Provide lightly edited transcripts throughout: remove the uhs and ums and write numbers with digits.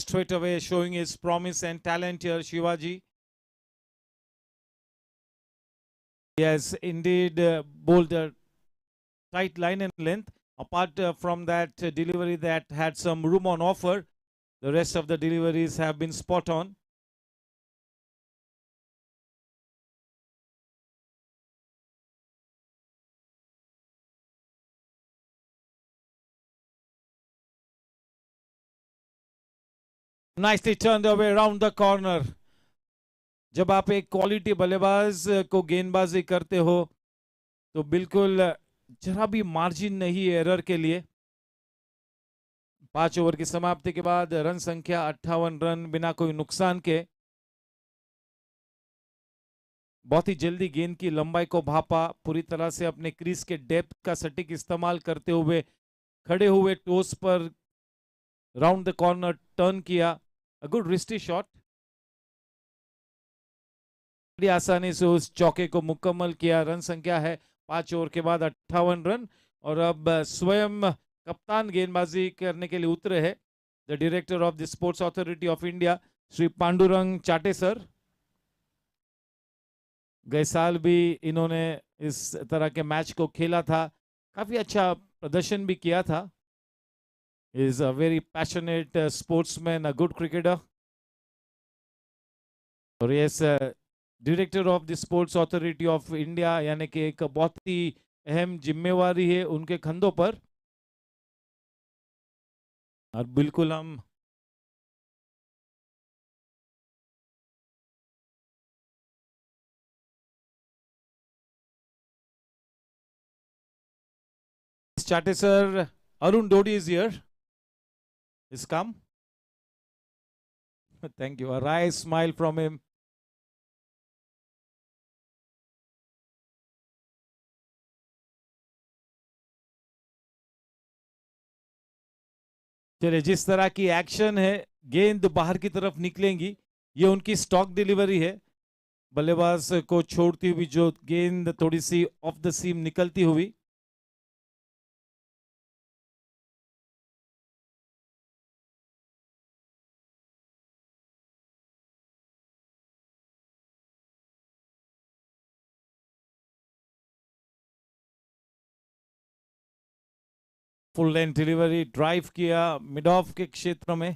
straight away showing his promise and talent here, Shivaji. He has indeed bowled a tight line and length. Apart from that delivery that had some room on offer, the rest of the deliveries have been spot on. Nicely turned away around the corner. जब आप एक quality बल्लेबाज को गेंदबाजी करते हो तो बिल्कुल जरा भी मार्जिन नहीं है एरर के लिए। 5 ओवर की समाप्ति के बाद रन संख्या 58 रन बिना कोई नुकसान के। बहुत ही जल्दी गेंद की लंबाई को भापा, पूरी तरह से अपने क्रीज के डेप्थ का सटीक इस्तेमाल करते हुए खड़े हुए टोस पर राउंड द कॉर्नर टर्न किया। A good wristy shot. बड़ी आसानी से उस चौके को मुकम्मल किया। रन संख्या है 5 ओवर के बाद 58 रन और अब स्वयं कप्तान गेंदबाजी करने के लिए उतरे हैं the director of the sports authority of India Shri Pandurang Chate sir. गए साल भी इन्होंने इस तरह के मैच को खेला था, काफी अच्छा प्रदर्शन भी किया था। Is a very passionate sportsman, a good cricketer. और yes director of the sports authority of India, यानी कि एक बहुत ही अहम जिम्मेवारी है उनके कंधों पर। और बिल्कुल हम Chate sir, Arun Dodi is here, is come. Thank you. A wry smile from him. चलिए, जिस तरह की एक्शन है, गेंद बाहर की तरफ निकलेंगी, ये उनकी स्टॉक डिलीवरी है। बल्लेबाज को छोड़ती हुई जो गेंद थोड़ी सी ऑफ द सीम निकलती हुई। फुल लेंथ डिलीवरी ड्राइव किया मिड ऑफ के क्षेत्र में।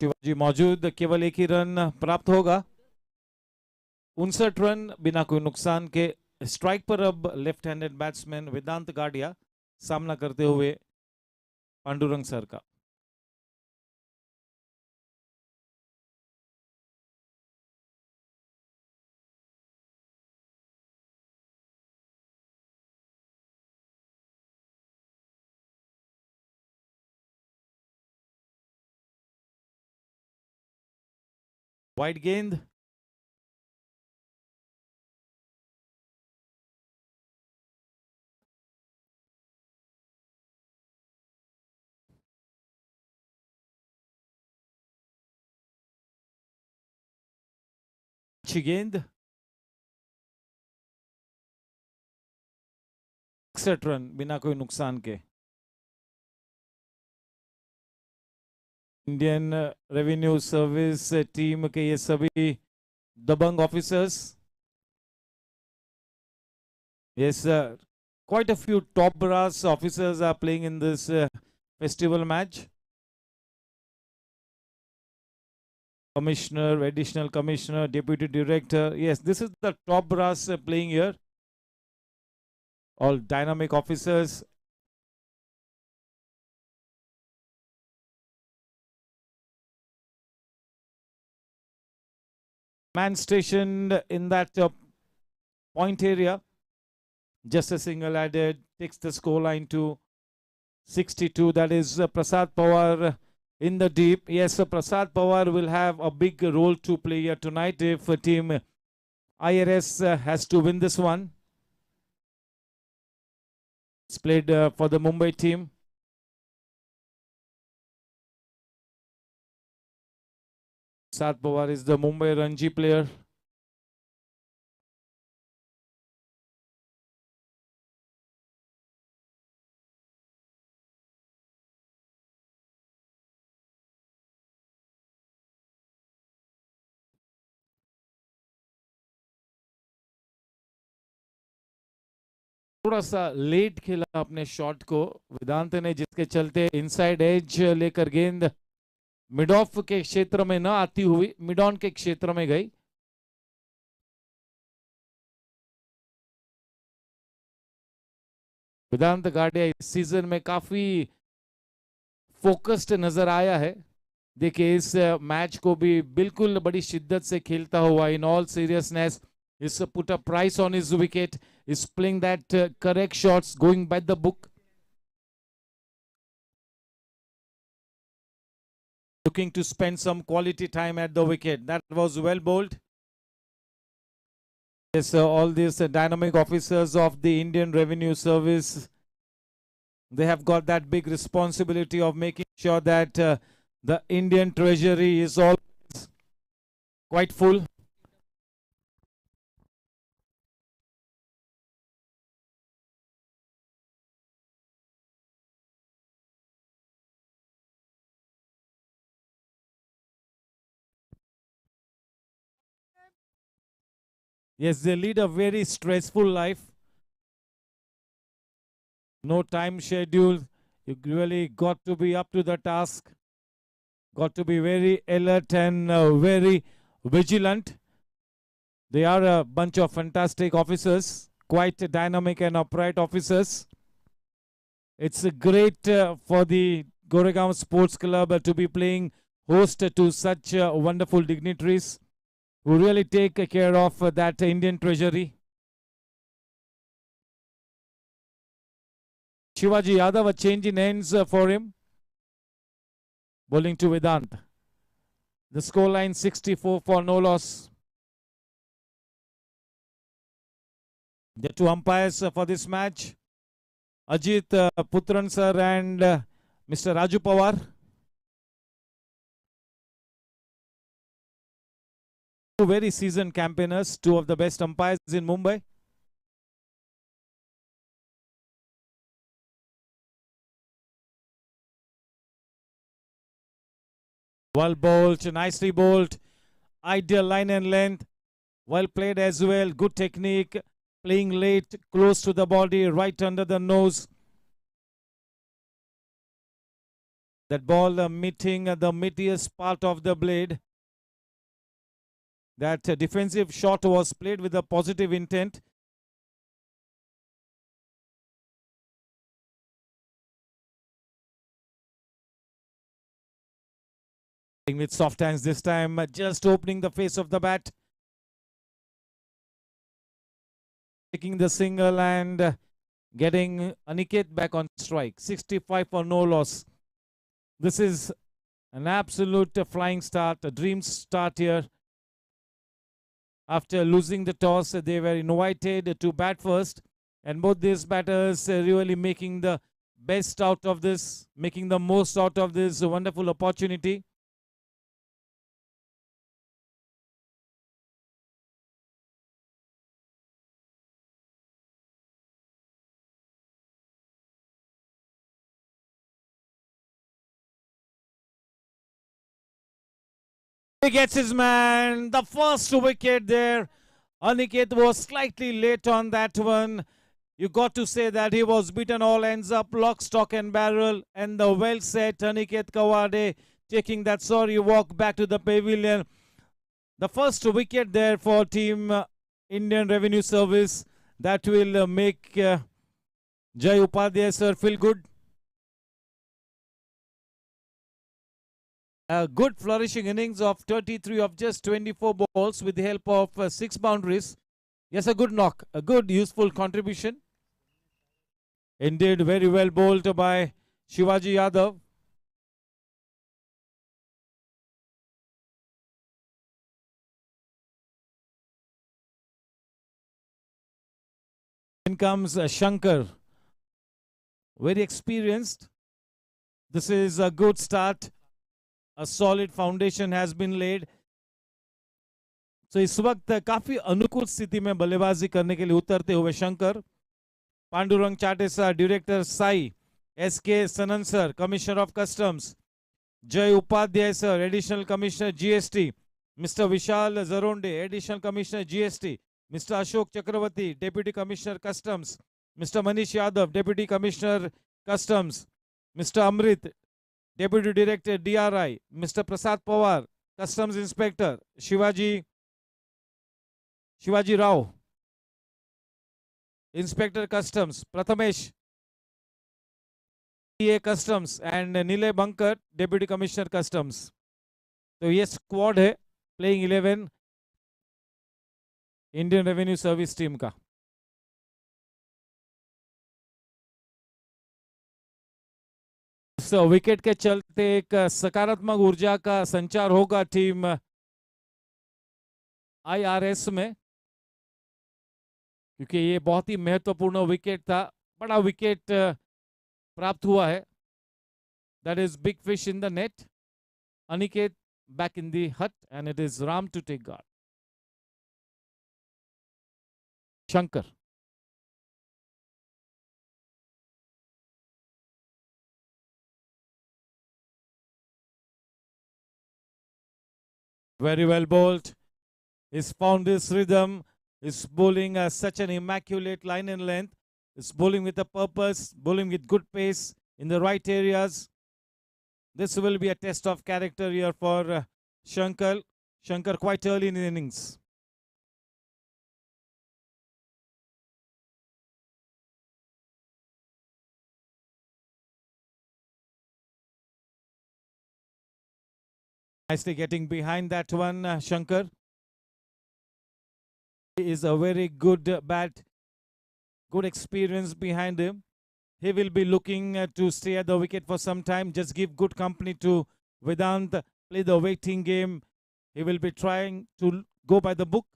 शिवाजी मौजूद, केवल एक ही रन प्राप्त होगा। 59 रन बिना कोई नुकसान के। स्ट्राइक पर अब लेफ्ट हैंडेड बैट्समैन वेदांत गाडिया सामना करते हुए पांडुरंग सर का। वाइड गेंद, अच्छी गेंद। 61 रन बिना कोई नुकसान के। इंडियन रेवेन्यू सर्विस टीम के ये सभी दबंग officers. Yes, quite a few top brass officers are playing in this festival match. Commissioner, additional commissioner, deputy director. Yes, this is the top brass playing here. All dynamic officers. Man stationed in that point area. Just a single added takes the scoreline to 62. That is Prasad Pawar in the deep. Yes, Prasad Pawar will have a big role to play here tonight if team I.R.S has to win this one. It's played for the Mumbai team. Prasad Pawar is the Mumbai Ranji player. थोड़ा सा late खेला अपने shot को वेदांत ने, जिसके चलते inside as लेकर गेंद मिड ऑफ के क्षेत्र में न आती हुई मिड ऑन के क्षेत्र में गई। वेदांत गाडिया इस सीजन में काफी फोकस्ड नजर आया है। देखिए इस मैच को भी बिल्कुल बड़ी शिद्दत से खेलता हुआ, in all seriousness, is put a price on his wicket, is playing that correct shots, going by the book, looking to spend some quality time at the wicket. That was well bowled. Yes, all these dynamic officers of the Indian Revenue Service, they have got that big responsibility of making sure that the Indian treasury is always quite full. Yes, they lead a very stressful life. No time schedule. You really got to be up to the task. Got to be very alert and very vigilant. They are a bunch of fantastic officers, quite dynamic and upright officers. It's great for the Goregaon Sports Club to be playing host to such wonderful dignitaries who really take care of that Indian treasury. Shivaji Yadav, a change in ends for him. Bowling to Vedant. The scoreline 64 for no loss. The two umpires for this match, Ajit Putran sir and Mr. Raju Pawar. Two very seasoned campaigners, two of the best umpires in Mumbai. Well bowled, nicely bowled, ideal line and length, well played as well, good technique, playing late, close to the body, right under the nose. That ball meeting the meatiest part of the blade. That defensive shot was played with a positive intent. With soft hands this time, just opening the face of the bat. Taking the single and getting Aniket back on strike. 65 for no loss. This is an absolute flying start, a dream start here. After losing the toss, they were invited to bat first, and both these batters really making the best out of this, making the most out of this wonderful opportunity. He gets his man, the first wicket there. Aniket was slightly late on that one. You got to say that he was beaten all ends up, lock, stock and barrel. And the well set Aniket Kawade taking that sorry walk back to the pavilion. The first wicket there for Team Indian Revenue Service. That will make Jai Upadhyay sir feel good. A good flourishing innings of 33 of just 24 balls with the help of 6 boundaries. Yes, a good knock, a good useful contribution. Indeed, very well bowled by Shivaji Yadav. Then comes Shankar, very experienced. This is a good start. A solid foundation has been laid. So इस वक्त काफी अनुकूल स्थिति में बल्लेबाजी करने के लिए उतरते हुए Shankar, Pandurang Chatesa, director SAI, SK Sanan sir, commissioner of customs, Jay Upadhyay sir, additional commissioner GST, mister Vishal Jaronde, additional commissioner GST, mister Ashok Chakraborty, deputy commissioner customs, Mr. Manish Yadav, Deputy Commissioner Customs, Mr. Amrit, Deputy Director DRI, Mr. Prasad Pawar, Customs Inspector, Shivaji Rao, Inspector Customs, Prathamesh, PA Customs, and Nilay Bankar, Deputy Commissioner Customs. तो ये squad है playing 11 Indian revenue service team का. Wicket के चलते एक सकारात्मक ऊर्जा का संचार होगा टीम IRS में, क्योंकि ये बहुत ही महत्वपूर्ण विकेट था. बड़ा विकेट प्राप्त हुआ है. That is big fish in the net. Aniket back in the hut, and it is Ram to take guard. Shankar. Very well bowled. He's found his rhythm. He's bowling such an immaculate line and length. He's bowling with a purpose, bowling with good pace in the right areas. This will be a test of character here for Shankar. Shankar quite early in the innings. Nicely getting behind that one, Shankar. He is a very good bat, good experience behind him. He will be looking to stay at the wicket for some time. Just give good company to Vedant, play the waiting game. He will be trying to go by the book.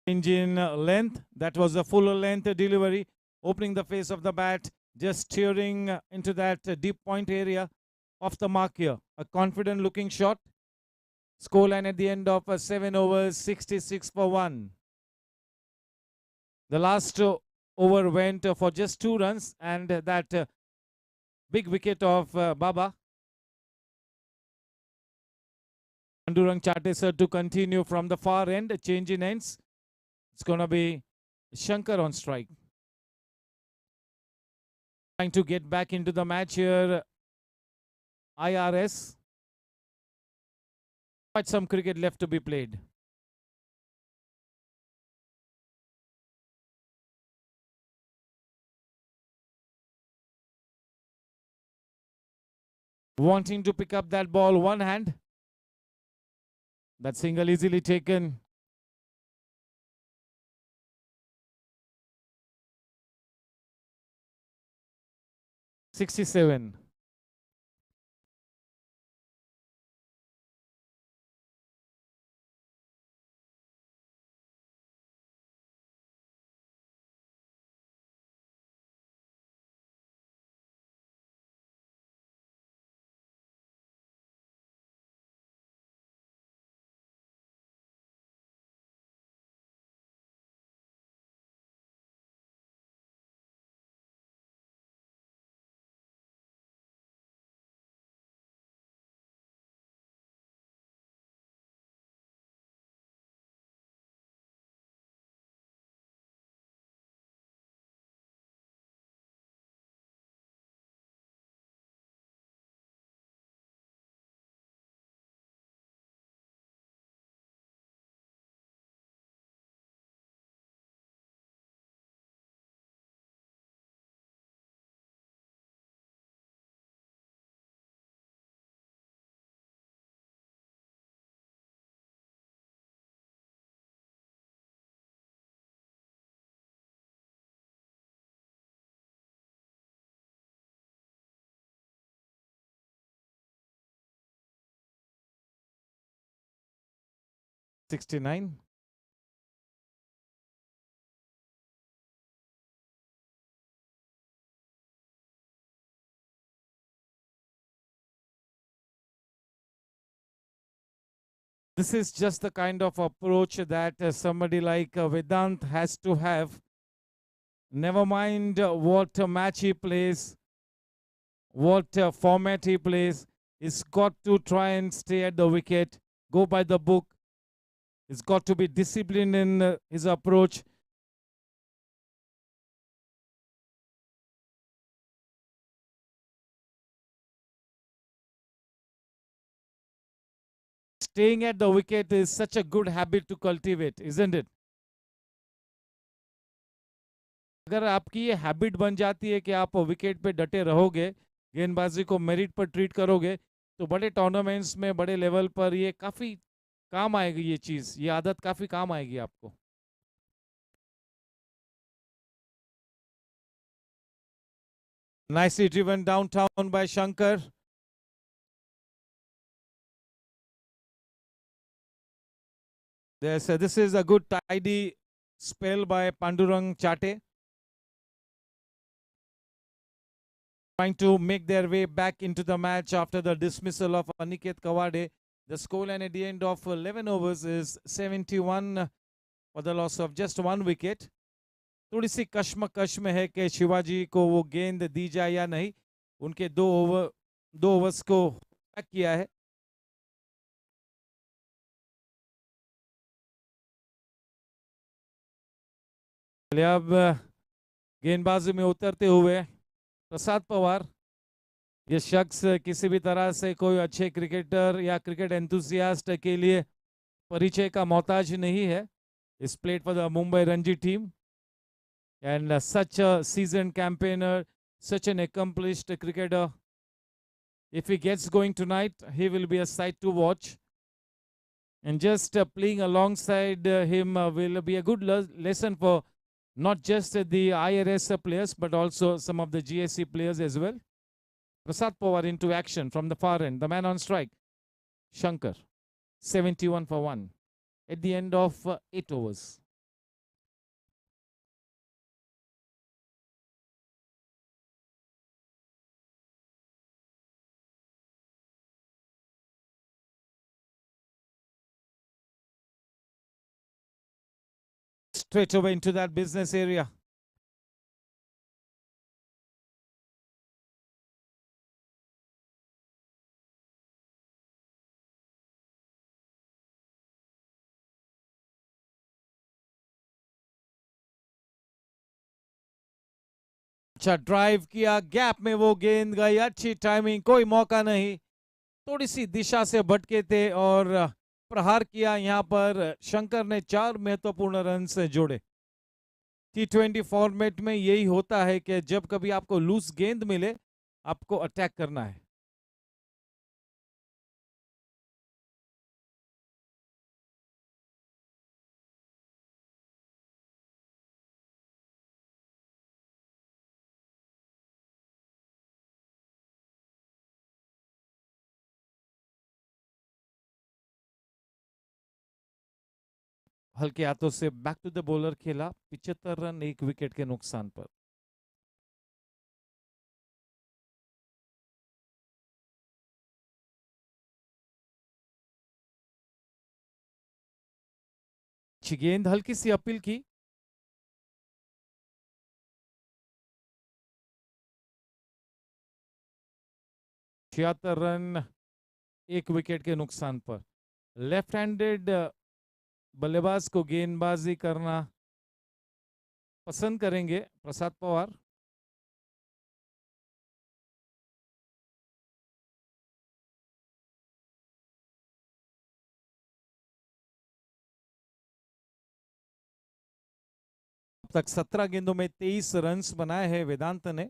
Engine length, that was a full length delivery, opening the face of the bat, just steering into that deep point area off the mark here. A confident looking shot. Scoreline at the end of 7 overs, 66 for 1. The last over went for just 2 runs, and that big wicket of Baba. Pandurang Chatesar to continue from the far end, a change in ends. It's going to be Shankar on strike. Trying to get back into the match here, I.R.S. Quite some cricket left to be played. Wanting to pick up that ball one hand. That single easily taken. .67. .69. This is just the kind of approach that somebody like Vedant has to have. Never mind what match he plays, what format he plays. He's got to try and stay at the wicket, go by the book. He's got to be disciplined in his approach. Staying at the wicket is such a good habit to cultivate, isn't it? अगर आपकी ये habit बन जाती है कि आप wicket पे डटे रहोगे, गेंदबाजी को मेरिट पर ट्रीट करोगे, तो बड़े टूर्नामेंट्स में बड़े लेवल पर ये काफी काम आएगी, ये चीज, ये आदत काफी काम आएगी आपको. Nicely driven downtown by Shankar. This is a good tidy spell by Pandurang Chate. Trying to make their way back into the match after the dismissal of Aniket Kawade. The scoreline at the end of 11 overs is 71 for the loss of just one wicket. थोड़ी सी कश्मकश में है कि शिवाजी को वो गेंद दी जाए या नहीं. उनके दो ओवर्स को पैक किया है. अब गेंदबाजी में उतरते हुए प्रसाद पवार. ये शख्स किसी भी तरह से कोई अच्छे क्रिकेटर या क्रिकेट एंथुसियास्ट के लिए परिचय का मोहताज नहीं है. इस plate for the Mumbai Ranji team. And such a seasoned campaigner, such an accomplished cricketer. If he gets going tonight, he will be a sight to watch. And just playing alongside him will be a good lesson for not just the I.R.S players, but also some of the G.S.T players as well. Prasad Pawar into action from the far end. The man on strike, Shankar, 71 for 1 at the end of 8 overs. Straight away into that business area. अच्छा drive किया, gap में वो गेंद गई, अच्छी timing, कोई मौका नहीं, थोड़ी सी दिशा से भटके थे और प्रहार किया. यहां पर शंकर ने 4 महत्वपूर्ण रन से जोड़े. T20 फॉर्मेट में यही होता है कि जब कभी आपको लूज गेंद मिले, आपको अटैक करना है. हल्के हाथों से बैक टू द बॉलर खेला. 75 रन 1 विकेट के नुकसान पर. अच्छी गेंद, हल्की सी अपील की. छिहत्तर रन 1 विकेट के नुकसान पर. लेफ्ट हैंडेड बल्लेबाज को गेंदबाजी करना पसंद करेंगे प्रसाद पवार. अब तक 17 गेंदों में 23 रन्स बनाए हैं वेदांत ने.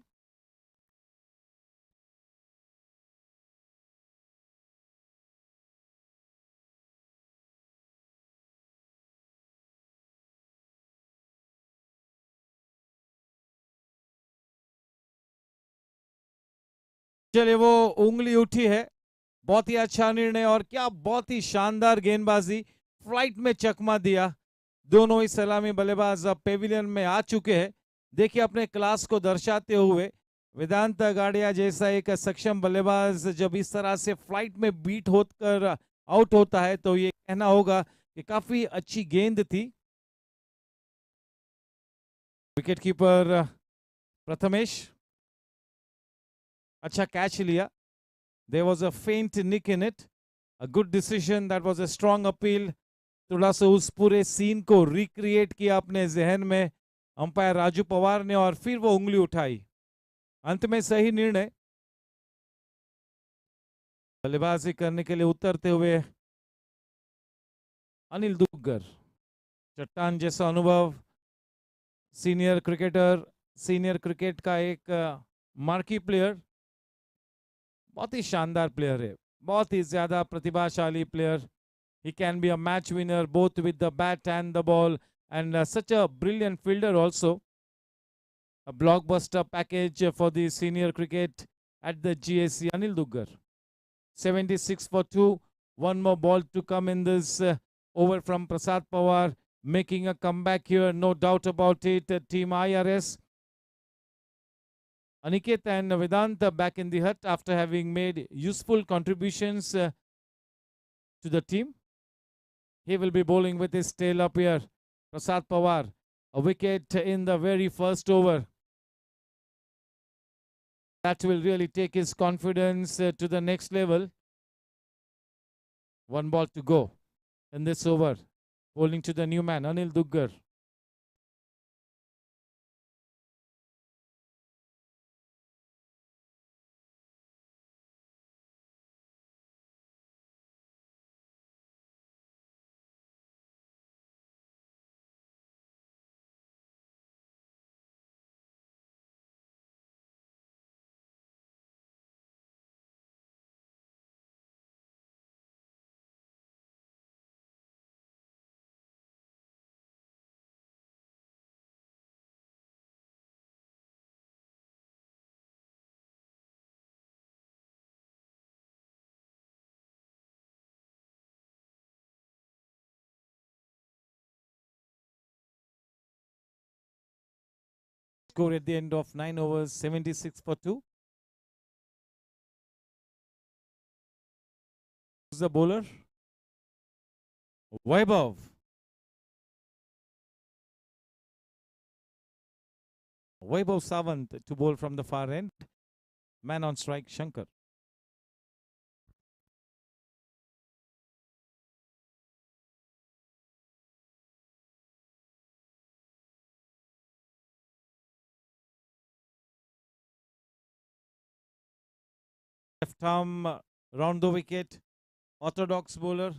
चलिए वो उंगली उठी है. बहुत ही अच्छा निर्णय और क्या बहुत ही शानदार गेंदबाजी. फ्लाइट में चकमा दिया. दोनों ही सलामी बल्लेबाज अब पेविलियन में आ चुके हैं. देखिए अपने क्लास को दर्शाते हुए वेदांत गाड़िया जैसा एक सक्षम बल्लेबाज जब इस तरह से फ्लाइट में बीट होकर आउट होता है तो ये कहना होगा कि काफी अच्छी गेंद थी. विकेट कीपर प्रथमेश अच्छा कैच लिया. There was a faint nick in it. A good decision. That was a strong appeal. थोड़ा सा उस पूरे सीन को रिक्रिएट किया अपने जहन में अंपायर राजू पवार ने और फिर वो उंगली उठाई. अंत में सही निर्णय. बल्लेबाजी करने के लिए उतरते हुए अनिल दुग्गर. चट्टान जैसा अनुभव. सीनियर क्रिकेटर, सीनियर क्रिकेट का एक मार्की प्लेयर. बहुत ही शानदार प्लेयर है. बहुत ही ज्यादा प्रतिभाशाली player. He can be a match winner both with the bat and the ball, and such a brilliant fielder also. A blockbuster package for the senior cricket at the GSC. Anil Duggar. 76 for 2. One more ball to come in this over from Prasad Pawar. Making a comeback here, no doubt about it. Team I.R.S. Aniket and Vedant back in the hut after having made useful contributions to the team. He will be bowling with his tail up here. Prasad Pawar, a wicket in the very first over. That will really take his confidence to the next level. One ball to go in this over. Bowling to the new man, Anil Duggar. Score at the end of 9 overs, 76 for 2. Who's the bowler? Vaibhav. Vaibhav Sawant to bowl from the far end. Man on strike, Shankar. Left arm round the wicket. Orthodox bowler.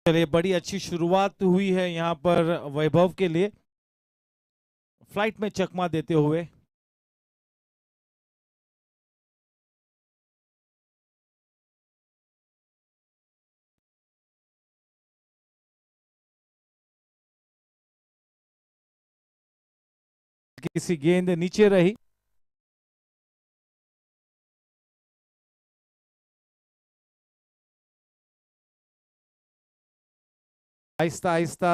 चलिए बड़ी अच्छी शुरुआत हुई है यहाँ पर वैभव के लिए. फ्लाइट में चकमा देते हुए. किसी गेंद नीचे रही. Aahista Aahista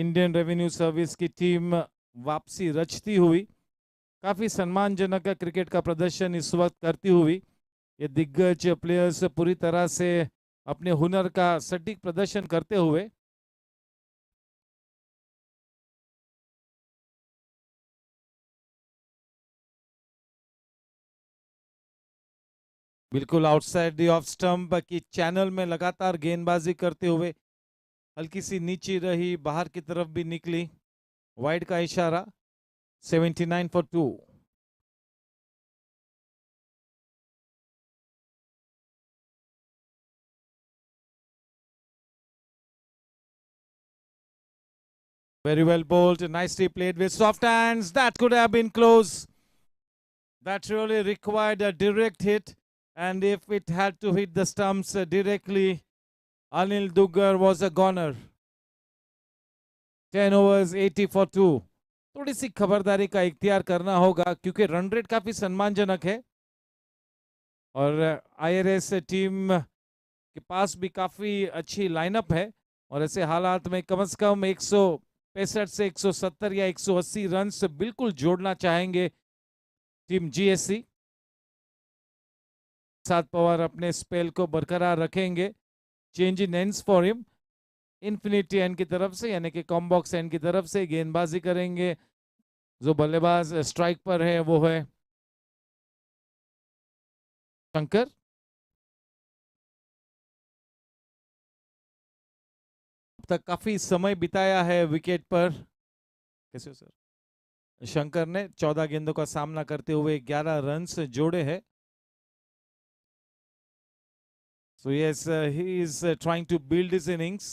Indian revenue service की टीम वापसी रचती हुई. काफी सम्मानजनक क्रिकेट का प्रदर्शन इस वक्त करती हुई ये दिग्गज प्लेयर्स पूरी तरह से अपने हुनर का सटीक प्रदर्शन करते हुए. बिल्कुल आउटसाइड द ऑफ स्टंप की चैनल में लगातार गेंदबाजी करते हुए हल्की सी नीचे रही, बाहर की तरफ भी निकली, वाइड का इशारा। 79 for 2. Very well bowled, nicely played with soft hands. That could have been close. That really required a direct hit, and if it had to hit the stumps directly, Anil Duggar was a goner. 10 overs 80 for 2. थोड़ी सी खबरदारी का इख्तियार करना होगा क्योंकि run rate काफी सम्मानजनक है और IRS टीम के पास भी काफी अच्छी लाइनअप है और ऐसे हालात में कम से कम 165 से 170 या 180 रन से बिल्कुल जोड़ना चाहेंगे टीम GSC। प्रसाद पवार अपने स्पेल को बरकरार रखेंगे। Change in ends for him. Infinity and की तरफ से यानी कि कॉम्बॉक्स एंड की तरफ से गेंदबाजी करेंगे। जो बल्लेबाज स्ट्राइक पर है वो है शंकर। अब तक काफी समय बिताया है विकेट पर। कैसे हो सर? शंकर ने 14 गेंदों का सामना करते हुए 11 रन जोड़े हैं। So yes, he is trying to build his innings.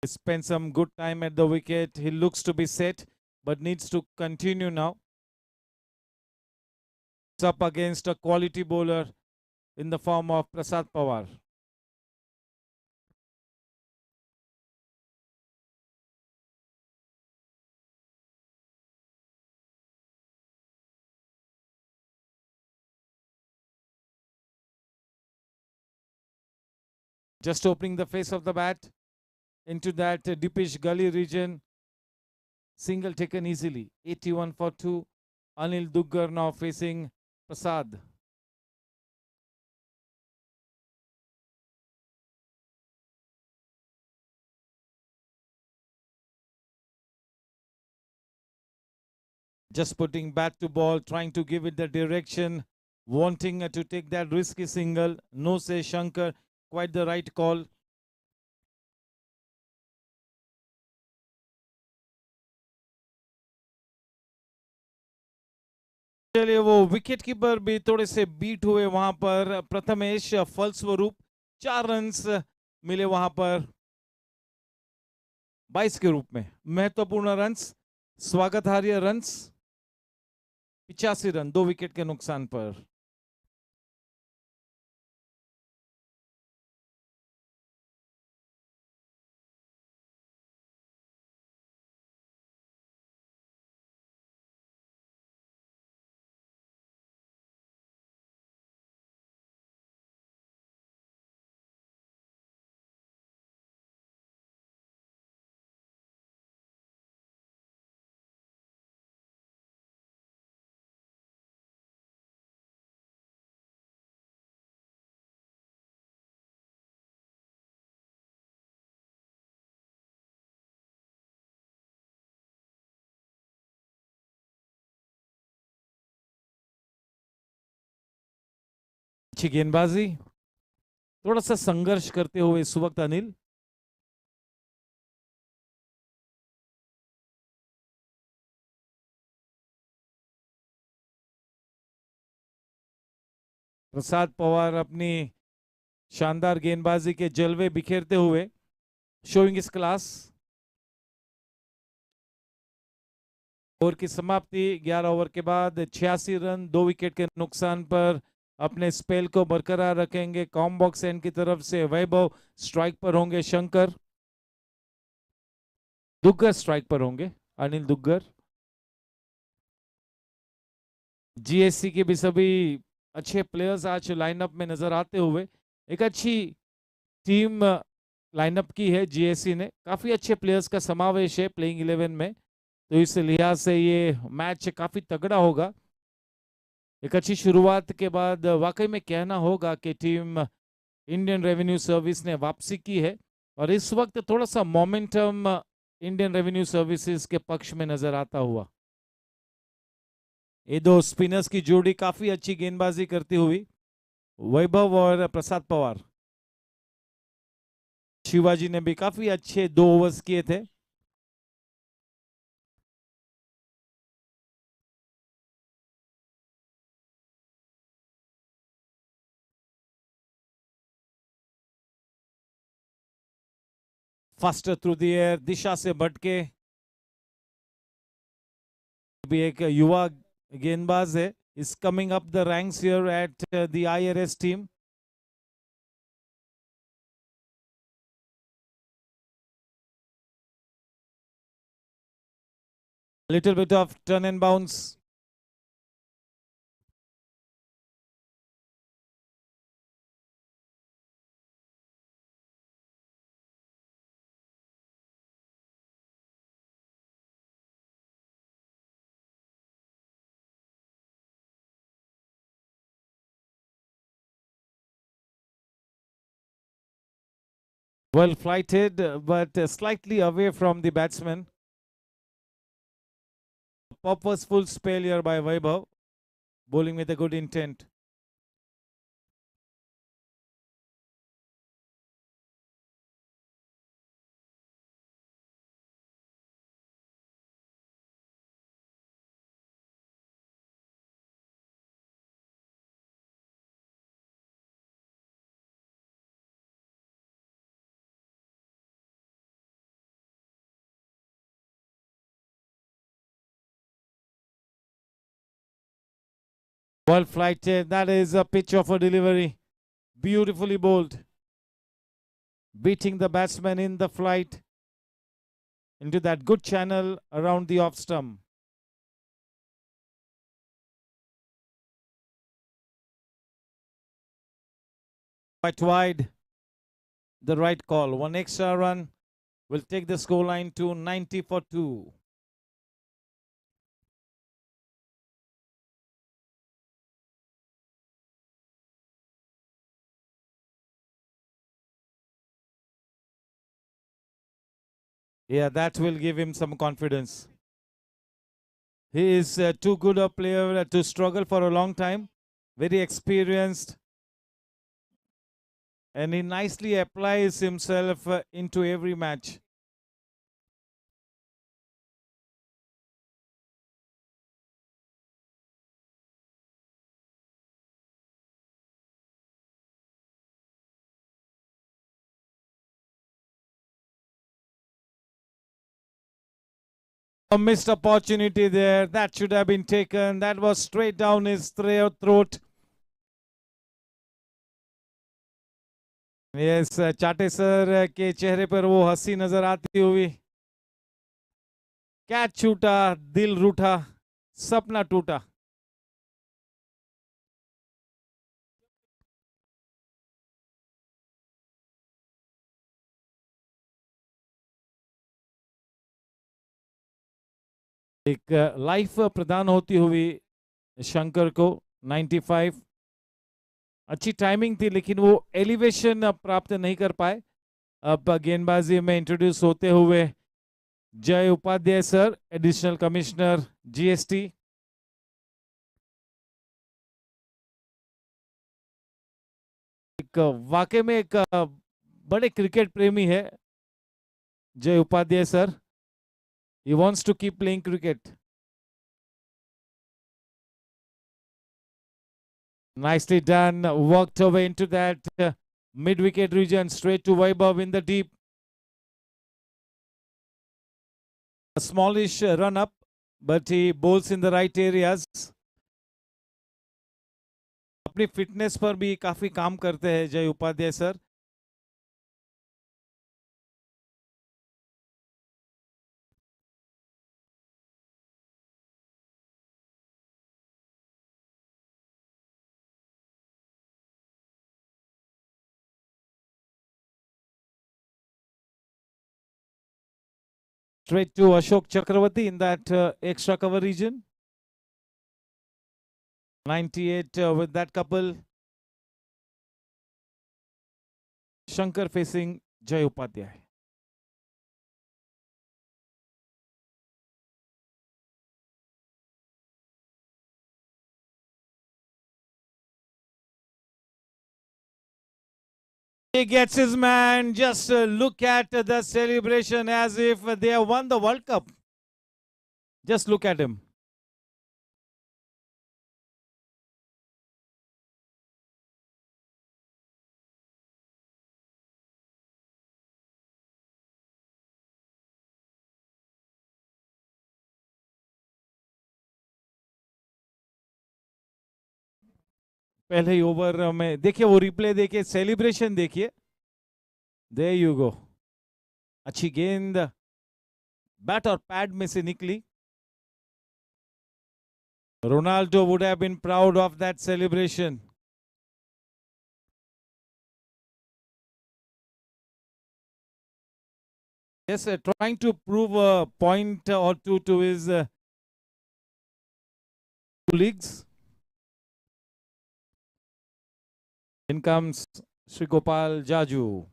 He spent some good time at the wicket. He looks to be set, but needs to continue now. It's up against a quality bowler in the form of Prasad Pawar. Just opening the face of the bat into that deepish gully region. Single taken easily. 81 for 2. Anil Duggar now facing Prasad. Just putting bat to ball, trying to give it the direction, wanting to take that risky single. No, say Shankar, quite the right call. चलिए वो wicket keeper भी थोड़े से beat हुए वहां पर। प्रथमेश फलस्वरूप 4 runs मिले वहां पर 22 के रूप में। महत्वपूर्ण रन्स, स्वागतार्ह रन्स 85 रन 2 विकेट के नुकसान पर। अच्छी गेंदबाजी, थोड़ा सा संघर्ष करते हुए इस वक्त अनिल। प्रसाद पवार अपनी शानदार गेंदबाजी के जलवे बिखेरते हुए शोइंग इस क्लास। ओवर की समाप्ति 11 ओवर के बाद 86 रन 2 विकेट के नुकसान पर। अपने स्पेल को बरकरार रखेंगे कॉम्बॉक्स एंड की तरफ से वैभव। स्ट्राइक पर होंगे शंकर। दुग्गर स्ट्राइक पर होंगे, अनिल दुग्गर। GSC के भी सभी अच्छे प्लेयर्स आज लाइनअप में नजर आते हुए। एक अच्छी टीम लाइनअप की है GSC ने। काफी अच्छे प्लेयर्स का समावेश है प्लेइंग 11 में, तो इस लिहाज से ये मैच काफी तगड़ा होगा। एक अच्छी शुरुआत के बाद वाकई में कहना होगा कि टीम इंडियन रेवेन्यू सर्विस ने वापसी की है और इस वक्त थोड़ा सा मोमेंटम इंडियन रेवेन्यू सर्विसेज के पक्ष में नजर आता हुआ। ये दो स्पिनर्स की जोड़ी काफी अच्छी गेंदबाजी करती हुई, वैभव और प्रसाद पवार। शिवाजी ने भी काफी अच्छे 2 ओवर्स किए थे। फास्टर थ्रू द एयर, दिशा से भटके, भी एक युवा गेंदबाज है, is coming up the ranks here at the I.R.S team. Little bit of turn and bounce. Well flighted, but slightly away from the batsman. Purposeful spell here by Vaibhav, bowling with a good intent. Well flighted, that is a pitch of a delivery. Beautifully bowled. Beating the batsman in the flight into that good channel around the off stump. Quite wide. The right call. One extra run will take the scoreline to 90 for 2. Yeah, that will give him some confidence. He is too good a player to struggle for a long time. Very experienced. And he nicely applies himself into every match. A missed opportunity there. That should have been taken. That was straight down his throat. Yes, चाटे sir के चेहरे पर वो हंसी नजर आती हुई. Catch छूटा, दिल रूठा, सपना टूटा. एक लाइफ प्रदान होती हुई शंकर को 95. अच्छी टाइमिंग थी, लेकिन वो एलिवेशन प्राप्त नहीं कर पाए. अब गेंदबाजी में इंट्रोड्यूस होते हुए Jay Upadhyay sir, additional commissioner GST. एक वाकई में एक बड़े क्रिकेट प्रेमी है Jay Upadhyay sir. He wants to keep playing cricket. Nicely done. Worked away into that mid-wicket region, straight to Vaibhav in the deep. A smallish run-up, but he bowls in the right areas. अपनी fitness पर भी काफी काम करते हैं Jay Upadhyay sir. Straight to Ashok Chakravarti in that extra cover region. 98 with that couple. Shankar facing Jay Upadhyay. He gets his man. Just look at the celebration as if they have won the World Cup. Just look at him. पहले ही over में देखिए, वो replay देखिए, celebration देखिए. There you go. अच्छी गेंद bat और pad में से निकली. Ronaldo would have been proud of that celebration. Yes, trying to prove a point or two to his colleagues. In comes Sri Gopal Jaju.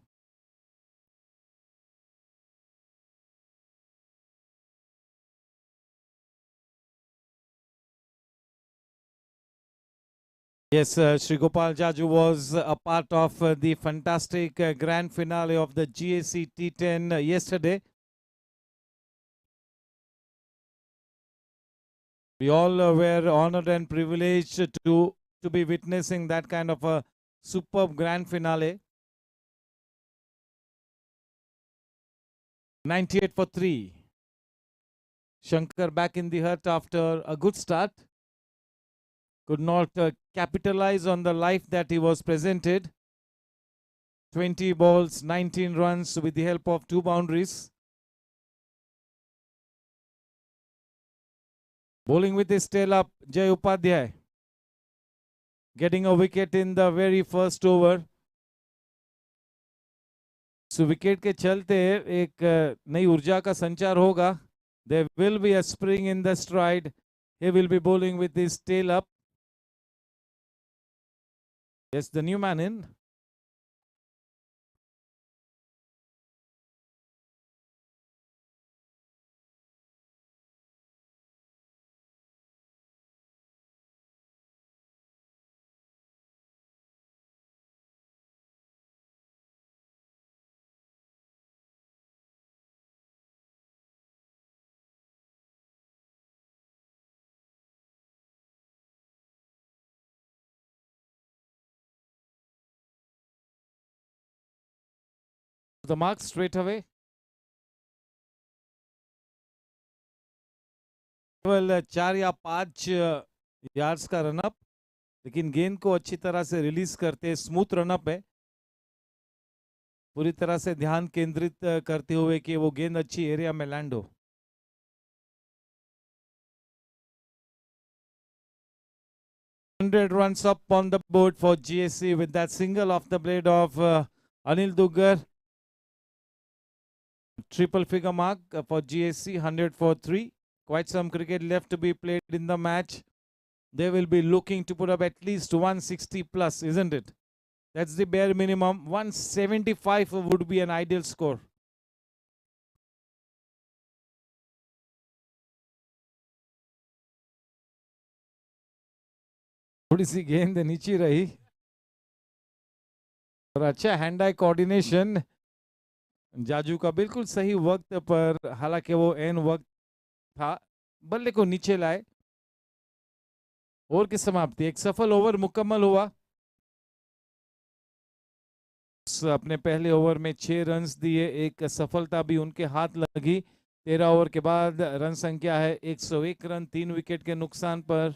Yes, Sri Gopal Jaju was a part of the fantastic grand finale of the GSC T10 yesterday. We all were honored and privileged to be witnessing that kind of a superb grand finale. 98 for 3. Shankar back in the hut after a good start. Could not capitalize on the life that he was presented. 20 balls, 19 runs with the help of 2 boundaries. Bowling with his tail up, Jay Upadhyay. Getting a wicket in the very first over. So wicket के चलते एक नई ऊर्जा का संचार होगा. There will be a spring in the stride. He will be bowling with his tail up. Yes, the new man in. The mark straight away. केवल 4 या 5 यार्ड्स का रनअप, लेकिन गेंद को अच्छी तरह से रिलीज करते, स्मूथ रनअप है. पूरी तरह से ध्यान केंद्रित करते हुए कि वो गेंद अच्छी एरिया में लैंड हो. Runs up on the board for GSC with that single off the blade of Anil Duggar. Triple figure mark for GSC, 100 for 3. Quite some cricket left to be played in the match. They will be looking to put up at least 160 plus, isn't it? That's the bare minimum. 175 would be an ideal score. थोड़ी सी गेंद नीचे रही और अच्छा hand eye coordination Jaju का बिल्कुल सही वक्त पर, हालांकि वो एन वक्त था, बल्ले को नीचे लाए. ओवर की समाप्ति. एक सफल ओवर मुकम्मल हुआ. अपने पहले ओवर में 6 रन्स दिए, एक सफलता भी उनके हाथ लगी. 13 ओवर के बाद रन संख्या है 101 रन, 3 विकेट के नुकसान पर.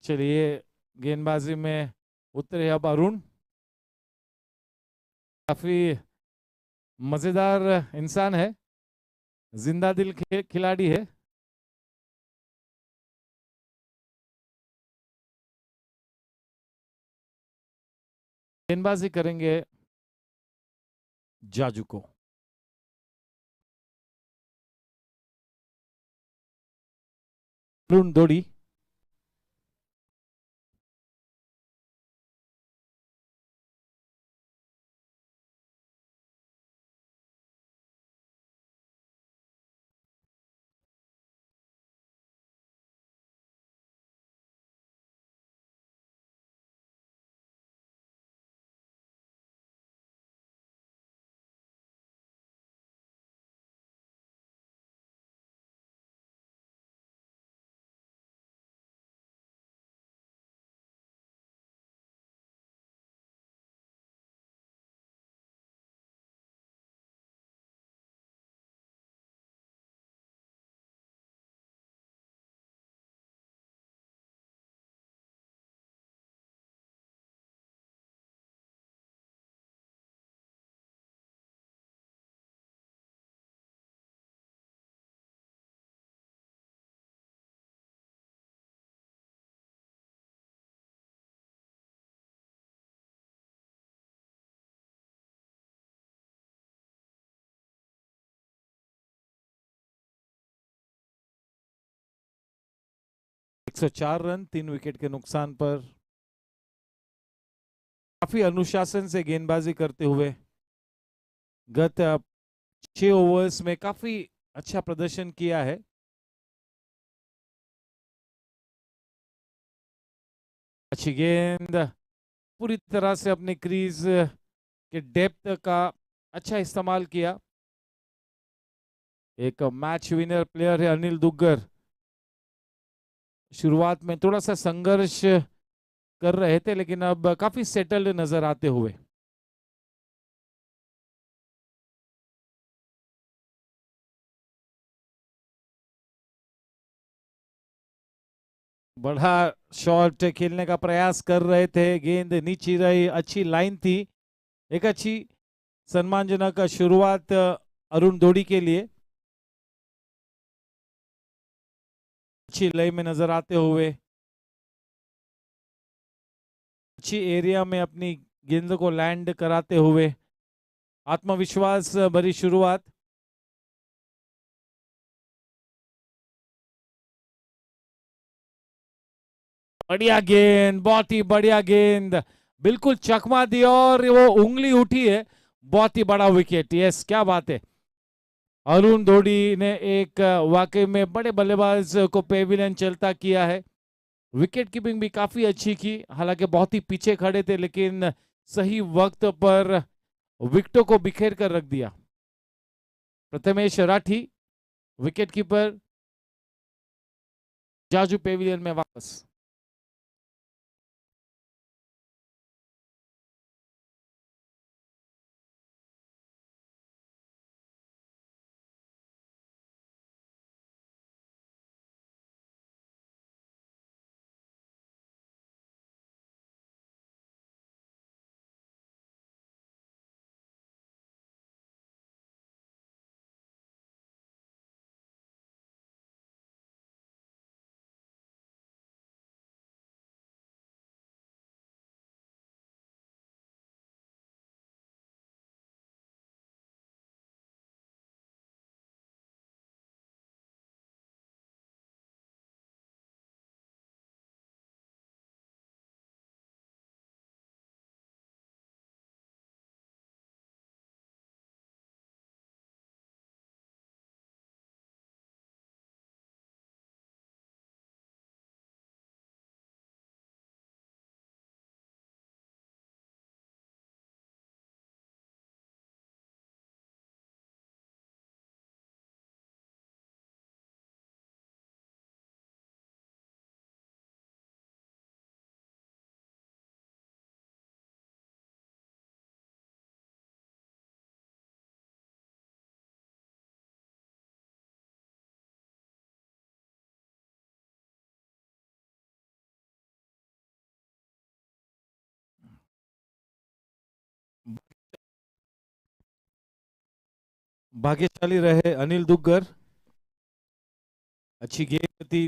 चलिए गेंदबाजी में उतरे अब अरुण. काफी मजेदार इंसान है, जिंदा दिल खिलाड़ी है. गेंदबाजी करेंगे जाजू को. अरुण दोड़ी. 104 रन 3 विकेट के नुकसान पर। काफी अनुशासन से गेंदबाजी करते हुए गत 6 ओवर्स में काफी अच्छा प्रदर्शन किया है। अच्छी गेंद, पूरी तरह से अपने क्रीज के डेप्थ का अच्छा इस्तेमाल किया। एक मैच विनर प्लेयर है अनिल दुग्गर। शुरुआत में थोड़ा सा संघर्ष कर रहे थे लेकिन अब काफी सेटल्ड नजर आते हुए। बड़ा शॉट खेलने का प्रयास कर रहे थे, गेंद नीचे रही, अच्छी लाइन थी। एक अच्छी सम्मानजनक शुरुआत अरुण धोड़ी के लिए। अच्छी लय में नजर आते हुए, अच्छी एरिया में अपनी गेंद को लैंड कराते हुए, आत्मविश्वास भरी शुरुआत। बढ़िया गेंद, बहुत ही बढ़िया गेंद, बिल्कुल चकमा दिया और वो उंगली उठी है। बहुत ही बड़ा विकेट। यस, क्या बात है। अरुण धोड़ी ने एक वाकई में बड़े बल्लेबाज को पेविलियन चलता किया है। विकेट कीपिंग भी काफी अच्छी की, हालांकि बहुत ही पीछे खड़े थे लेकिन सही वक्त पर विकेटों को बिखेर कर रख दिया। Prathamesh Rathi wicket keeper Jaju Pavilion में वापस। भाग्यशाली रहे अनिल दुग्गर। अच्छी गेंद थी।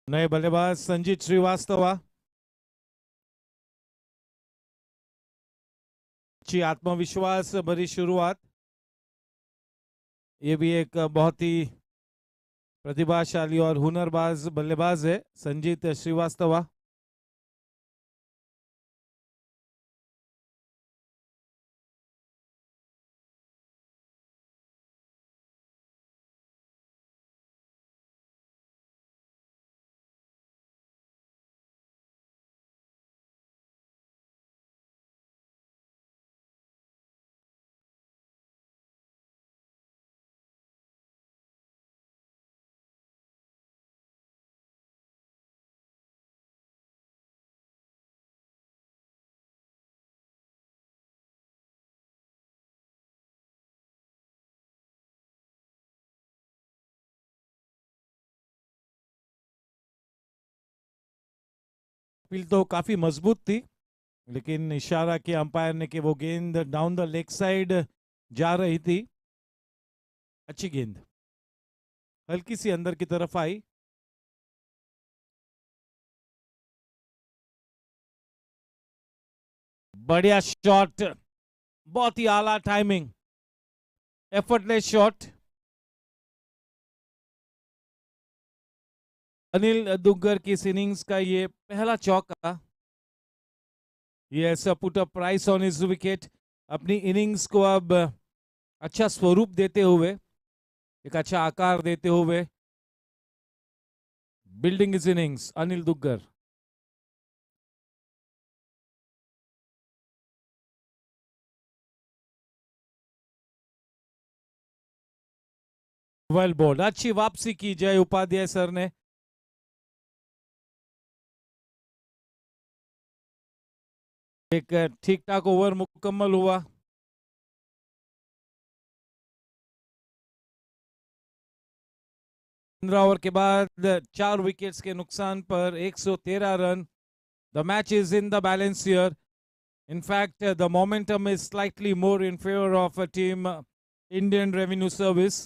नए बल्लेबाज संजीत श्रीवास्तव। अच्छी आत्मविश्वास भरी शुरुआत। ये भी एक बहुत ही प्रतिभाशाली और हुनरबाज बल्लेबाज है संजीत श्रीवास्तव। अपील तो काफी मजबूत थी लेकिन इशारा किया अंपायर ने कि वो गेंद डाउन द लेग साइड जा रही थी। अच्छी गेंद, हल्की सी अंदर की तरफ आई। बढ़िया शॉट, बहुत ही आला timing, effortless shot. Anil Duggar की इस इनिंग्स का ये पहला चौका। Yes, put a price on his wicket. अपनी इनिंग्स को अब अच्छा स्वरूप देते हुए, एक अच्छा आकार देते हुए, building his innings Anil Duggar. Well bowled, अच्छी वापसी की जय उपाध्याय सर ने। एक ठीक ठाक ओवर मुकम्मल हुआ। 15 ओवर के बाद 4 विकेट्स के नुकसान पर 113 run. The match is in the balance here. In fact, the momentum is slightly more in favor of a team Indian Revenue Service.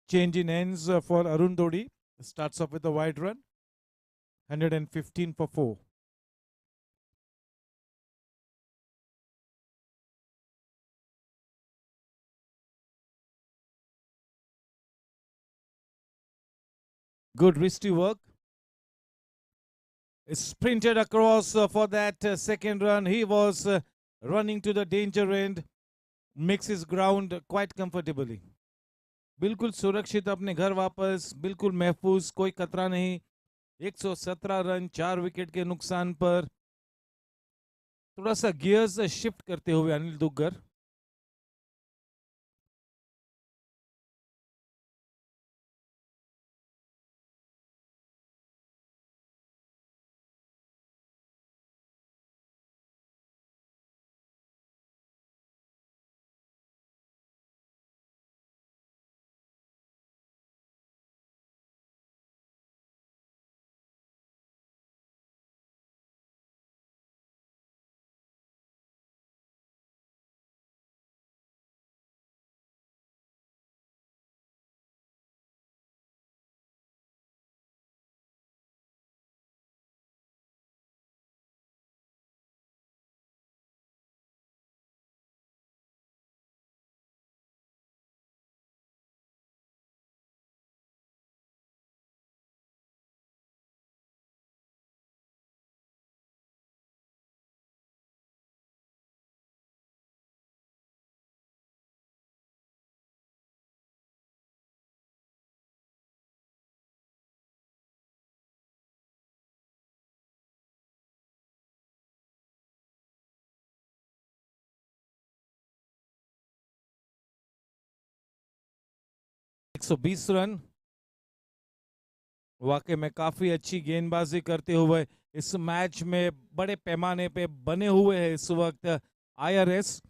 Change in ends for Arun Dodi. Starts off with a wide run. 115 for 4. Good wristy work. Sprinted across for that second run. He was running to the danger end. Makes his ground quite comfortably. बिल्कुल सुरक्षित अपने घर वापस, बिल्कुल महफूज, कोई खतरा नहीं। 117 रन 4 विकेट के नुकसान पर थोड़ा सा गियर्स शिफ्ट करते हुए अनिल दुग्गर। एक 120 रन। वाकई में काफी अच्छी गेंदबाजी करते हुए इस मैच में बड़े पैमाने पे बने हुए हैं इस वक्त आईआरएस।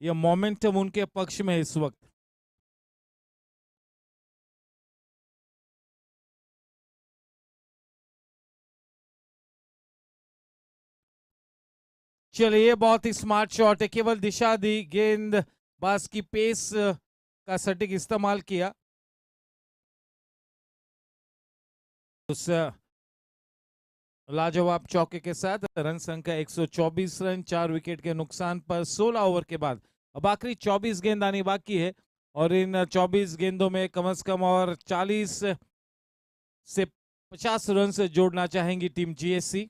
ये मोमेंटम उनके पक्ष में है इस वक्त। चलिए, बहुत ही स्मार्ट शॉट है, केवल दिशा दी, गेंदबाज की पेस का सटीक इस्तेमाल किया। उस लाजवाब चौके के साथ रन संख्या 124 रन, 4 विकेट के नुकसान पर 16 ओवर के बाद अब आखिरी 24 गेंद आनी बाकी है और इन 24 गेंदों में कम से कम और 40 से 50 रन से जोड़ना चाहेंगी टीम जीएससी।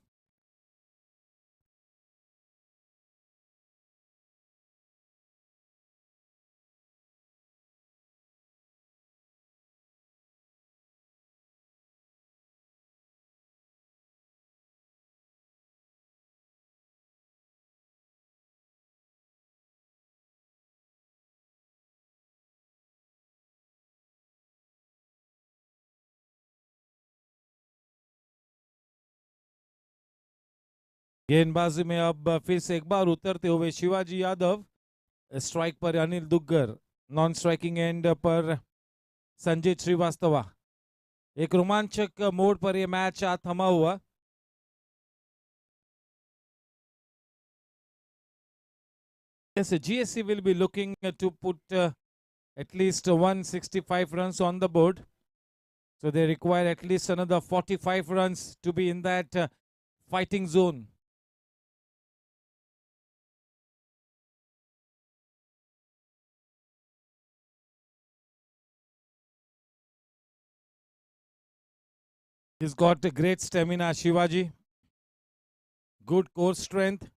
गेंदबाजी में अब फिर से एक बार उतरते हुए शिवाजी यादव, स्ट्राइक पर Anil Duggar, non striking end पर संजीत श्रीवास्तव। एक रोमांचक मोड़ पर यह मैच आज थमा हुआ। Yes, GSC will be looking to put at least 165 runs on the board. So they require at least another 45 runs to be in that fighting zone. He's got a great stamina, Shivaji. Good core strength.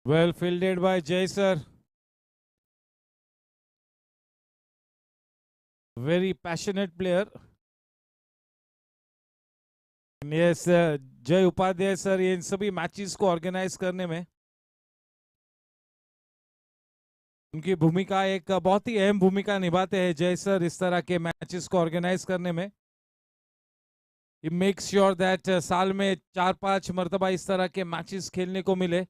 Well fielded by Jay sir. Very passionate player. Yes, जय Upadhyay sir ये इन सभी matches को organise करने में उनकी भूमिका एक बहुत ही अहम भूमिका निभाते हैं जय सर इस तरह के मैचेस को ऑर्गेनाइज करने में। He makes sure that साल में 4-5 मरतबा इस तरह के मैचेस खेलने को मिले।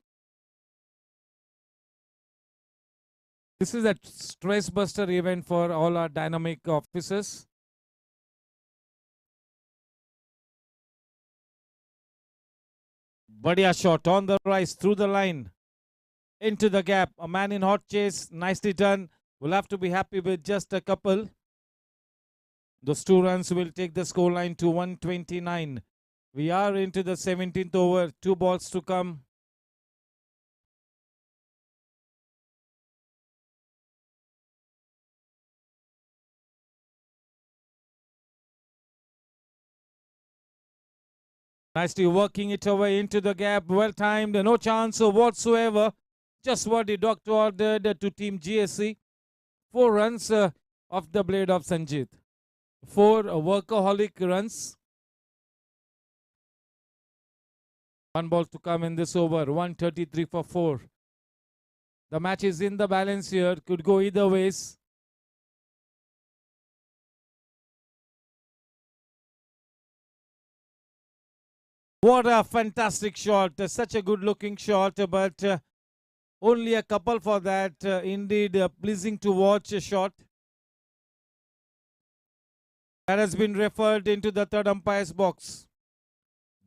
This is a stress buster event for all our dynamic officers. बढ़िया shot on the rise through the line into the gap. A man in hot chase, nicely done. We'll have to be happy with just a couple. Those 2 runs will take the scoreline to 129. We are into the 17th over, 2 balls to come. Nicely working it away into the gap, well timed, no chance whatsoever. Just what the doctor ordered to Team GSC. 4 runs off the blade of Sanjit. 4 workaholic runs. 1 ball to come in this over, 133 for 4. The match is in the balance here, could go either ways. What a fantastic shot, such a good looking shot, but only a couple for that. Indeed, pleasing to watch a shot. That has been referred into the third umpire's box.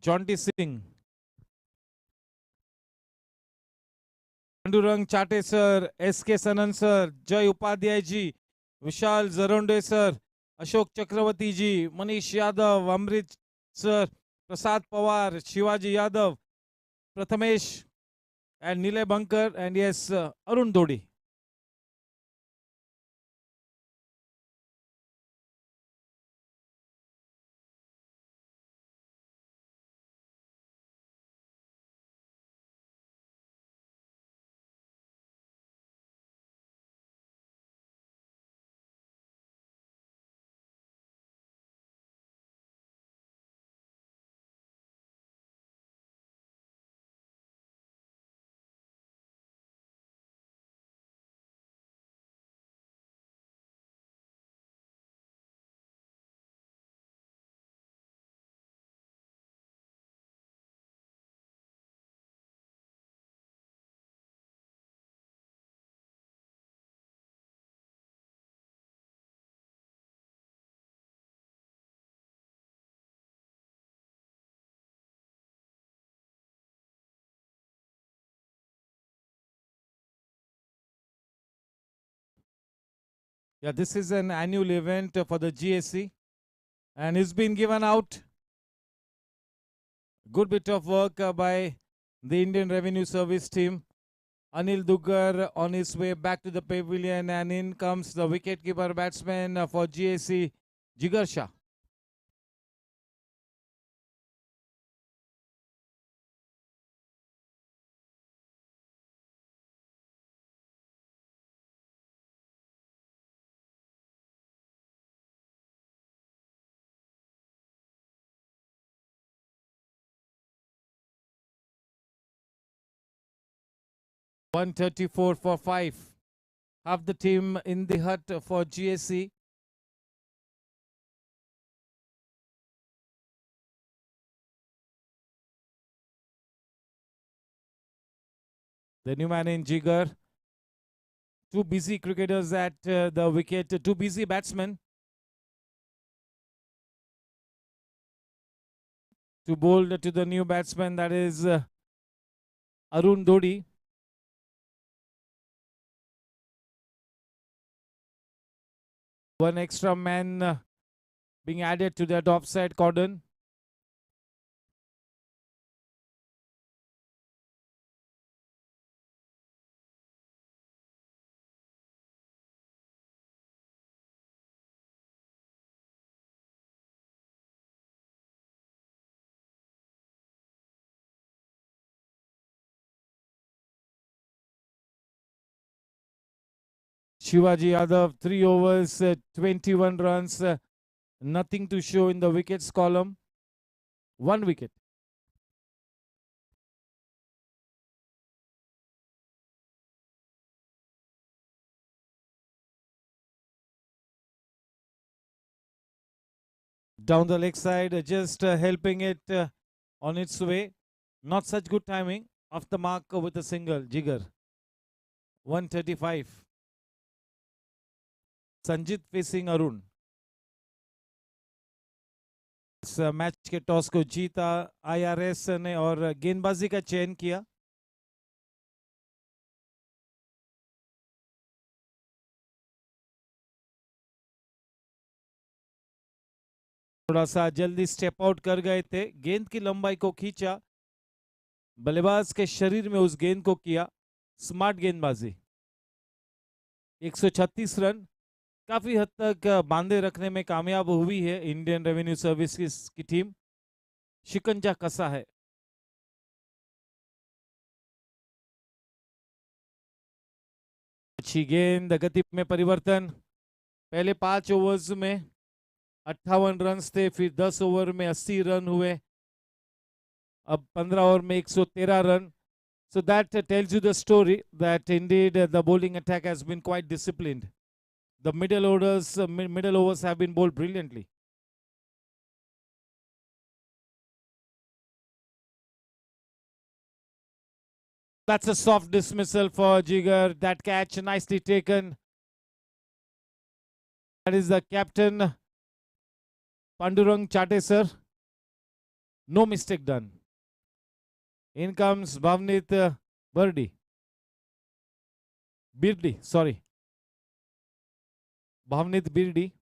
Jonty Singh. Pandurang Chate sir, S.K. Sanan sir, Jay Upadhyay ji, Vishal Zaronde sir, Ashok Chakravarti ji, Manish Yadav, Amrit sir, Prasad Pawar, Shivaji Yadav, Prathamesh, and Nilay Bankar, and yes, Arun Dodi. Yeah, this is an annual event for the GSC, and it's been given out. Good bit of work by the Indian Revenue Service team. Anil Dugar on his way back to the pavilion, and in comes the wicketkeeper batsman for GSC, Jigar Shah. .134 for 5. Half the team in the hut for GSC. The new man in Jigar. Two busy cricketers at the wicket. Two busy batsmen to bowl to the new batsman, that is Arun Dodi. One extra man being added to that offside cordon. Shivaji Yadav, 3 overs, 21 runs, nothing to show in the wickets column. 1 wicket. Down the leg side, just helping it on its way. Not such good timing. Off the mark with a single, Jigar. 135. Sanjit facing Arun. इस match के toss को जीता IRS ने और गेंदबाजी का चयन किया. थोड़ा सा जल्दी स्टेप आउट कर गए थे. गेंद की लंबाई को खींचा, बल्लेबाज के शरीर में उस गेंद को किया. स्मार्ट गेंदबाजी. 136 रन काफी हद तक बांधे रखने में कामयाब हुई है इंडियन रेवेन्यू सर्विस की टीम. शिकंजा कसा है. अच्छी गेंद, गति में परिवर्तन. पहले 5 ओवर्स में 58 रन थे, फिर 10 ओवर में 80 रन हुए, अब 15 ओवर में 113 run. So that tells you the story that indeed the bowling attack has been quite disciplined. The middle overs have been bowled brilliantly. That's a soft dismissal for Jigar. That catch nicely taken. That is the captain, Pandurang Chatesar. No mistake done. In comes Bhavnit Birdi, sorry. Bhavnit Birdi.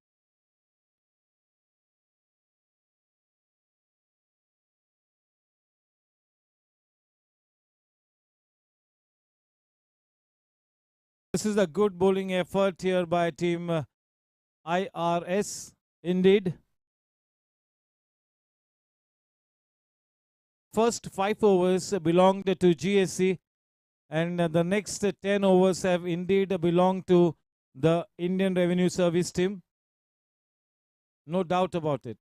This is a good bowling effort here by team I.R.S. Indeed. First 5 overs belonged to GSC, and the next 10 overs have indeed belonged to the Indian Revenue Service team. No doubt about it.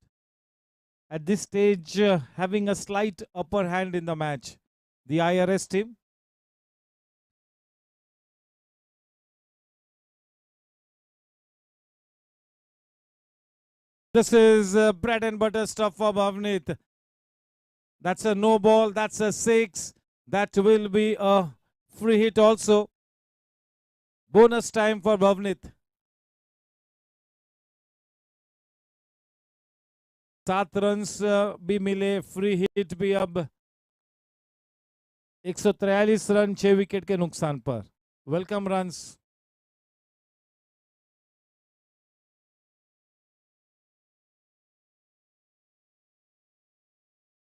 At this stage, having a slight upper hand in the match, the I.R.S team. This is bread and butter stuff for Bhavnit. That's a no ball. That's a 6. That will be a free hit also. Bonus time for Bhavnit. 7 runs भी मिले, free hit भी. अब 143 run 6 wicket के नुकसान पर. Welcome runs.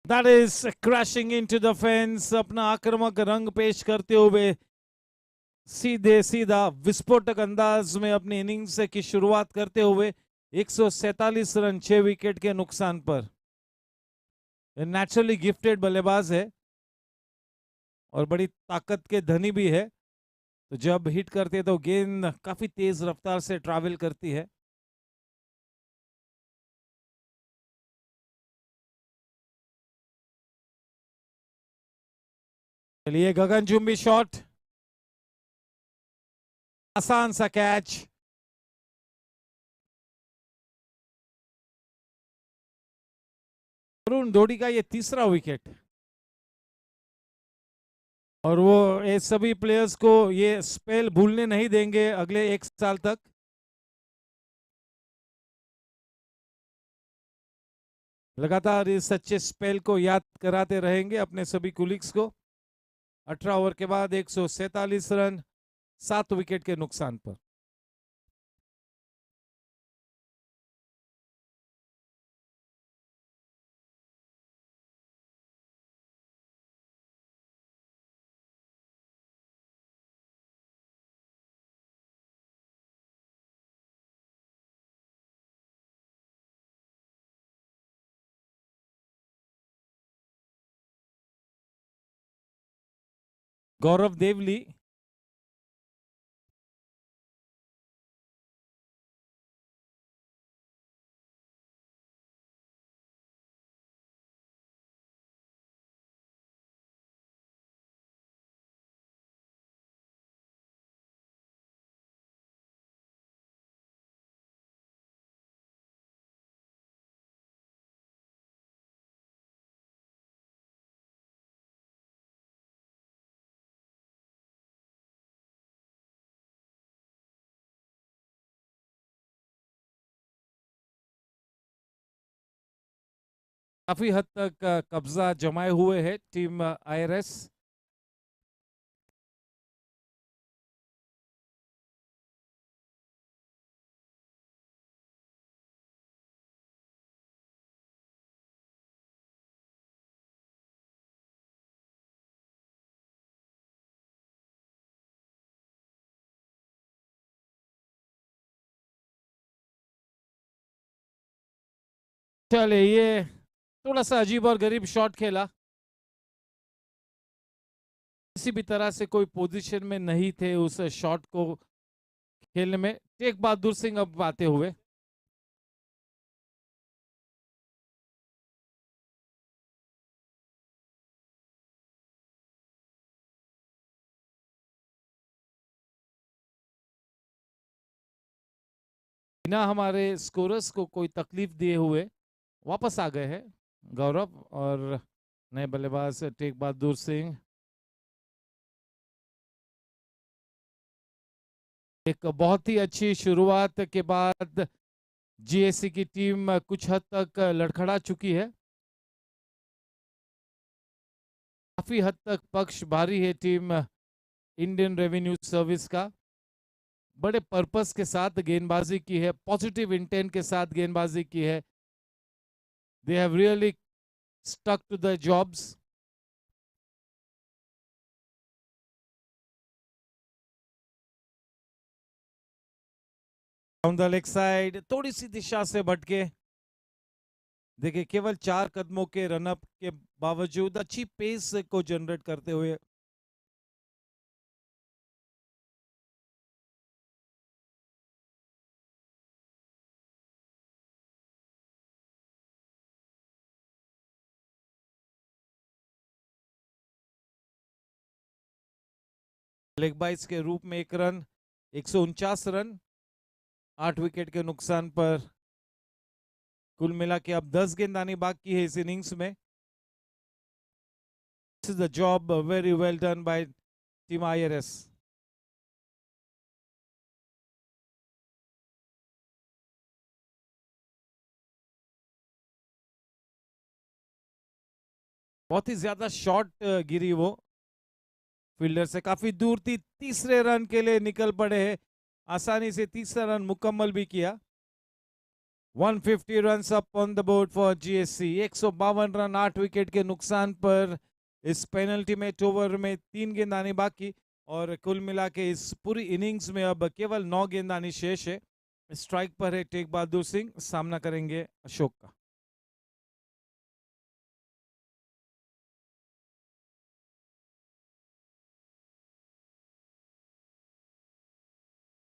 That is crashing into the fence. अपना आक्रामक रंग पेश करते हुए सीधे सीधा विस्फोटक अंदाज में अपनी इनिंग्स की शुरुआत करते हुए 147 रन 6 विकेट के नुकसान पर। नेचुरली गिफ्टेड बल्लेबाज है और बड़ी ताकत के धनी भी है, तो जब हिट करते तो गेंद काफी तेज रफ्तार से ट्रैवल करती है। चलिए गगनचुंबी शॉट, आसान सा कैच। वरुण धोनी का ये तीसरा विकेट और वो ये सभी प्लेयर्स को ये स्पेल भूलने नहीं देंगे अगले 1 साल तक। लगातार इस अच्छे स्पेल को याद कराते रहेंगे अपने सभी कुलीग्स को। 18 ओवर के बाद 147 रन 7 विकेट के नुकसान पर। गौरव देवली काफी हद तक कब्जा जमाए हुए है टीम आईआरएस। चले ये थोड़ा सा अजीब और गरीब शॉट खेला, किसी भी तरह से कोई पोजीशन में नहीं थे उस शॉट को खेलने में। टेक बहादुर सिंह अब आते हुए, बिना हमारे स्कोरर्स को कोई तकलीफ दिए हुए वापस आ गए हैं गौरव और नए बल्लेबाज टेक बहादुर सिंह। एक बहुत ही अच्छी शुरुआत के बाद जीएससी की टीम कुछ हद तक लड़खड़ा चुकी है। काफी हद तक पक्ष भारी है टीम इंडियन रेवेन्यू सर्विस का। बड़े पर्पस के साथ गेंदबाजी की है, पॉजिटिव इंटेंट के साथ गेंदबाजी की है। They have really stuck to the jobs. On the leg side थोड़ी सी दिशा से भटके, देखिए केवल 4 कदमों के रनअप के बावजूद अच्छी पेस को जनरेट करते हुए लेग बाइस के रूप में 1 रन, 149 रन 8 विकेट के नुकसान पर। कुल मिला के अब 10 गेंदानी बाकी है इस इनिंग्स में। This is the job very well done by team IRS. बहुत ही ज्यादा शॉट गिरी वो फील्डर से, काफी दूर थी। तीसरे रन के लिए निकल पड़े हैं, आसानी से तीसरा रन मुकम्मल भी किया। 150 runs up on the board for GSC. 152 run 8 wicket के नुकसान पर इस पेनल्टीमेट ओवर में 3 गेंद आने बाकी और कुल मिला के इस पूरी इनिंग्स में अब केवल 9 गेंद आनी शेष है। स्ट्राइक पर है टेक बहादुर सिंह, सामना करेंगे अशोक का।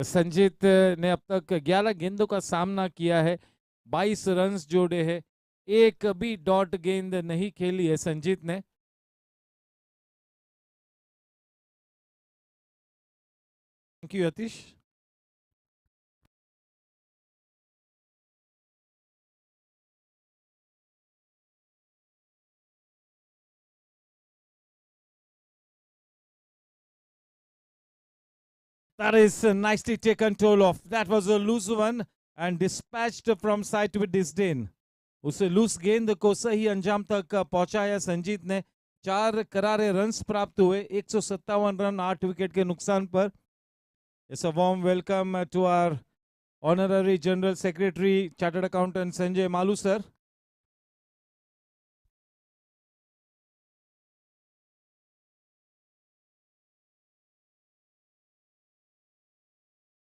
संजीत ने अब तक 11 गेंदों का सामना किया है, 22 रन्स जोड़े हैं, एक भी डॉट गेंद नहीं खेली है संजीत ने। Thank you Yatish. That is nicely taken toll of. That was a loose one and dispatched from side with disdain. उसे लूस गेंद को सही अंजाम तक पहुंचाया संजीत ने। 4 करारे रन्स प्राप्त हुए, 157 रन 8 विकेट के नुकसान पर। It's a warm welcome to our honorary general secretary, chartered accountant Sanjay Malu sir.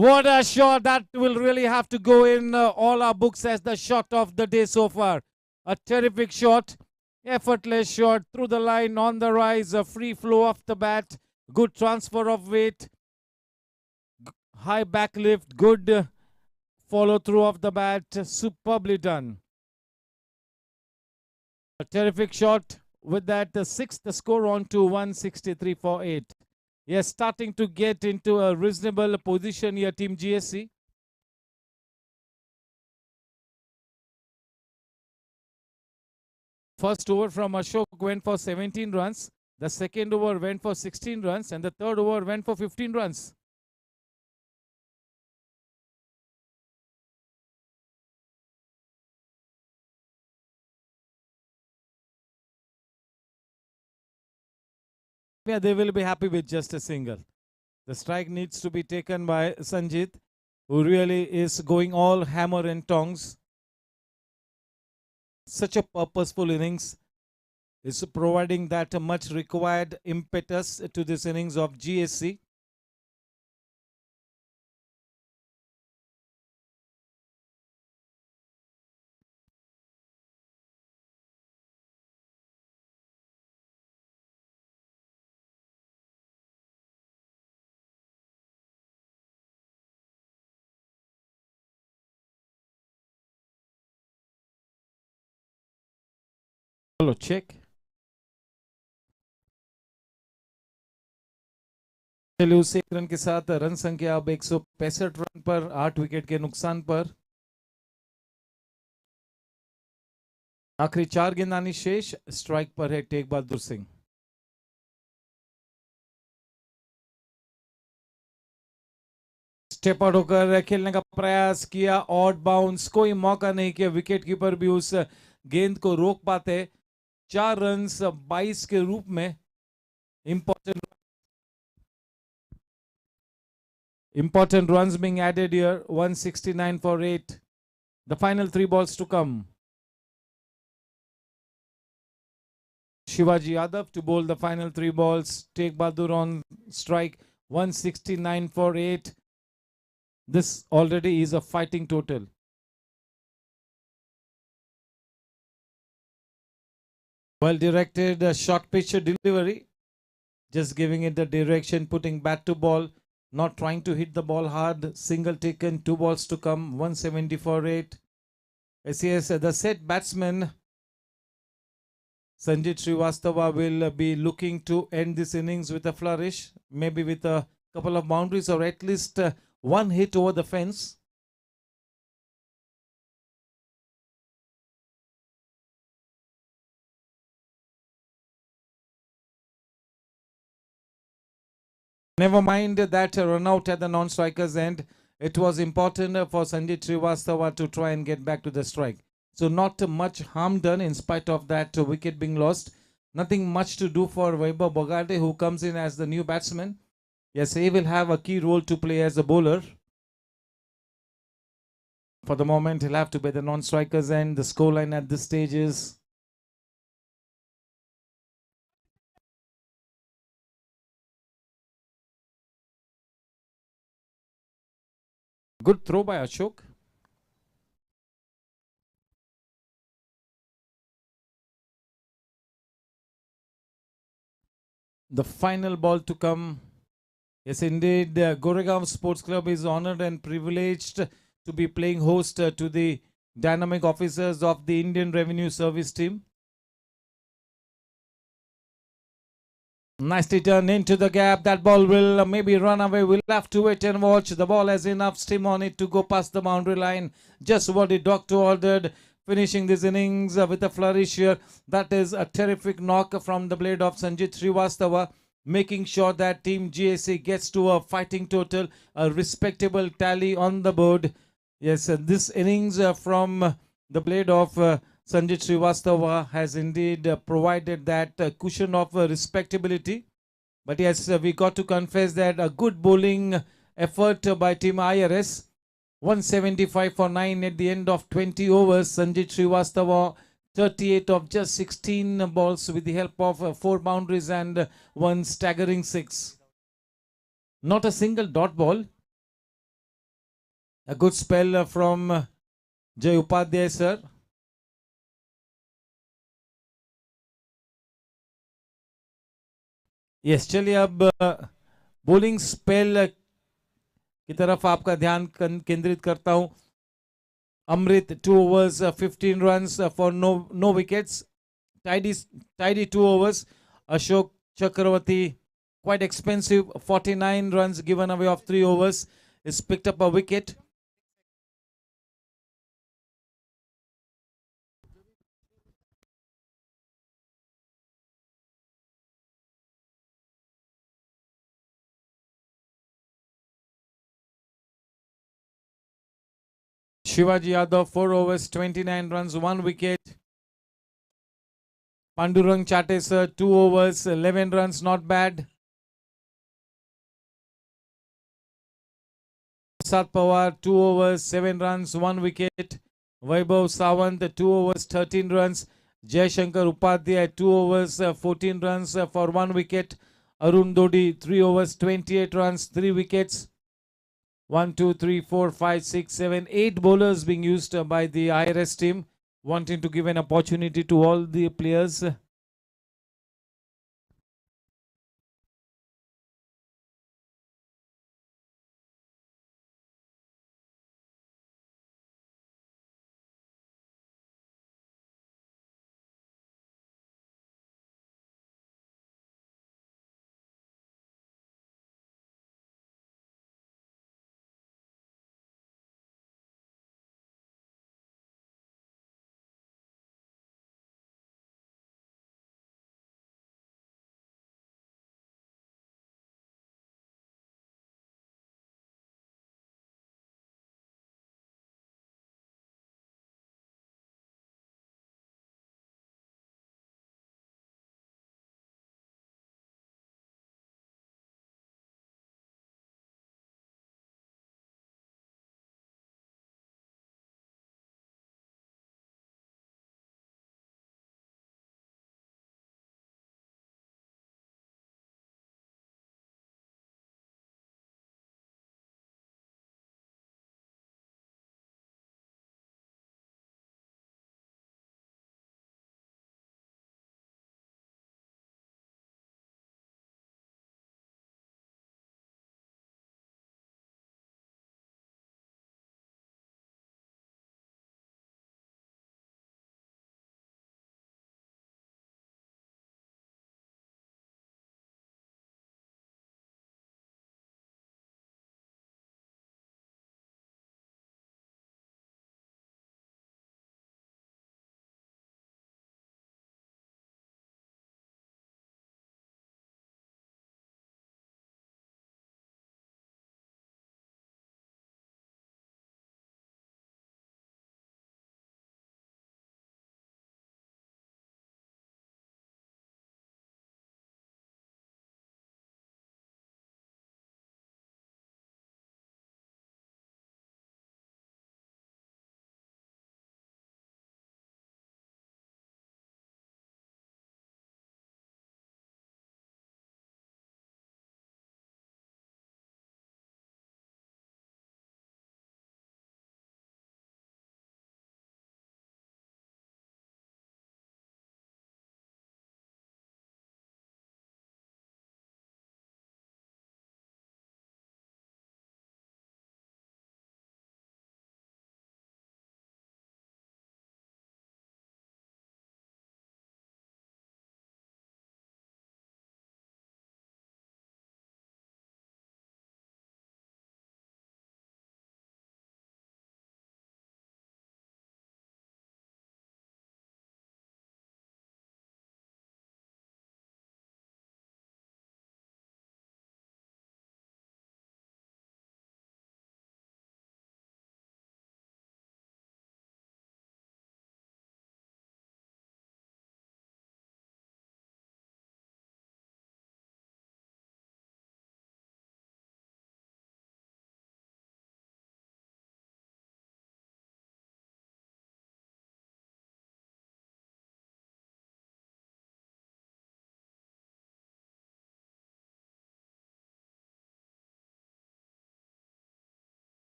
What a shot! That will really have to go in all our books as the shot of the day so far. A terrific shot, effortless shot through the line, on the rise, a free flow off the bat, good transfer of weight, high back lift, good follow through of the bat, superbly done. A terrific shot with that sixth score on to 163 for 8. Yes, starting to get into a reasonable position here, Team GSC. First over from Ashok went for 17 runs. The second over went for 16 runs. And the third over went for 15 runs. Yeah, they will be happy with just a single. The strike needs to be taken by Sanjit, who really is going all hammer and tongs. Such a purposeful innings is providing that much required impetus to this innings of GSC. चलो check. चलिए उस 1 run के साथ run संख्या अब 165 run पर 8 wicket के नुकसान पर। आखिरी 4 गेंदानी शेष, स्ट्राइक पर है take Bahadur Singh. Step out होकर खेलने का प्रयास किया, ऑड बाउंस, कोई मौका नहीं किया, विकेट कीपर भी उस गेंद को रोक पाते। 4 रन 22 के रूप में important runs being added here. 169 for 8. The final 3 balls to come. Shivaji Yadav to bowl the final 3 balls. Take Bahadur on strike. 169 for 8. This already is a fighting total. Well directed short pitch delivery. Just giving it the direction, putting bat to ball, not trying to hit the ball hard. Single taken, 2 balls to come. 170 for 8. Yes, the set batsman Sanjit Srivastava will be looking to end this innings with a flourish, maybe with a couple of boundaries or at least one hit over the fence. Never mind that run out at the non-striker's end. It was important for Sanjit Srivastava to try and get back to the strike. So not much harm done in spite of that wicket being lost. Nothing much to do for Vaibhav Bogade, who comes in as the new batsman. Yes, he will have a key role to play as a bowler. For the moment, he'll have to be the non-strikers, and the scoreline at this stage is good throw by Ashok. The final ball to come. Yes, indeed, Goregaon Sports Club is honored and privileged to be playing host to the dynamic officers of the Indian Revenue Service team. Nicely turned into the gap. That ball will maybe run away. We'll have to wait and watch. The ball has enough steam on it to go past the boundary line. Just what the doctor ordered. Finishing this innings with a flourish here. That is a terrific knock from the blade of Sanjit Srivastava, making sure that Team GSC gets to a fighting total, a respectable tally on the board. Yes, this innings from the blade of Sanjit Srivastava has indeed provided that cushion of respectability. But yes, we got to confess that a good bowling effort by Team I.R.S. 175 for 9 at the end of 20 overs. Sanjit Srivastava 38 of just 16 balls with the help of 4 boundaries and 1 staggering 6. Not a single dot ball. A good spell from Jay Upadhyay sir. Yes चलिए अब bowling spell की तरफ आपका ध्यान केंद्रित करता हूं. Amrit 2 overs 15 runs for no wickets. Tidy 2 overs. Ashok Chakravarti quite expensive 49 runs given away of 3 overs. Is picked up a wicket. Shivaji Yadav 4 overs 29 runs 1 wicket. Pandurang Chatesar 2 overs 11 runs, not bad. Prasad Pawar 2 overs 7 runs 1 wicket. Vaibhav Sawant 2 overs 13 runs. Jai Shankar Upadhyay 2 overs 14 runs for 1 wicket. Arun Dodi 3 overs 28 runs 3 wickets. 1, 2, 3, 4, 5, 6, 7, 8 bowlers being used by the I.R.S team, wanting to give an opportunity to all the players.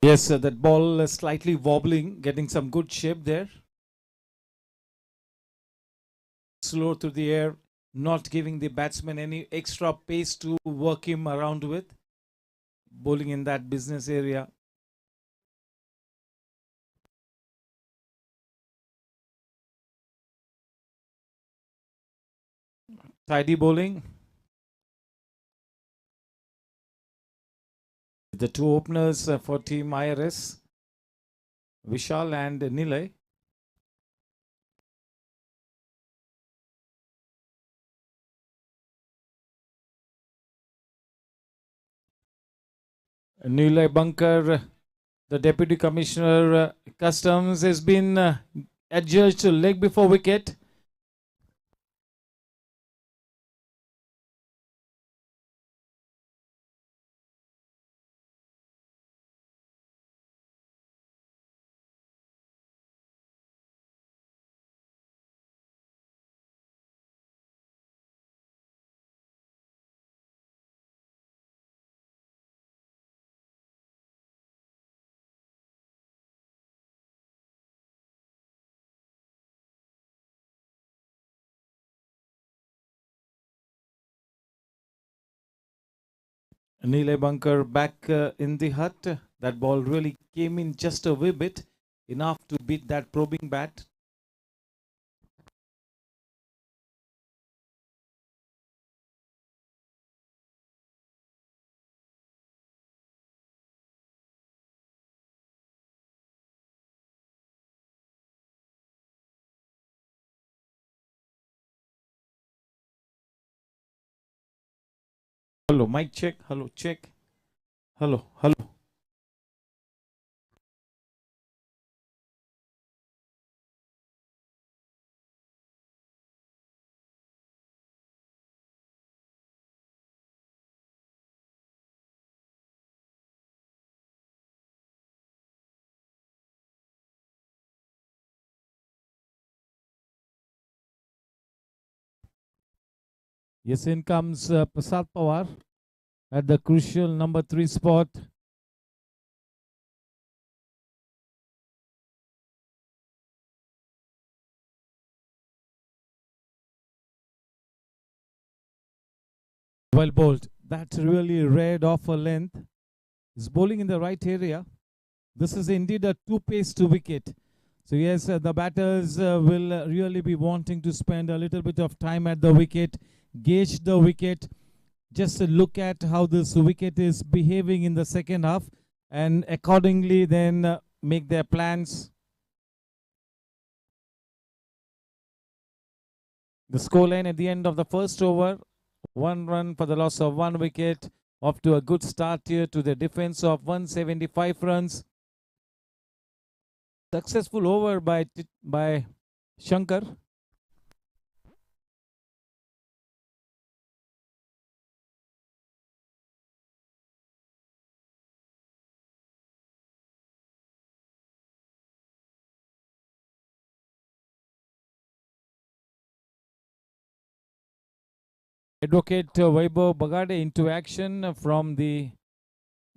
Yes, that ball slightly wobbling, getting some good shape there. Slow through the air, not giving the batsman any extra pace to work him around with. Bowling in that business area. Tidy bowling. The two openers for team I.R.S, Vishal and Nilay. Nilay Bunker, the Deputy Commissioner Customs, has been adjudged to leg before wicket. Nilay Bunker back in the hut. That ball really came in just a wee bit, enough to beat that probing bat. Hello, mic check. Hello, check. Hello, hello. Yes, in comes Prasad Pawar at the crucial number 3 spot. Well bowled. That really read off a length. Is bowling in the right area. This is indeed a two-pace to wicket. So yes, the batters will really be wanting to spend a little bit of time at the wicket, gauge the wicket, just look at how this wicket is behaving in the second half, and accordingly then make their plans. The scoreline at the end of the first over, 1 run for the loss of 1 wicket. Off to a good start here to the defense of 175 runs. Successful over by Shankar. Advocate Vaibhav Bagade into action from the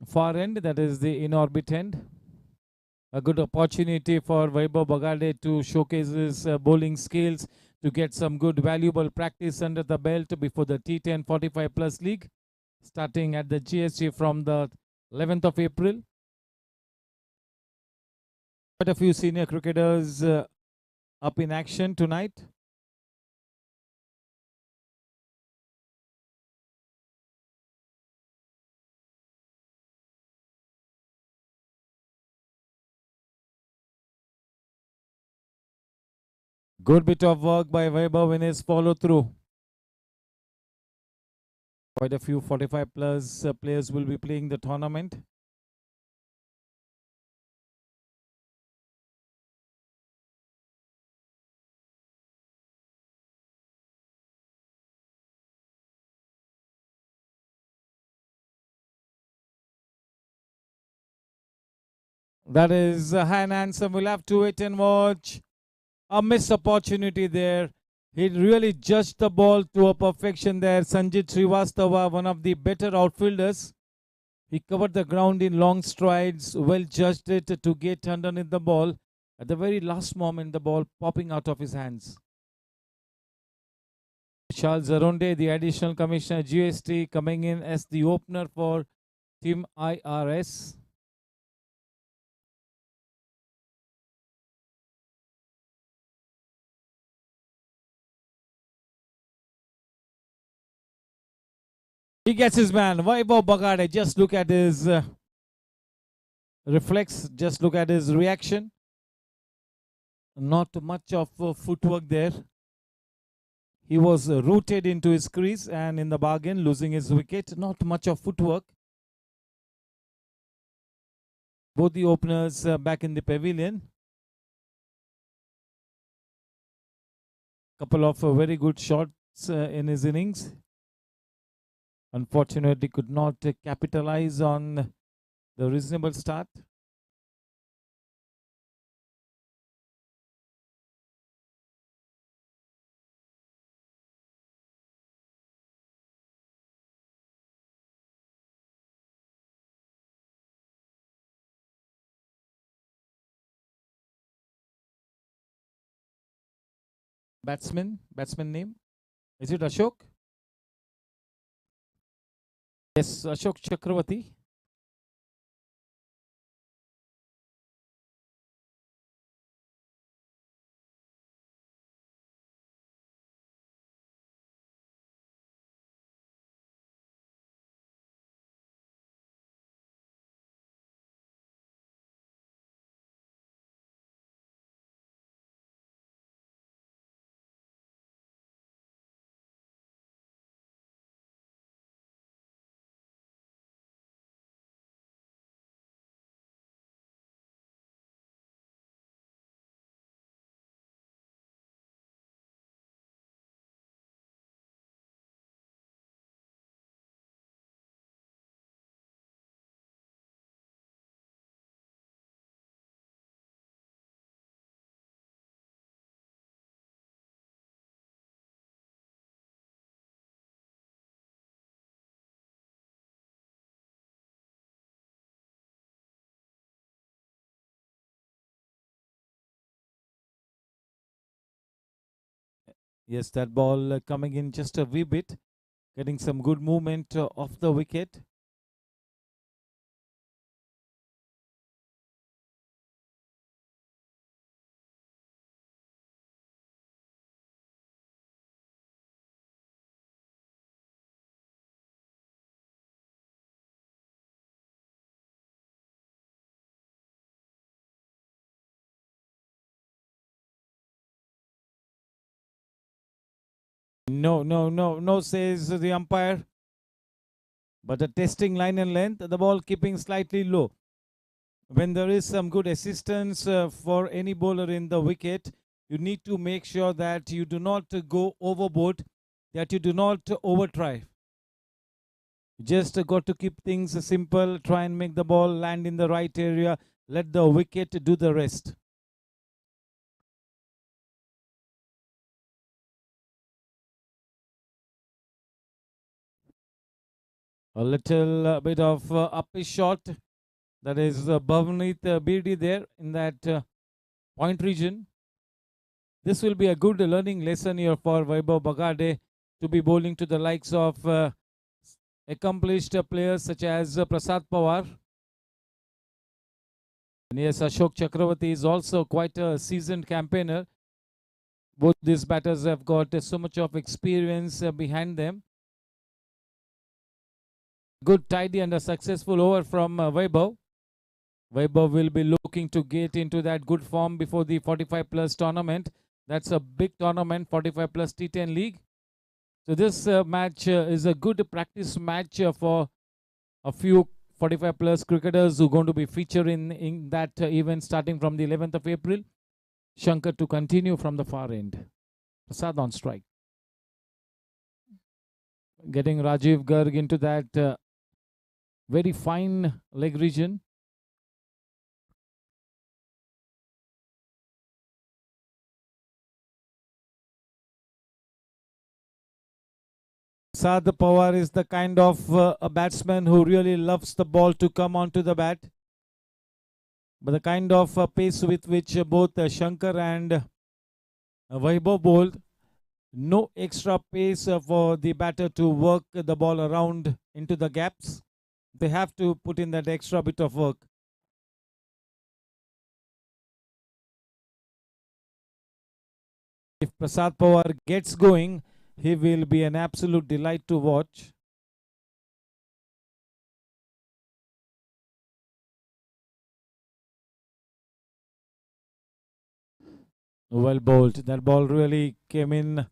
far end, that is the in-orbit end. A good opportunity for Vaibhav Bagade to showcase his bowling skills, to get some good valuable practice under the belt before the T10 45 plus league, starting at the GST from the 11th of April. Quite a few senior cricketers up in action tonight. Good bit of work by Vaibhav in his follow through. Quite a few 45 plus players will be playing the tournament. That is Han Handsome. We'll have to wait and watch. A missed opportunity there. He really judged the ball to a perfection there. Sanjit Srivastava, one of the better outfielders. He covered the ground in long strides, well judged it to get underneath the ball. At the very last moment, the ball popping out of his hands. Charles Aronde, the additional commissioner GST, coming in as the opener for Team I.R.S. He gets his man. Vaibhav Bagade. Just look at his reflex. Just look at his reaction. Not much of footwork there. He was rooted into his crease and in the bargain losing his wicket. Not much of footwork. Both the openers back in the pavilion. Couple of very good shots in his innings. Unfortunately, could not capitalize on the reasonable start. Batsman name? Is it Ashok? Yes, Ashok Chakravarti. Yes, that ball coming in just a wee bit, getting some good movement off the wicket. No, says the umpire. But a testing line and length, the ball keeping slightly low. When there is some good assistance for any bowler in the wicket, you need to make sure that you do not go overboard, that you do not overtry. Just got to keep things simple, try and make the ball land in the right area, let the wicket do the rest. A little bit of uppish shot, that is Bhavneet Birdi there in that point region. This will be a good learning lesson here for Vaibhav Bagade to be bowling to the likes of accomplished players such as Prasad Pawar. And yes, Ashok Chakravarti is also quite a seasoned campaigner. Both these batters have got so much of experience behind them. Good, tidy and a successful over from Vaibhav. Vaibhav will be looking to get into that good form before the 45 plus tournament. That's a big tournament, 45 plus T10 league. So this match is a good practice match for a few 45 plus cricketers who are going to be featured in that event starting from the 11th of April. Shankar to continue from the far end. Prasad on strike. Getting Rajiv Garg into that very fine leg region. Prasad Pawar is the kind of a batsman who really loves the ball to come onto the bat. But the kind of pace with which both Shankar and Vaibhav bowled, no extra pace for the batter to work the ball around into the gaps. They have to put in that extra bit of work. If Prasad Pawar gets going, he will be an absolute delight to watch. Well bowled. That ball really came in.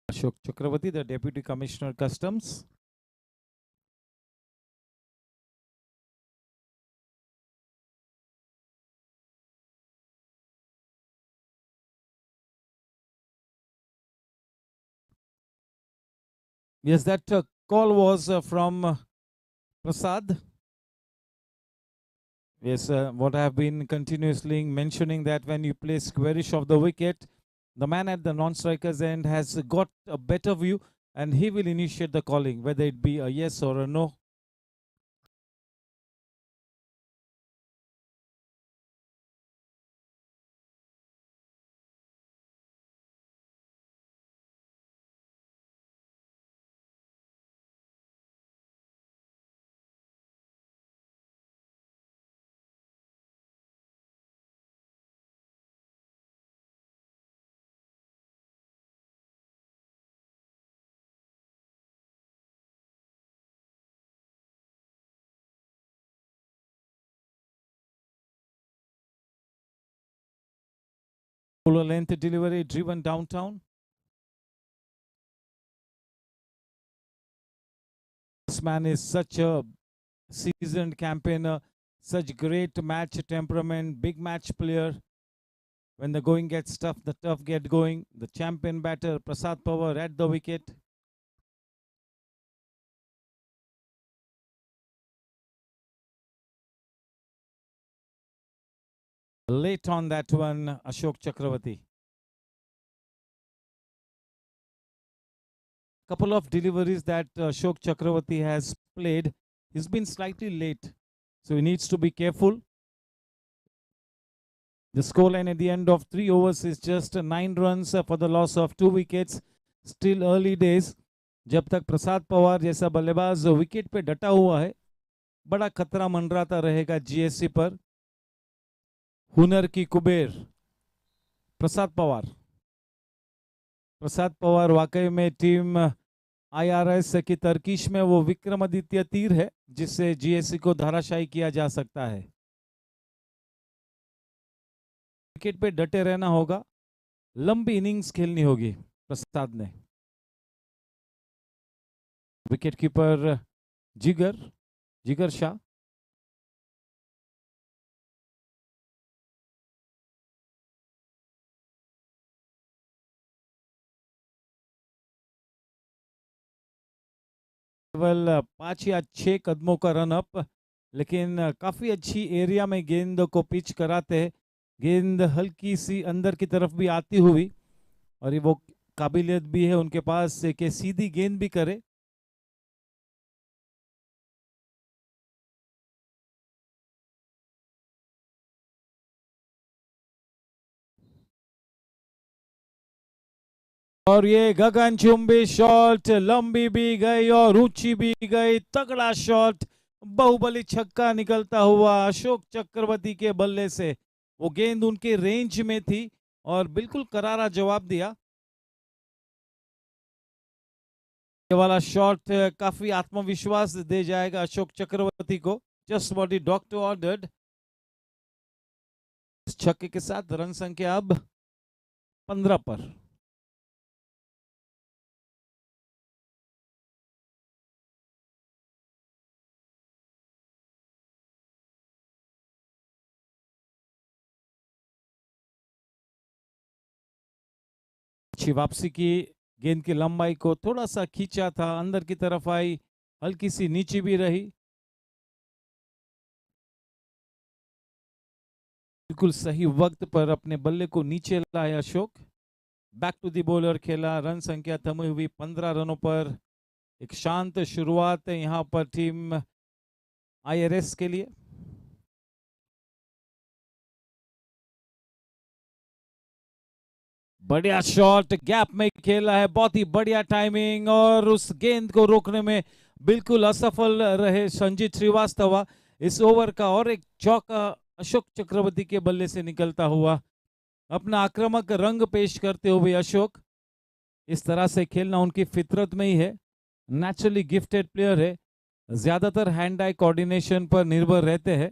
Ashok Chakravarti, the Deputy Commissioner Customs. Yes, that call was from Prasad. Yes, what I have been continuously mentioning, that when you play squarish of the wicket, the man at the non-striker's end has got a better view and he will initiate the calling, whether it be a yes or a no. Fuller length delivery driven downtown. This man is such a seasoned campaigner, such great match temperament, big match player. When the going gets tough, the tough get going. The champion batter, Prasad Pawar, at the wicket. Late on that one, Ashok Chakravarti. Couple of deliveries that Ashok Chakravarti has played, he's been slightly late, so he needs to be careful. The scoreline at the end of 3 overs is just 9 runs for the loss of 2 wickets. Still early days. जब तक प्रसाद पवार जैसा बल्लेबाज wicket पे डटा हुआ है, बड़ा खतरा मंडराता रहेगा जीएससी पर. हुनर की कुबेर प्रसाद पवार. प्रसाद पवार वाकई में टीम आईआरएस की तरकीश में वो विक्रमादित्य तीर है जिससे जीएससी को धराशायी किया जा सकता है. विकेट पे डटे रहना होगा, लंबी इनिंग्स खेलनी होगी प्रसाद ने. विकेट कीपर जिगर शाह. केवल 5 या 6 कदमों का रन अप, लेकिन काफी अच्छी एरिया में गेंद को पिच कराते हैं. गेंद हल्की सी अंदर की तरफ भी आती हुई, और ये वो काबिलियत भी है उनके पास कि सीधी गेंद भी करे. और ये गगनचुंबी शॉट, लंबी भी गई और ऊंची भी गई. तगड़ा शॉट, बाहुबली छक्का निकलता हुआ अशोक चक्रवर्ती के बल्ले से. वो गेंद उनके रेंज में थी और बिल्कुल करारा जवाब दिया. ये वाला शॉट काफी आत्मविश्वास दे जाएगा अशोक चक्रवर्ती को. Just what the doctor ordered. इस छक्के के साथ रन संख्या अब 15 पर. अच्छी वापसी की, गेंद की लंबाई को थोड़ा सा खींचा था, अंदर की तरफ आई, हल्की सी नीचे भी रही. बिल्कुल सही वक्त पर अपने बल्ले को नीचे लाया Ashok. Back to the bowler खेला, रन संख्या थमी हुई 15 रनों पर। एक शांत शुरुआत है यहाँ पर टीम IRS के लिए। बढ़िया शॉट, गैप में खेला है, बहुत ही बढ़िया टाइमिंग, और उस गेंद को रोकने में बिल्कुल असफल रहे संजीत श्रीवास्तव। इस ओवर का और एक चौका अशोक चक्रवर्ती के बल्ले से निकलता हुआ। अपना आक्रामक रंग पेश करते हुए अशोक, इस तरह से खेलना उनकी फितरत में ही है। नेचुरली गिफ्टेड प्लेयर है, ज्यादातर हैंड आई कोऑर्डिनेशन पर निर्भर रहते हैं।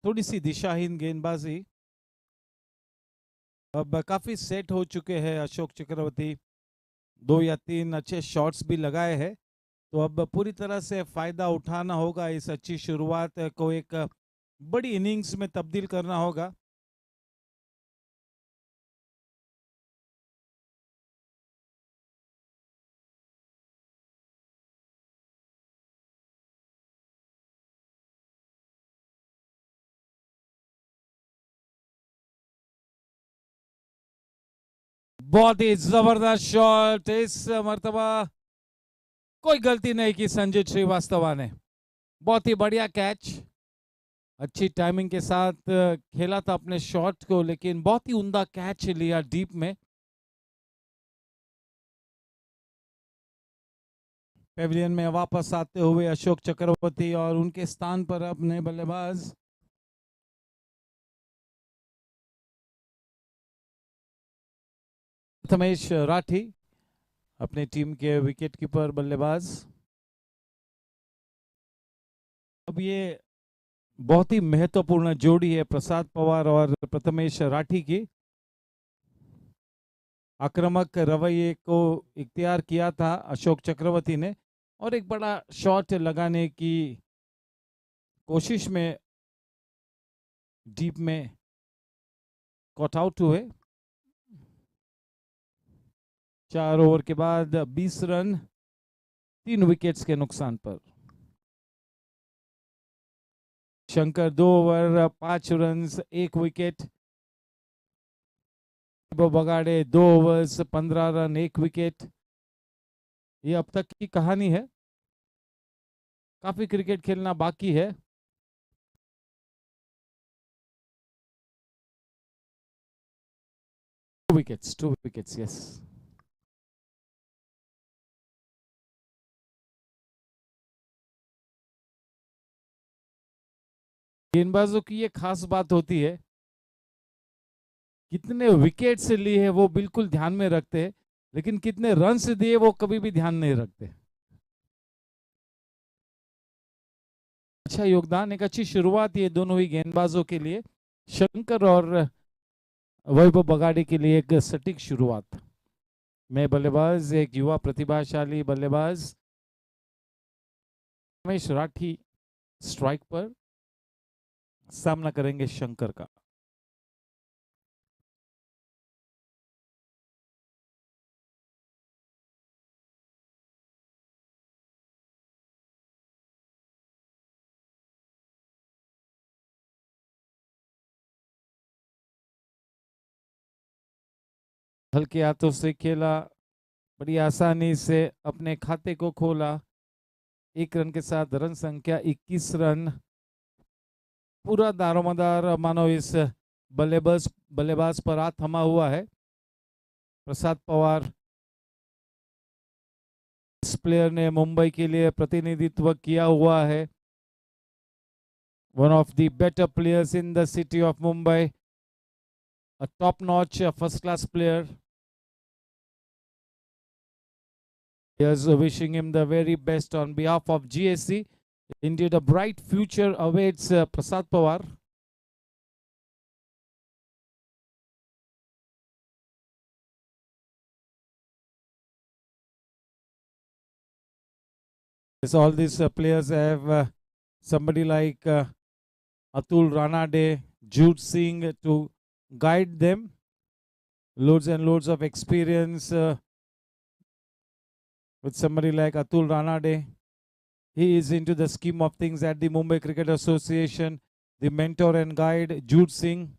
थोड़ी सी दिशाहीन गेंदबाजी। अब काफी सेट हो चुके हैं अशोक चक्रवर्ती, 2 या 3 अच्छे शॉट्स भी लगाए हैं। तो अब पूरी तरह से फायदा उठाना होगा, इस अच्छी शुरुआत को एक बड़ी इनिंग्स में तब्दील करना होगा। बहुत ही जबरदस्त शॉट, इस मर्तबा कोई गलती नहीं की संजीत श्रीवास्तव ने। बहुत ही बढ़िया कैच, अच्छी टाइमिंग के साथ खेला था अपने शॉट को, लेकिन बहुत ही उम्दा कैच लिया डीप में। पेविलियन में वापस आते हुए अशोक चक्रवर्ती, और उनके स्थान पर अपने बल्लेबाज प्रथमेश राठी, अपने टीम के विकेट कीपर बल्लेबाज। अब ये बहुत ही महत्वपूर्ण जोड़ी है प्रसाद पवार और प्रथमेश राठी की। आक्रामक रवैये को इख्तियार किया था अशोक चक्रवर्ती ने, और एक बड़ा शॉट लगाने की कोशिश में डीप में कॉट आउट हुए। 4 ओवर के बाद 20 रन 3 विकेट्स के नुकसान पर। Shankar 2 over 5 run 1 wicket. Bagade 2 overs 15 run 1 wicket. ये अब तक की कहानी है, काफी क्रिकेट खेलना बाकी है। Two wickets yes. गेंदबाजों की ये खास बात होती है, कितने विकेट्स लिए वो बिल्कुल ध्यान में रखते हैं, लेकिन कितने रन्स दिए वो कभी भी ध्यान नहीं रखते। अच्छा योगदान, एक अच्छी शुरुआत ये दोनों ही गेंदबाजों के लिए, शंकर और वैभव बगाड़ी के लिए एक सटीक शुरुआत में बल्लेबाज, एक युवा प्रतिभाशाली बल्लेबाज रमेश राठी स्ट्राइक पर सामना करेंगे शंकर का। हल्के हाथों से खेला, बड़ी आसानी से अपने खाते को खोला। 1 रन के साथ रन संख्या 21 रन। पूरा दारोमदार मानो इस बल्लेबाज पर हाथ थमा हुआ है। प्रसाद पवार इस प्लेयर ने मुंबई के लिए प्रतिनिधित्व किया हुआ है। One of the better players in the city of Mumbai, a top-notch first-class player. Here's wishing him the very best on behalf of GSC. Indeed, a bright future awaits Prasad Pawar. Yes, all these players have somebody like Atul Ranade, Jude Singh to guide them. Loads and loads of experience with somebody like Atul Ranade. He is into the scheme of things at the Mumbai Cricket Association. The mentor and guide, Jude Singh.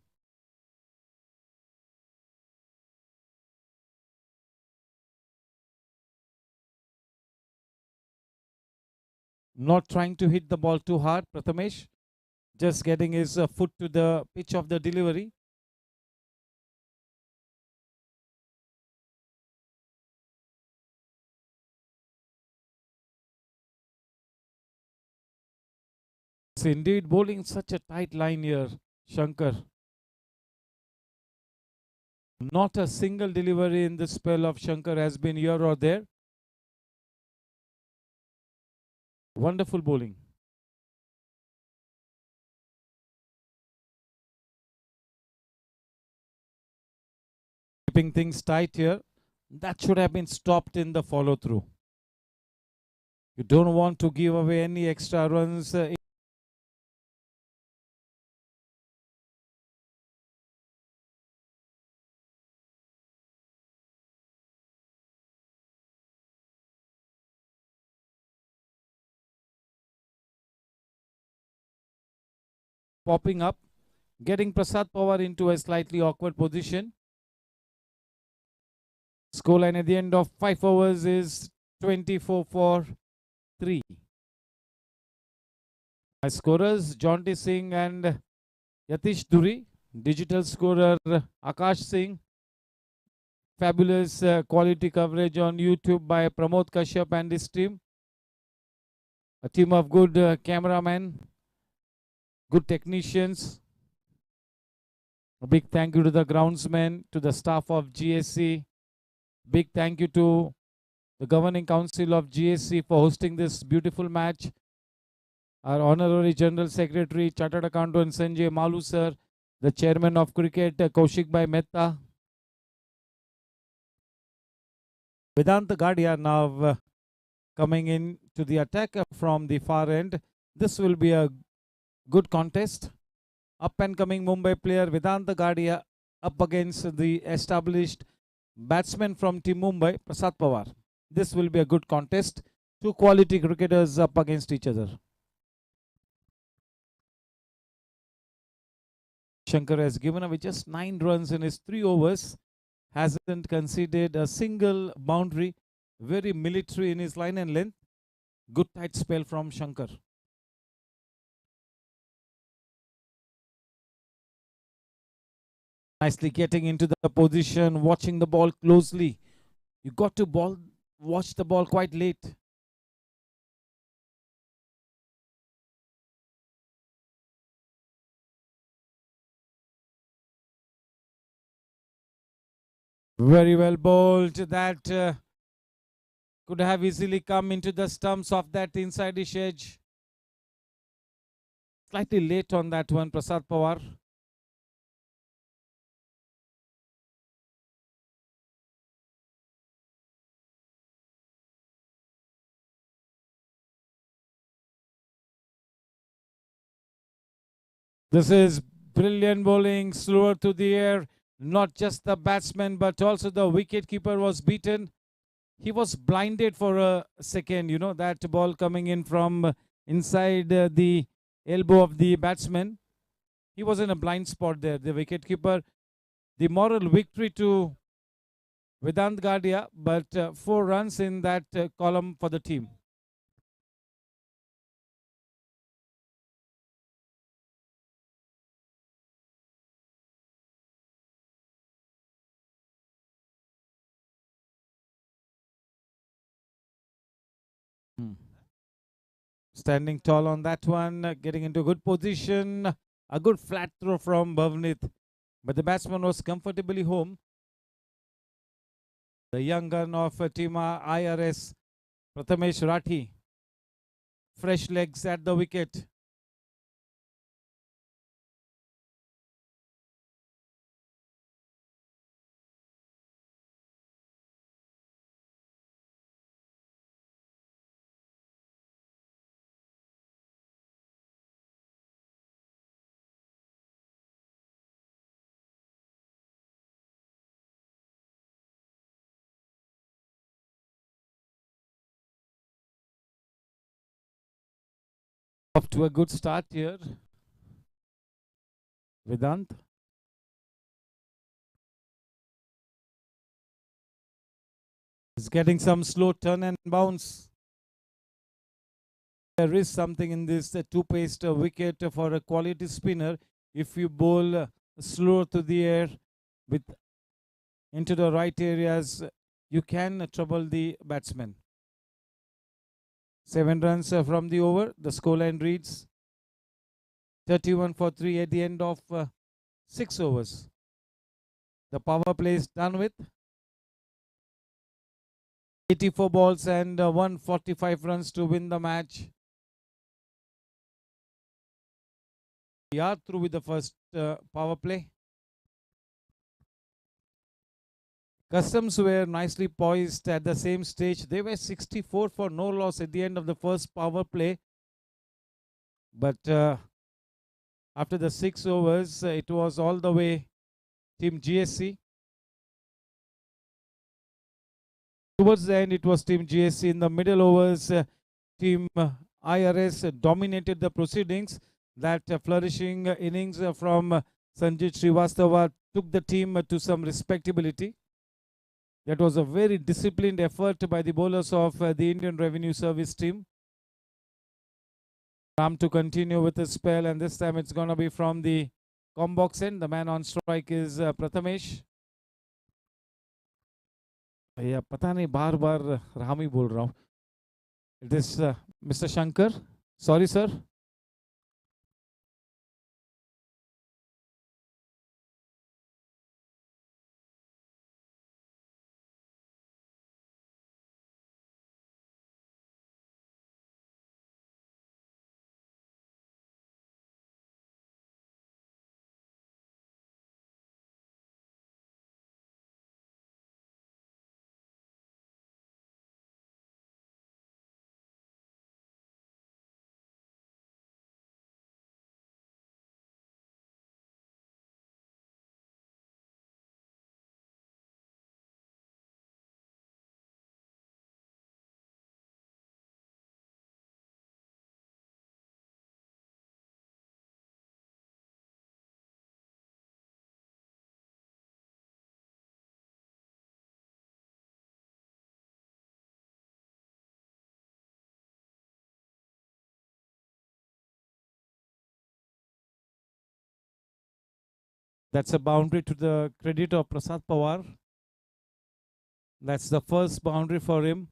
Not trying to hit the ball too hard, Prathamesh. Just getting his foot to the pitch of the delivery. It's indeed bowling such a tight line here, Shankar. Not a single delivery in this spell of Shankar has been here or there. Wonderful bowling. Keeping things tight here. That should have been stopped in the follow through. You don't want to give away any extra runs. Popping up, getting Prasad Pawar into a slightly awkward position. Scoreline at the end of 5 overs is 24 for 3. My scorers, Jaunty Singh and Yatish Duri. Digital scorer, Akash Singh. Fabulous quality coverage on YouTube by Pramod Kashyap and his team. A team of good cameramen, good technicians. A big thank you to the groundsmen, to the staff of GSC. Big thank you to the Governing Council of GSC for hosting this beautiful match. Our Honorary General Secretary, Chartered Accountant Sanjay Malu sir, the Chairman of Cricket, Kaushik Bhai Mehta. Vedanta Gadia now coming in to the attack from the far end. This will be a good contest. Up and coming Mumbai player Vedanta Gadia up against the established batsman from Team Mumbai, Prasad Pawar. This will be a good contest. Two quality cricketers up against each other. Shankar has given away just 9 runs in his 3 overs. Hasn't conceded a single boundary. Very military in his line and length. Good tight spell from Shankar. Nicely getting into the position, watching the ball closely. You got to watch the ball quite late. Very well bowled. That could have easily come into the stumps of that inside-ish edge. Slightly late on that one, Prasad Pawar. This is brilliant bowling, slower to the air. Not just the batsman, but also the wicket-keeper was beaten. He was blinded for a second, you know, that ball coming in from inside the elbow of the batsman. He was in a blind spot there. The wicketkeeper, the moral victory to Vedant Gadia, but 4 runs in that column for the team. Standing tall on that one, getting into a good position. A good flat throw from Bhavnit, but the batsman was comfortably home. The young gun of team I.R.S. Prathamesh Rathi. Fresh legs at the wicket. Off to a good start here. Vedant. Is getting some slow turn and bounce. There is something in this two-paced wicket for a quality spinner. If you bowl slow to the air with into the right areas, you can trouble the batsman. 7 runs from the over. The scoreline reads 31 for 3 at the end of 6 overs. The power play is done with 84 balls and 145 runs to win the match. We are through with the first power play. Customs were nicely poised at the same stage. They were 64 for no loss at the end of the first power play. But after the 6 overs, it was all the way Team GSC. Towards the end, it was Team GSC. In the middle overs, Team I.R.S. dominated the proceedings. That flourishing innings from Sanjit Srivastava took the team to some respectability. That was a very disciplined effort by the bowlers of the Indian Revenue Service team. Ram to continue with the spell, and this time it's going to be from the combox end. The man on strike is Prathamesh. भैया पता नहीं बार बार राम ही बोल रहा हूँ. It is Mr. Shankar. Sorry, sir. That's a boundary to the credit of Prasad Pawar. That's the first boundary for him.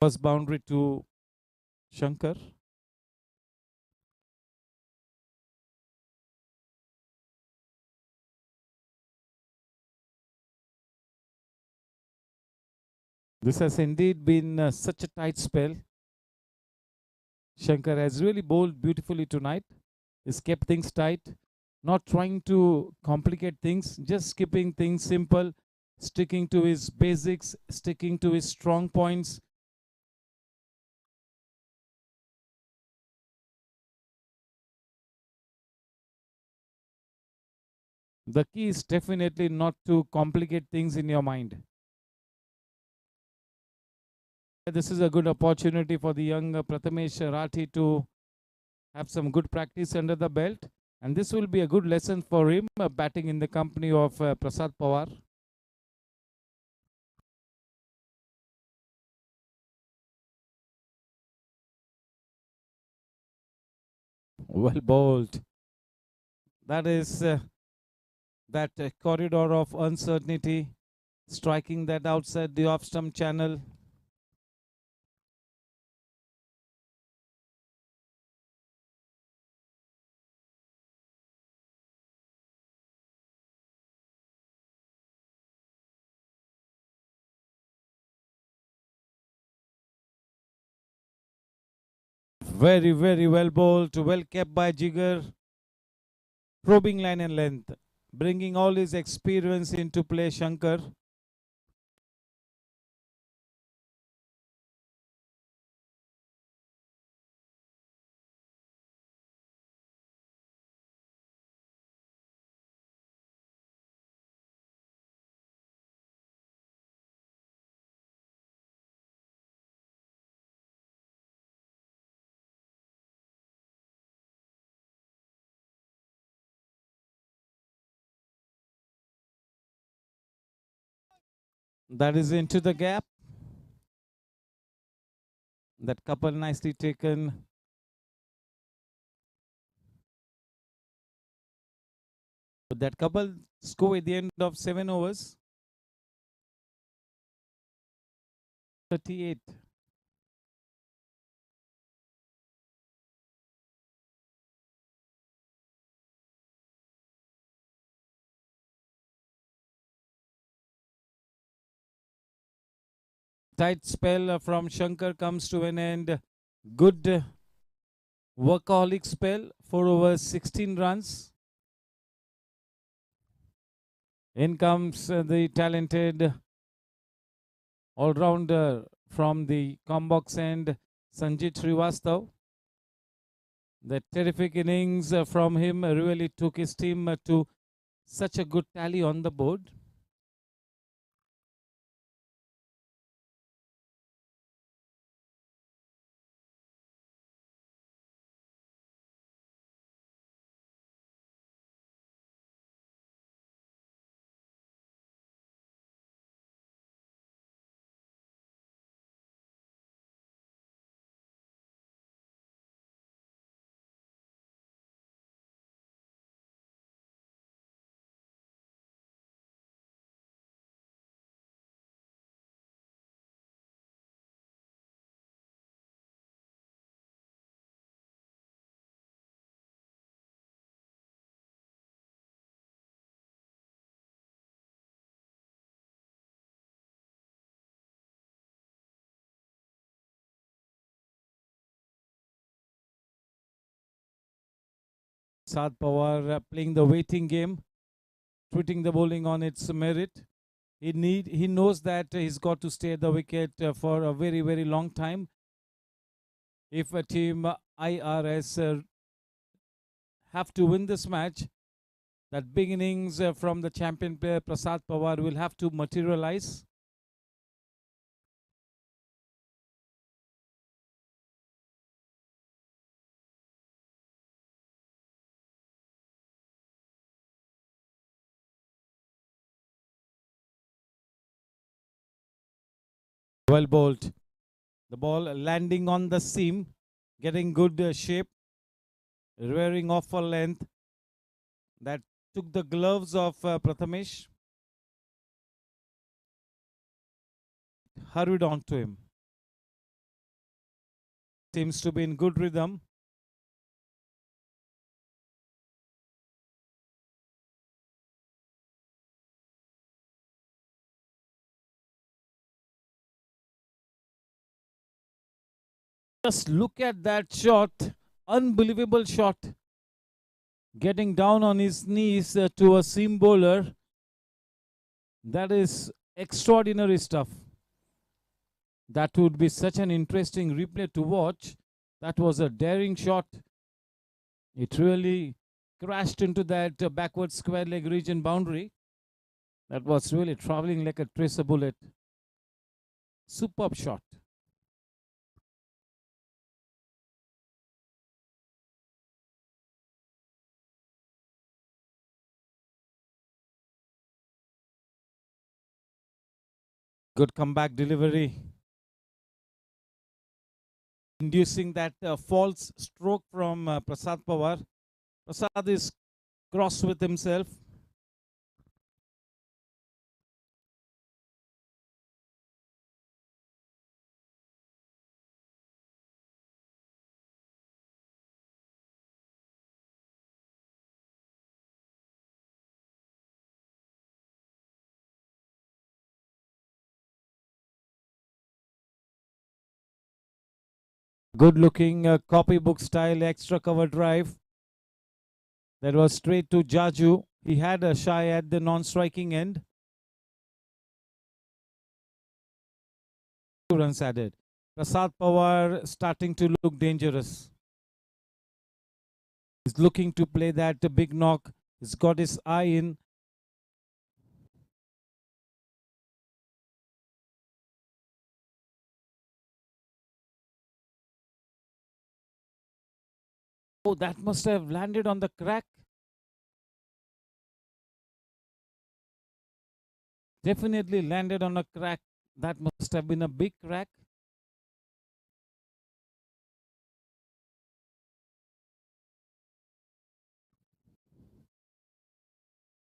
First boundary to Shankar. This has indeed been such a tight spell. Shankar has really bowled beautifully tonight. He's kept things tight, not trying to complicate things, just keeping things simple, sticking to his basics, sticking to his strong points. The key is definitely not to complicate things in your mind. This is a good opportunity for the young Prathamesh Rathi to have some good practice under the belt. And this will be a good lesson for him batting in the company of Prasad Pawar. Well bowled. That is that corridor of uncertainty, striking that outside the off-stump channel. Very, very well bowled, well kept by Jigar. Probing line and length, bringing all his experience into play, Shankar. That is into the gap. That couple nicely taken. That couple score at the end of 7 overs. 38. Tight spell from Shankar comes to an end. Good workaholic spell, 4 overs, 16 runs. In comes the talented all-rounder from the Combox end, Sanjit Srivastav. The terrific innings from him really took his team to such a good tally on the board. Prasad Pawar playing the waiting game, putting the bowling on its merit. He knows that he's got to stay at the wicket for a very, very long time. If a team I.R.S. have to win this match, that big innings from the champion player Prasad Pawar will have to materialize. Well bowled. The ball landing on the seam, getting good shape, rearing off for length. That took the gloves of Prathamesh. Hurried on to him. Seems to be in good rhythm. Just look at that shot. Unbelievable shot. Getting down on his knees to a seam bowler. That is extraordinary stuff. That would be such an interesting replay to watch. That was a daring shot. It really crashed into that backward square leg region boundary. That was really traveling like a tracer bullet. Superb shot. Good comeback delivery, inducing that false stroke from Prasad Pawar. Prasad is cross with himself. Good looking copybook style extra cover drive. That was straight to Jaju. He had a shy at the non-striking end. 2 runs added. Prasad Pawar starting to look dangerous. He's looking to play that big knock. He's got his eye in. Oh, that must have landed on the crack. Definitely landed on a crack. That must have been a big crack.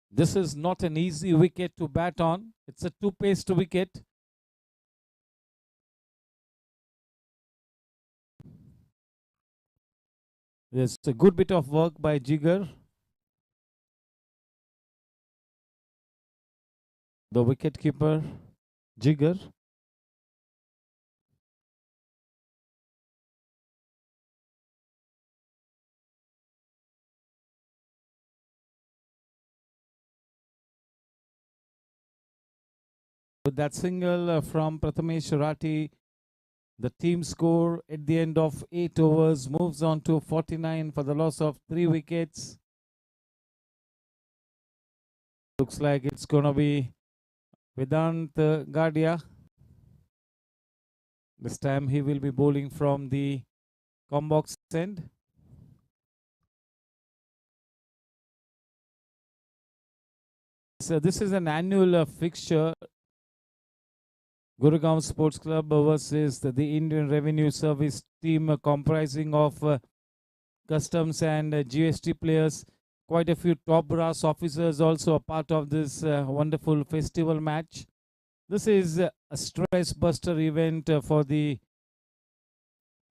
This is not an easy wicket to bat on. It's a two-paced wicket. There's a good bit of work by Jigar. The wicketkeeper, Jigar. With that single from Prathamesh Rati, the team score at the end of 8 overs moves on to 49 for the loss of 3 wickets. Looks like it's going to be Vedant Gadia. This time he will be bowling from the combox end. So this is an annual fixture. Gurugram Sports Club versus the Indian Revenue Service team comprising of customs and GST players. Quite a few top brass officers also a part of this wonderful festival match. This is a stress buster event for the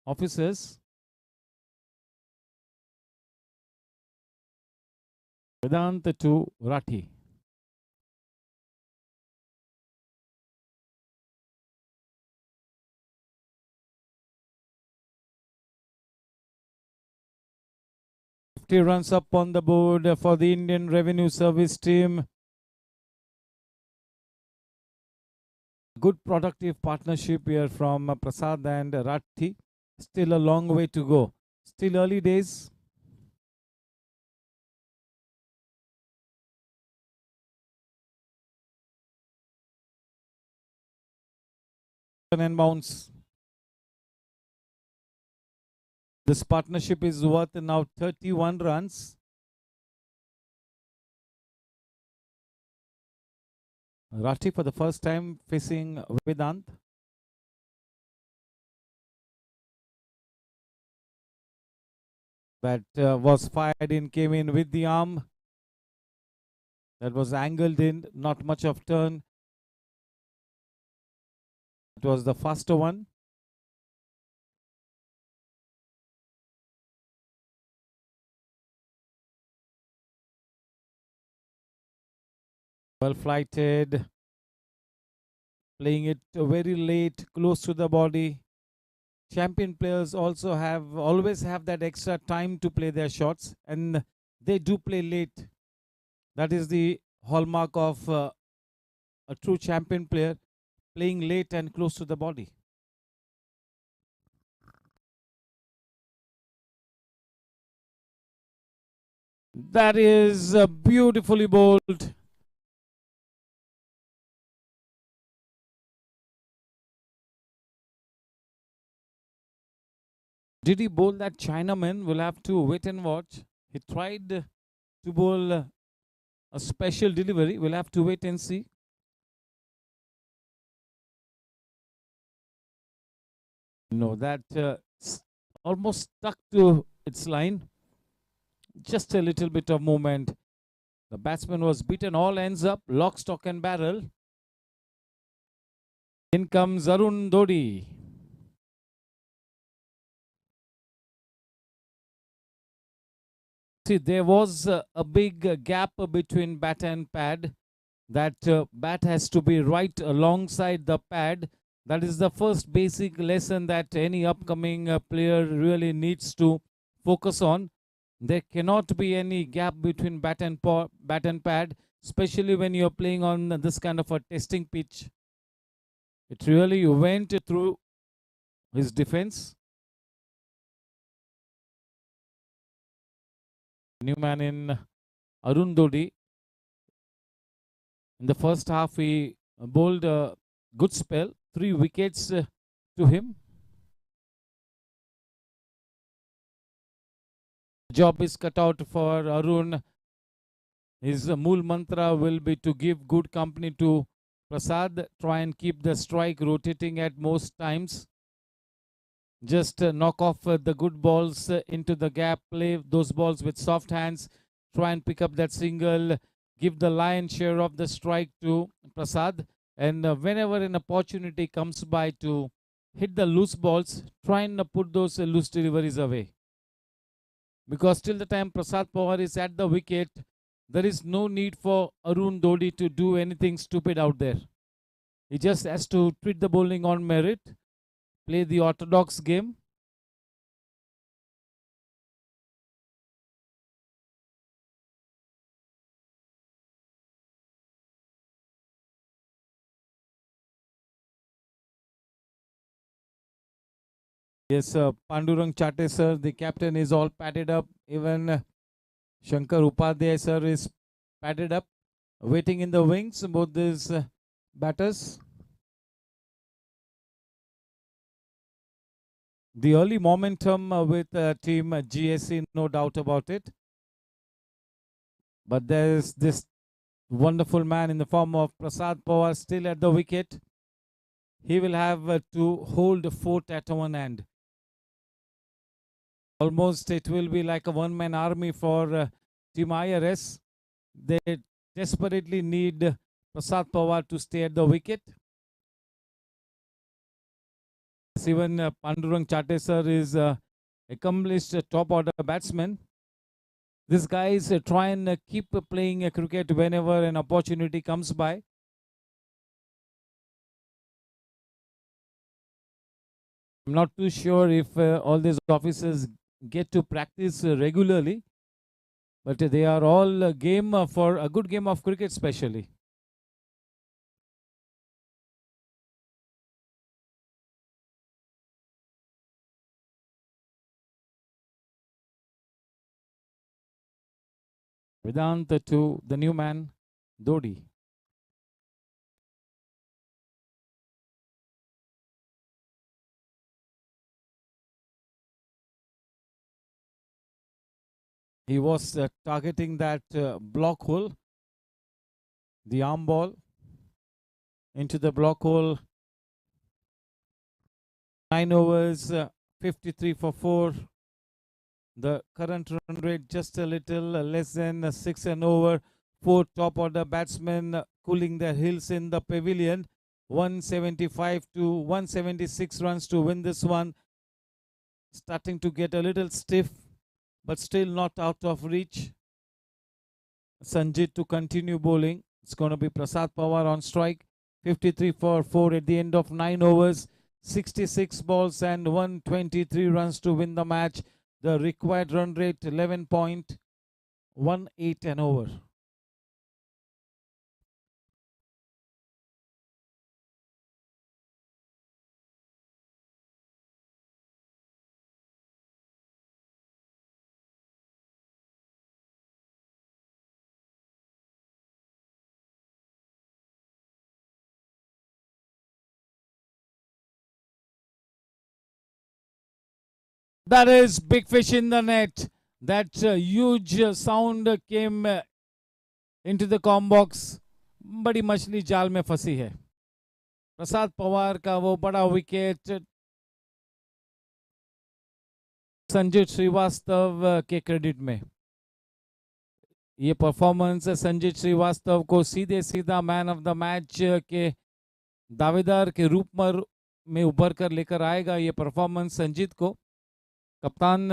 officers. Vedant to Rathi. Runs up on the board for the Indian Revenue Service team. Good productive partnership here from Prasad and Rathi. Still a long way to go. Still early days. And bounce. This partnership is worth now 31 runs. Rathi for the first time facing Vedant. That was fired in, came in with the arm. That was angled in, not much of turn. It was the faster one. Well flighted. Playing it very late, close to the body. Champion players also always have that extra time to play their shots, and they do play late. That is the hallmark of a true champion player, playing late and close to the body. That is beautifully bowled. Did he bowl that Chinaman? We'll have to wait and watch. He tried to bowl a special delivery. We'll have to wait and see. No, that almost stuck to its line. Just a little bit of movement. The batsman was beaten. All ends up lock, stock, and barrel. In comes Arun Dodi. See, there was a big gap between bat and pad. That bat has to be right alongside the pad. That is the first basic lesson that any upcoming player really needs to focus on. There cannot be any gap between bat and pad, especially when you're playing on this kind of a testing pitch. It really went through his defense. New man in Arun Dodi. In the first half, he bowled a good spell, 3 wickets to him. Job is cut out for Arun. His mool mantra will be to give good company to Prasad, try and keep the strike rotating at most times. Just knock off the good balls into the gap, play those balls with soft hands, try and pick up that single, give the lion's share of the strike to Prasad. And whenever an opportunity comes by to hit the loose balls, try and put those loose deliveries away. Because till the time Prasad Pawar is at the wicket, there is no need for Arun Dodi to do anything stupid out there. He just has to treat the bowling on merit, play the orthodox game. Yes, Pandurang Chate sir, the captain is all padded up. Even Shankar Upadhyay sir is padded up, waiting in the wings, both these batters. The early momentum with team GSC, no doubt about it. But there's this wonderful man in the form of Prasad Pawar still at the wicket. He will have to hold fort at one end. Almost it will be like a one-man army for team I.R.S. They desperately need Prasad Pawar to stay at the wicket. Even Pandurang Chate sir is accomplished top order batsman. This guy is try and keep playing cricket whenever an opportunity comes by. I'm not too sure if all these officers get to practice regularly, but they are all game for a good game of cricket, especially. Vedant to the new man, Dodi. He was targeting that block hole, the arm ball into the block hole. 9 overs, 53 for 4. The current run rate just a little less than 6 and over. 4 top order batsmen cooling their heels in the pavilion. 175 to 176 runs to win this one. Starting to get a little stiff, but still not out of reach. Sanjit to continue bowling. It's going to be Prasad Pawar on strike. 53 for 4 at the end of 9 overs. 66 balls and 123 runs to win the match. The required run rate 11.18 an over. That is big fish in the net. That huge sound came into the com box. बड़ी मछली जाल में फंसी है. प्रसाद पवार का वो बड़ा wicket Sanjay Srivastava के क्रेडिट में ये परफॉर्मेंस संजय श्रीवास्तव को सीधे सीधा मैन ऑफ द मैच के दावेदार के रूप में उभर कर लेकर आएगा। ये परफॉर्मेंस संजीत को। कप्तान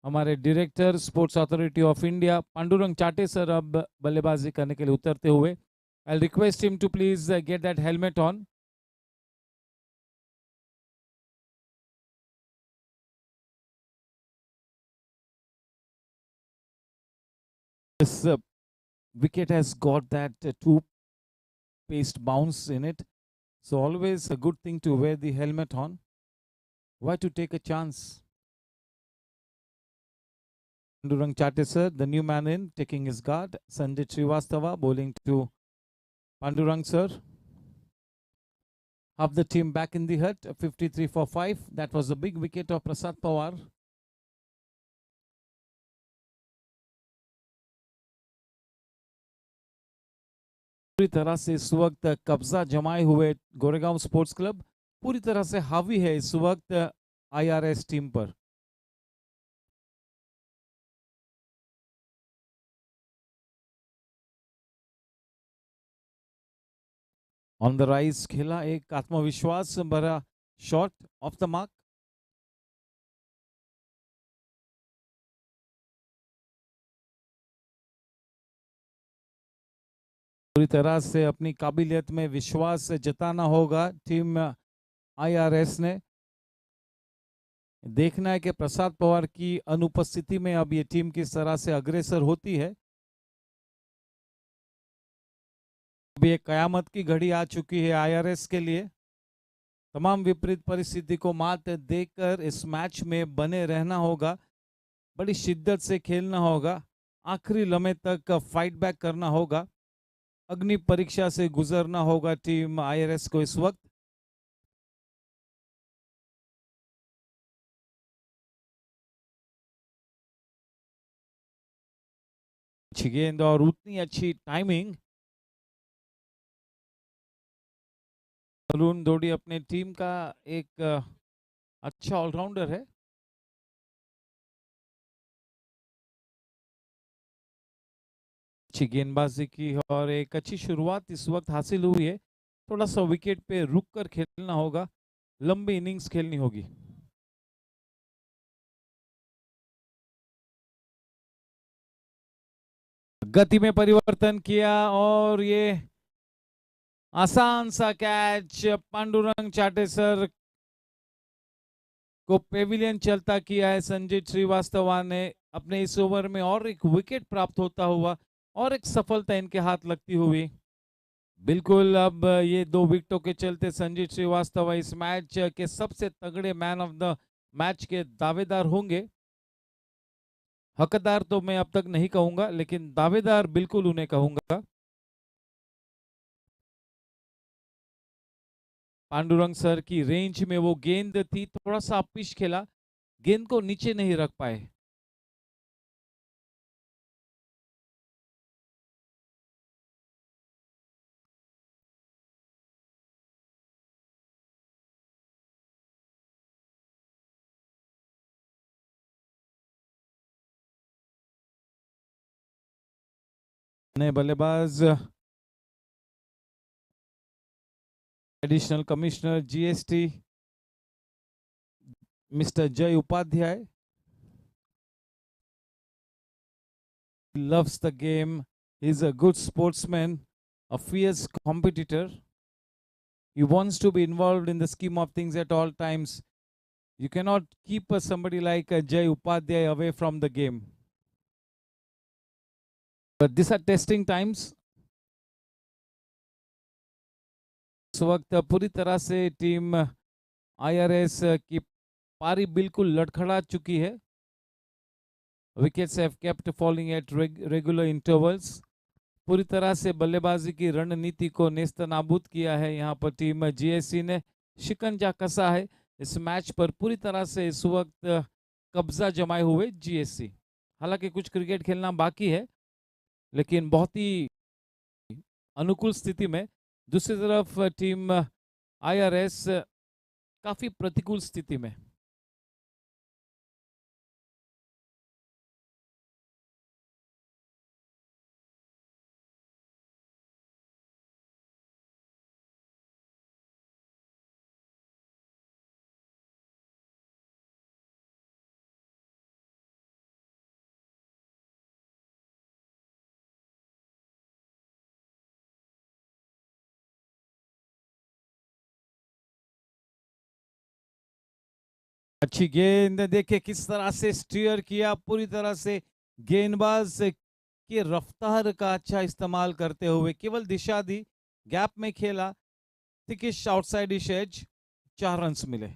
हमारे director Sports authority of India Pandurang Chate sir अब बल्लेबाजी करने के लिए उतरते हुए। I request him to please get that helmet on. This wicket has got that two paced bounce in it, so always a good thing to wear the helmet on. Why to take a chance? Pandurang Chate sir, the new man in, taking his guard. Sanjay Srivastava bowling to Pandurang sir. Half the team back in the hut, 53 for 5. That was a big wicket of Prasad Pawar. पूरी तरह से इस वक्त कब्जा जमाए हुए Goregaon sports club पूरी तरह से हावी है इस वक्त आईआरएस टीम पर। ऑन द राइज खेला एक आत्मविश्वास भरा शॉट ऑफ द मार्क। पूरी तरह से अपनी काबिलियत में विश्वास जताना होगा टीम आईआरएस ने। देखना है कि प्रसाद पवार की अनुपस्थिति में अब ये टीम किस तरह से अग्रसर होती है। अभी एक कयामत की घड़ी आ चुकी है आईआरएस के लिए। तमाम विपरीत परिस्थिति को मात देकर इस मैच में बने रहना होगा, बड़ी शिद्दत से खेलना होगा, आखिरी लम्हे तक फाइट बैक करना होगा, अग्नि परीक्षा से गुजरना होगा टीम आईआरएस को इस वक्त। अच्छी गेंद और उतनी अच्छी टाइमिंग। अरुण दोडी अपने टीम का एक अच्छा ऑलराउंडर है। अच्छी गेंदबाजी की और एक अच्छी शुरुआत इस वक्त हासिल हुई है। थोड़ा सा विकेट पे रुक कर खेलना होगा, लंबी इनिंग्स खेलनी होगी। गति में परिवर्तन किया और ये आसान सा कैच पांडुरंग चाटे सर को पेविलियन चलता किया है संजय श्रीवास्तव ने अपने इस ओवर में, और एक विकेट प्राप्त होता हुआ और एक सफलता इनके हाथ लगती हुई। बिल्कुल अब ये 2 विकेटों के चलते संजय श्रीवास्तव इस मैच के सबसे तगड़े मैन ऑफ द मैच के दावेदार होंगे। हकदार तो मैं अब तक नहीं कहूंगा, लेकिन दावेदार बिल्कुल उन्हें कहूंगा। पांडुरंग सर की रेंज में वो गेंद थी, थोड़ा सा पिच खेला, गेंद को नीचे नहीं रख पाए। बल्लेबाज एडिशनल कमिश्नर जीएसटी मिस्टर जय Upadhyay. He loves the game. He's a good sportsman, a fierce competitor. He wants to be involved in the scheme of things at all times. You cannot keep somebody like Jay Upadhyay away from the game. But these are testing times. इस वक्त पूरी तरह से team IRS की पारी बिल्कुल लड़खड़ा चुकी है। Wickets have kept falling at regular intervals. पूरी तरह से बल्लेबाजी की रणनीति को नेस्तनाबूद किया है यहाँ पर टीम जीएससी ने। शिकंजा कसा है इस मैच पर पूरी तरह से इस वक्त कब्जा जमाए हुए जीएससी। हालांकि कुछ क्रिकेट खेलना बाकी है, लेकिन बहुत ही अनुकूल स्थिति में। दूसरी तरफ टीम आईआरएस काफी प्रतिकूल स्थिति में। अच्छी गेंद, देखिए किस तरह से स्टीयर किया, पूरी तरह से गेंदबाज की रफ्तार का अच्छा इस्तेमाल करते हुए केवल दिशा दी, गैप में खेला, थिकिश आउटसाइड एज, 4 रन मिले।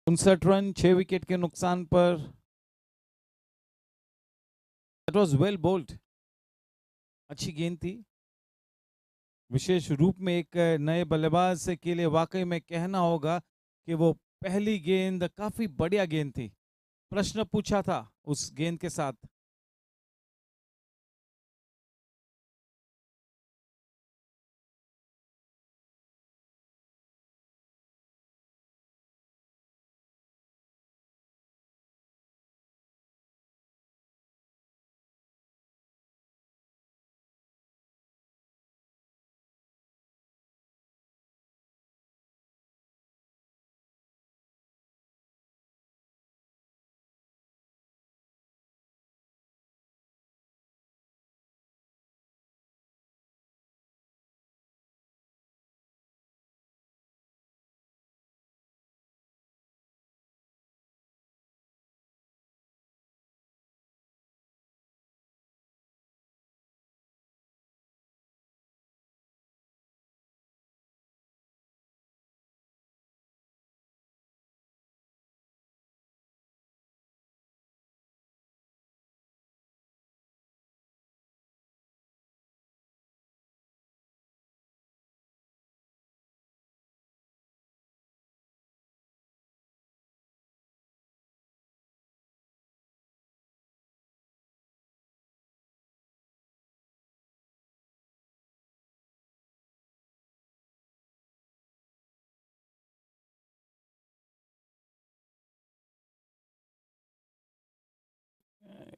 59 रन 6 विकेट के नुकसान पर। दैट वाज वेल बोल्ड, अच्छी गेंद थी। विशेष रूप में एक नए बल्लेबाज के लिए वाकई में कहना होगा कि वो पहली गेंद काफी बढ़िया गेंद थी। प्रश्न पूछा था उस गेंद के साथ।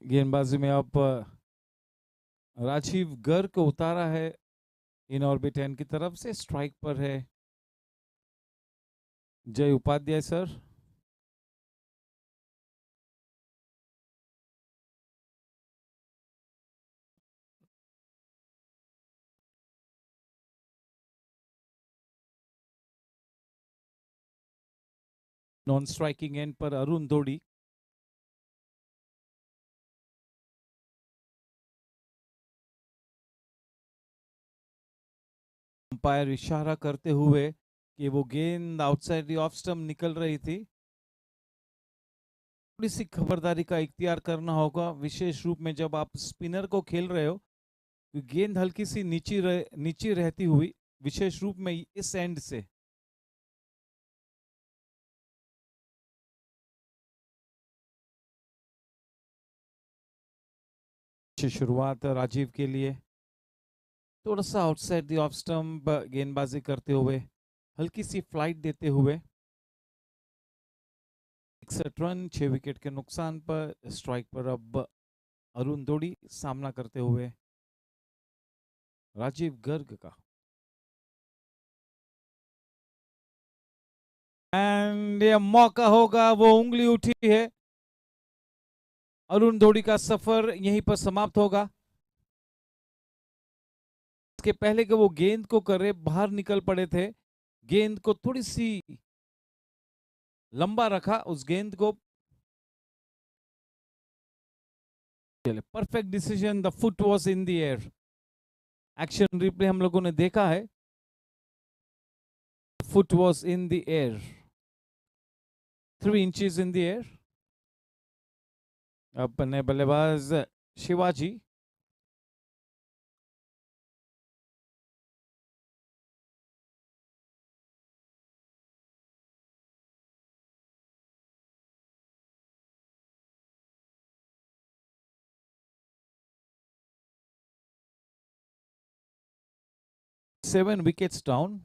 गेंदबाजी में अब राजीव गर्ग को उतारा है इन ऑर्बिट एंड की तरफ से। स्ट्राइक पर है Jay Upadhyay sir. Non striking end पर अरुण धोड़ी। अंपायर इशारा करते हुए कि वो गेंद आउटसाइड द ऑफ स्टंप निकल रही थी। थोड़ी सी खबरदारी का इख्तियार करना होगा, विशेष रूप में जब आप स्पिनर को खेल रहे हो। गेंद हल्की सी नीची रहती हुई, विशेष रूप में इस एंड से। शुरुआत राजीव के लिए। थोड़ा सा आउटसाइड द ऑफ स्टंप गेंदबाजी करते हुए, हल्की सी फ्लाइट देते हुए। 61 रन 6 विकेट के नुकसान पर। स्ट्राइक पर अब अरुण धोड़ी सामना करते हुए राजीव गर्ग का। एंड ये मौका होगा, वो उंगली उठी है। अरुण धोड़ी का सफर यहीं पर समाप्त होगा। इसके पहले कि वो गेंद को करे, बाहर निकल पड़े थे। गेंद को थोड़ी सी लंबा रखा, उस गेंद को। Perfect decision, the foot was in the air. Action replay हम लोगों ने देखा है। Foot was in the air, 3 inches in the air. अपने बल्लेबाज शिवाजी। Seven wickets down.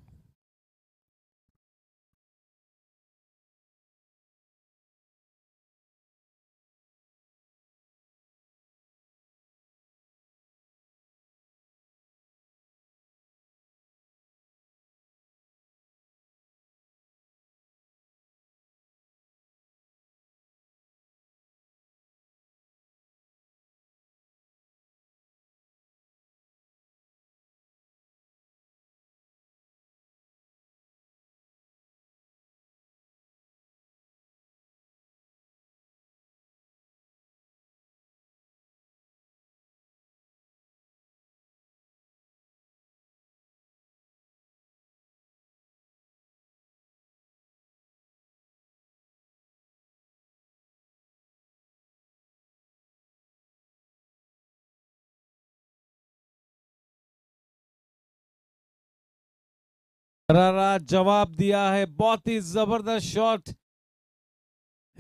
करारा जवाब दिया है, बहुत ही जबरदस्त shot.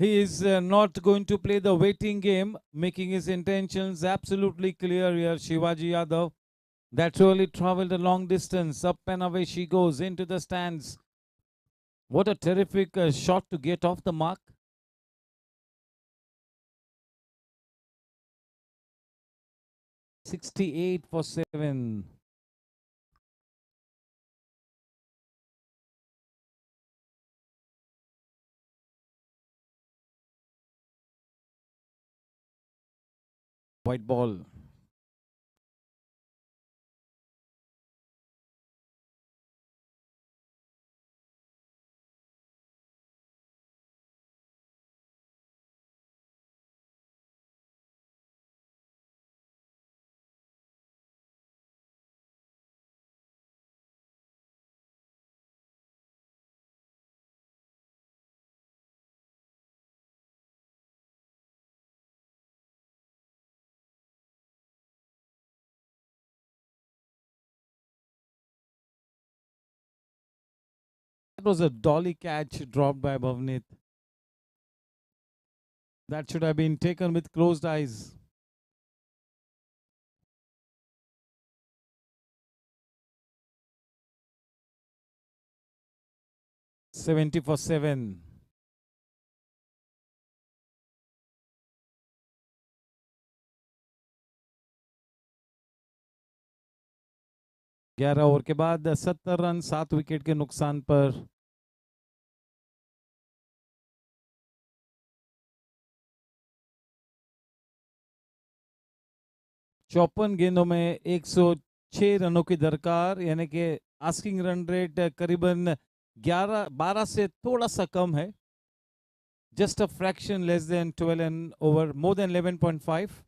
He is not going to play the waiting game, making his intentions absolutely clear here. Shivaji Yadav, that really traveled a long distance. Up and away she goes into the stands. What a terrific shot to get off the mark. $68 for 7. White ball. That was a dolly catch dropped by Bhavnit. That should have been taken with closed eyes. $70 for 7. ग्यारह over के बाद 70 run 7 wicket के नुकसान पर. चौपन गेंदों में 106 रनों की दरकार, यानी कि आस्किंग रन रेट करीबन 12 से थोड़ा सा कम है. Just a fraction less than 12 and over, more than 11.5.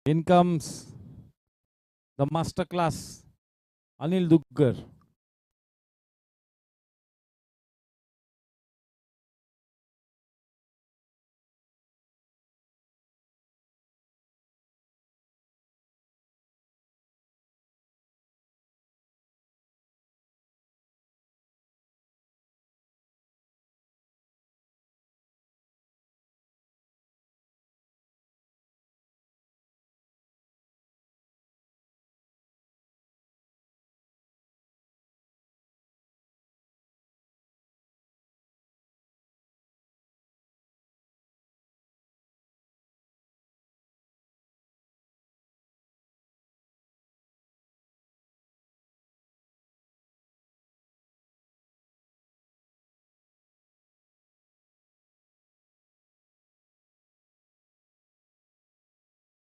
In comes the master class, Anil Duggar.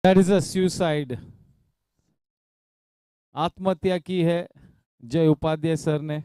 That is a suicide. आत्महत्या की है जय उपाध्याय सर ने.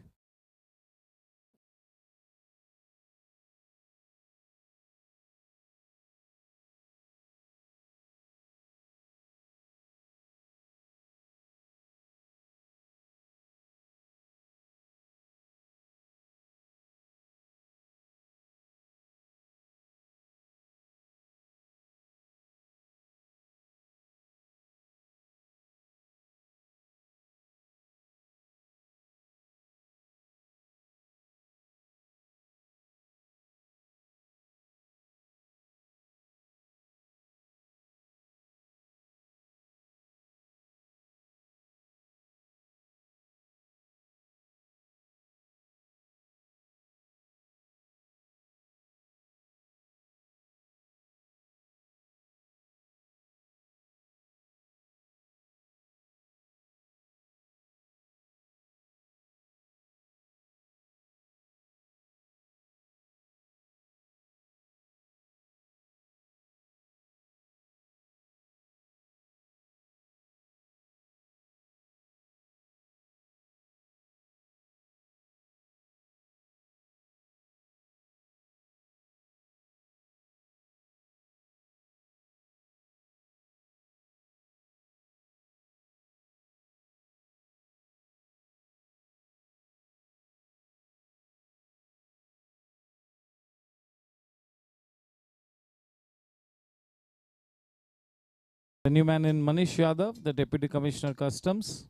The new man in Manish Yadav, the Deputy Commissioner Customs.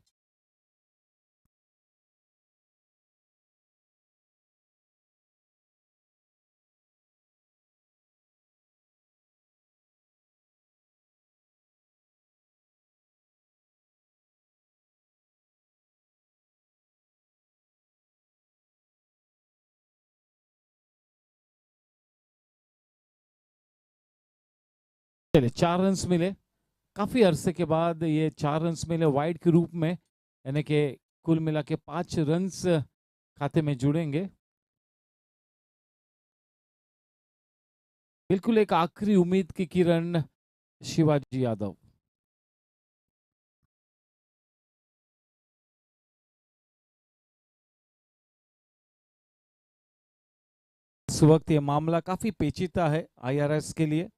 चलिए 4 runs मिले, काफी अरसे के बाद ये 4 रन्स मिले वाइड के रूप में, यानी कि कुल मिला के 5 रन्स खाते में जुड़ेंगे। बिल्कुल एक आखिरी उम्मीद की किरण शिवाजी यादव। इस वक्त ये मामला काफी पेचीदा है आईआरएस के लिए।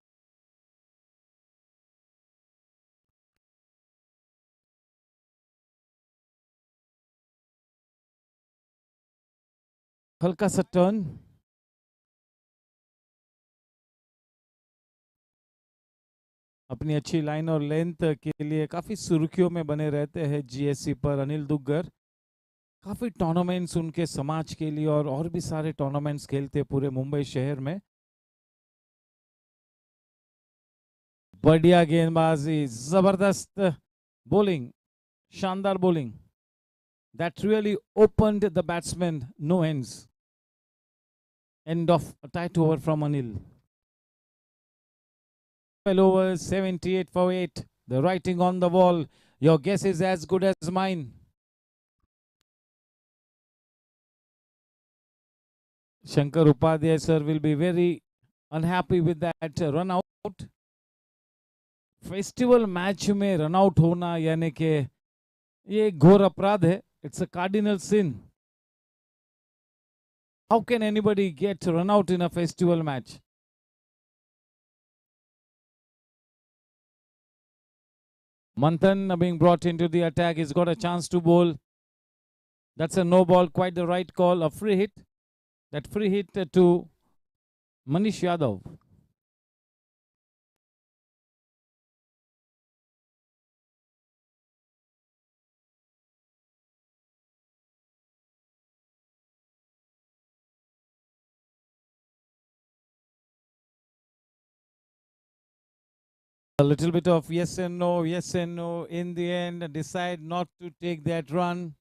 हल्का सा टर्न, अपनी अच्छी लाइन और लेंथ के लिए काफी सुर्खियों में बने रहते हैं जीएससी पर अनिल दुग्गर। काफी टूर्नामेंट्स उनके समाज के लिए और भी सारे टूर्नामेंट्स खेलते पूरे मुंबई शहर में। बढ़िया गेंदबाजी, जबरदस्त बॉलिंग, शानदार bowling, that really opened the batsman no ends. End of a tight over from Anil. 12 overs, 78 for 8. The writing on the wall. Your guess is as good as mine. Shankar Upadhyay sir will be very unhappy with that run out. Festival match में run out होना यानी कि ये घोर अपराध है. It's a cardinal sin. How can anybody get run out in a festival match? Manthan being brought into the attack. He's got a chance to bowl. That's a no ball, quite the right call. A free hit. That free hit to Manish Yadav. A little bit of yes and no, yes and no. In the end, decide not to take that run.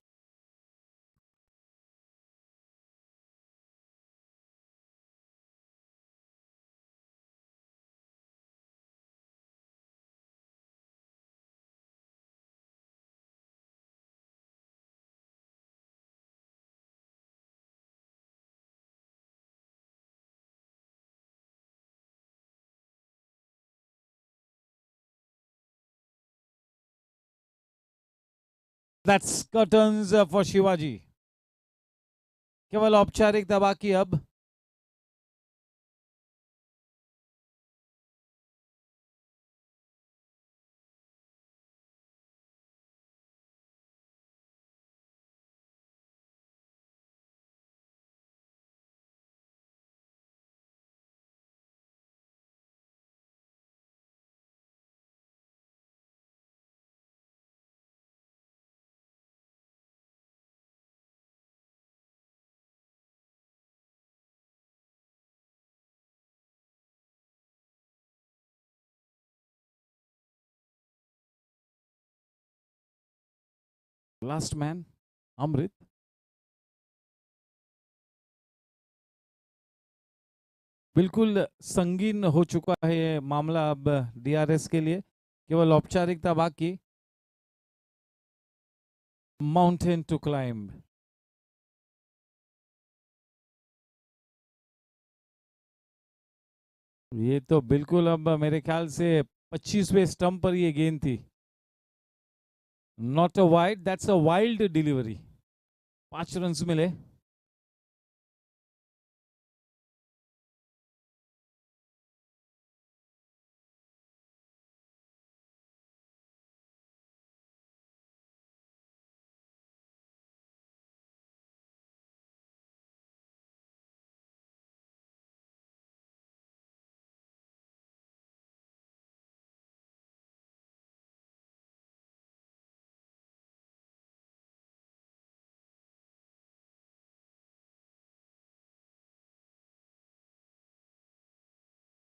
That's curtains for Shivaji. केवल औपचारिकता बाकी अब. Last man, Amrit. बिल्कुल संगीन हो चुका है ये मामला अब डीआरएस के लिए. केवल औपचारिकता बाकी. Mountain to climb. ये तो बिल्कुल अब मेरे ख्याल से 25वें स्टंप पर ये गेंद थी. Not a wide, that's a wild delivery. 5 runs मिले.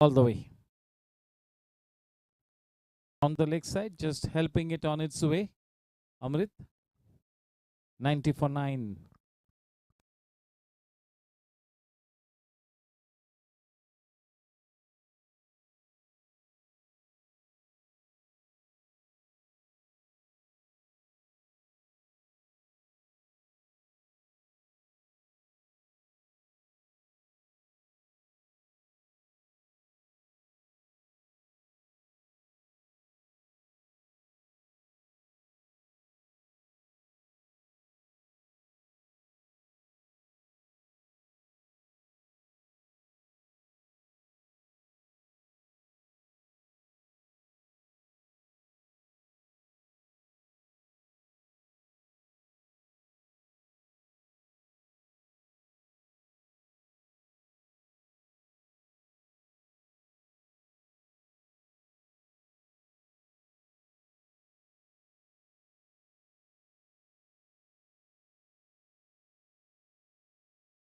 all the way. On the leg side, just helping it on its way. Amrit, 90 for 9.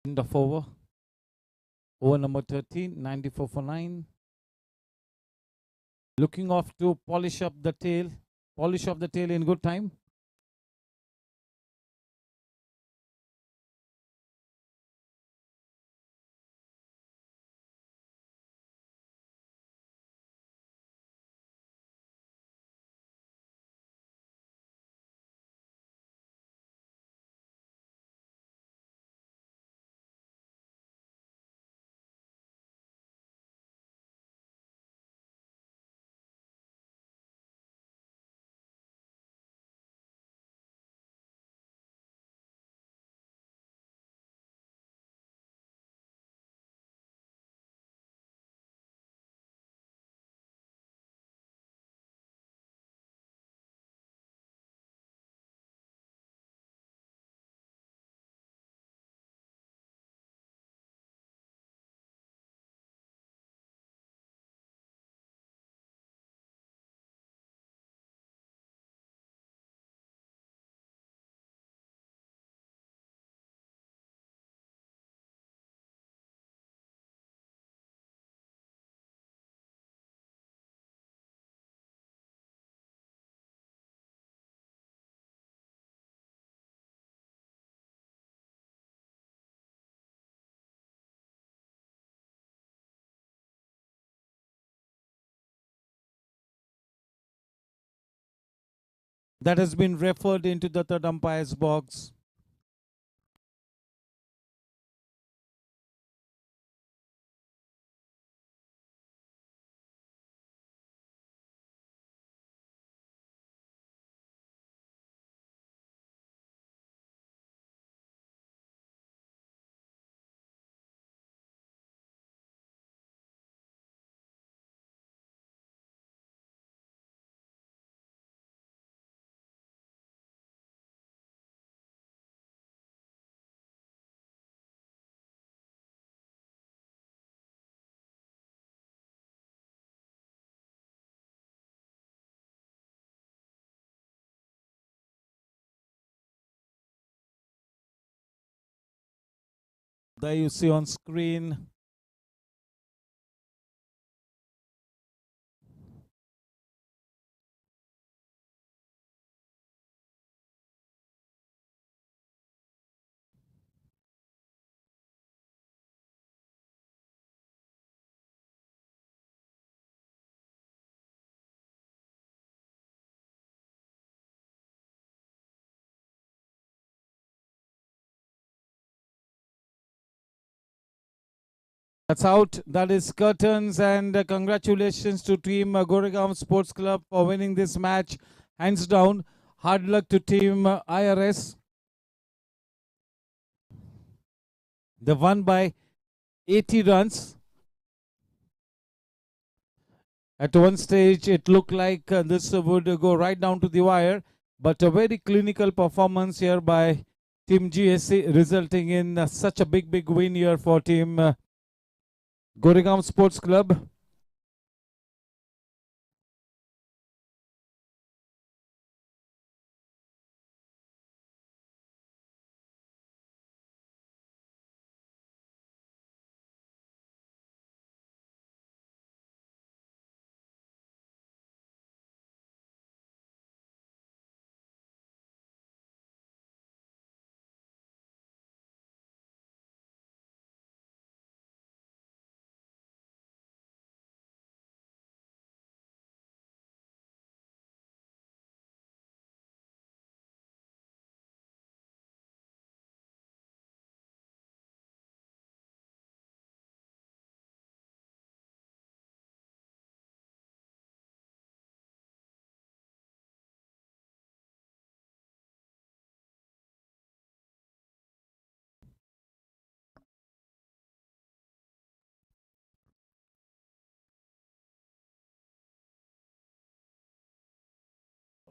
End of over. Over number 13, 94 for 9. Looking off to polish up the tail. Polish off the tail in good time. That has been referred into the third umpire's box. There you see on screen. That's out. That is curtains, and congratulations to team Goregaon Sports Club for winning this match. Hands down. Hard luck to team I.R.S. They won by 80 runs. At one stage, it looked like this would go right down to the wire, but a very clinical performance here by Team GSC, resulting in such a big win here for Team Goregaon Sports Club.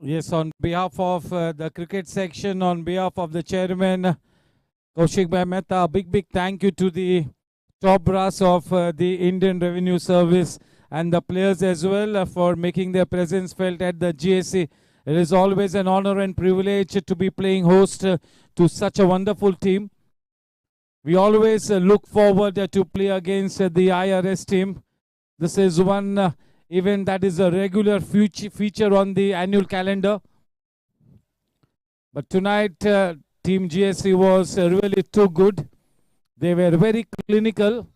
Yes, on behalf of the cricket section, on behalf of the chairman, Kaushik Bhai Mehta, a big thank you to the top brass of the Indian Revenue Service and the players as well for making their presence felt at the GSC. It is always an honor and privilege to be playing host to such a wonderful team. We always look forward to play against the I.R.S team. This is one event that is a regular feature on the annual calendar. But tonight, Team GSC was really too good. They were very clinical.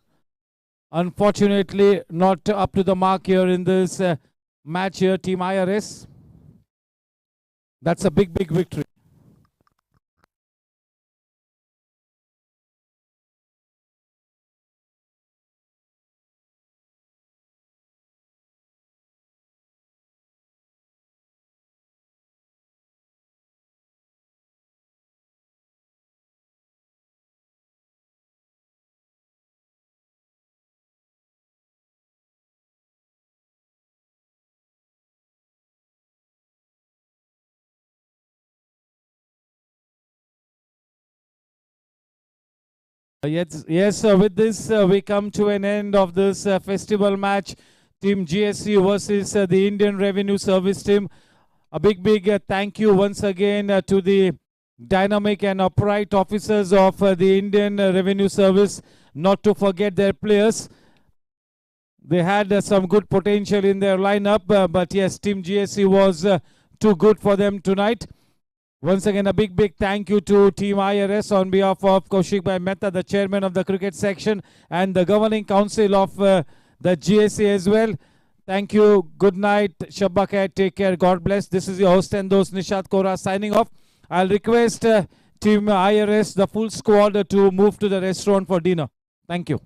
Unfortunately, not up to the mark here in this match here, Team I.R.S. That's a big victory. Yes, with this, we come to an end of this festival match. Team GSC versus the Indian Revenue Service team. A big thank you once again to the dynamic and upright officers of the Indian Revenue Service, not to forget their players. They had some good potential in their lineup, but yes, Team GSC was too good for them tonight. Once again, a big thank you to Team I.R.S on behalf of Kaushik Bhai Mehta, the chairman of the cricket section, and the governing council of the GSC as well. Thank you. Good night. Shabba khair. Take care. God bless. This is your host and host Nishad Kora signing off. I'll request Team I.R.S, the full squad, to move to the restaurant for dinner. Thank you.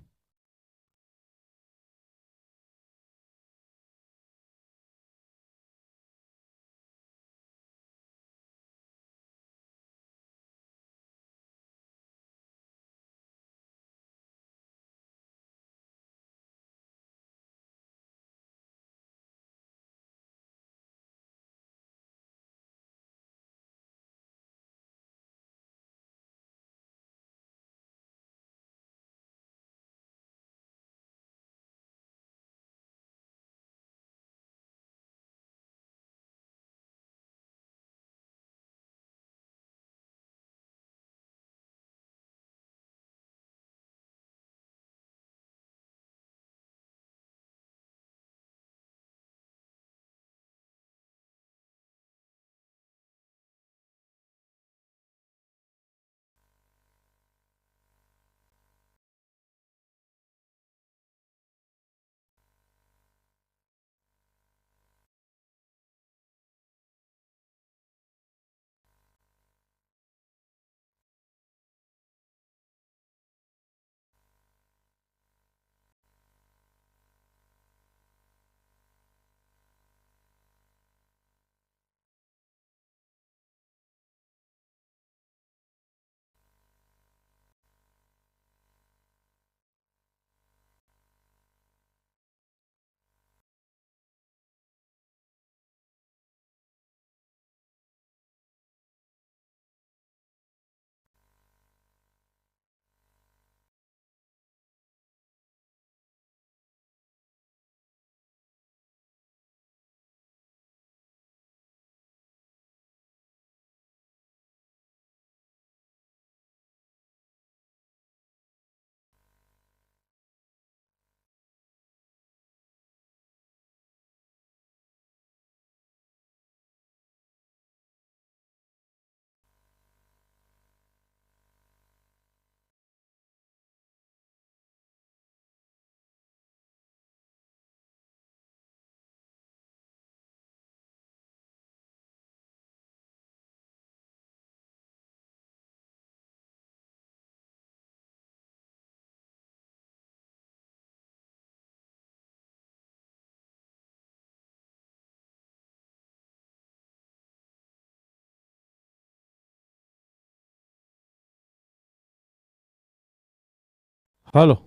Hello.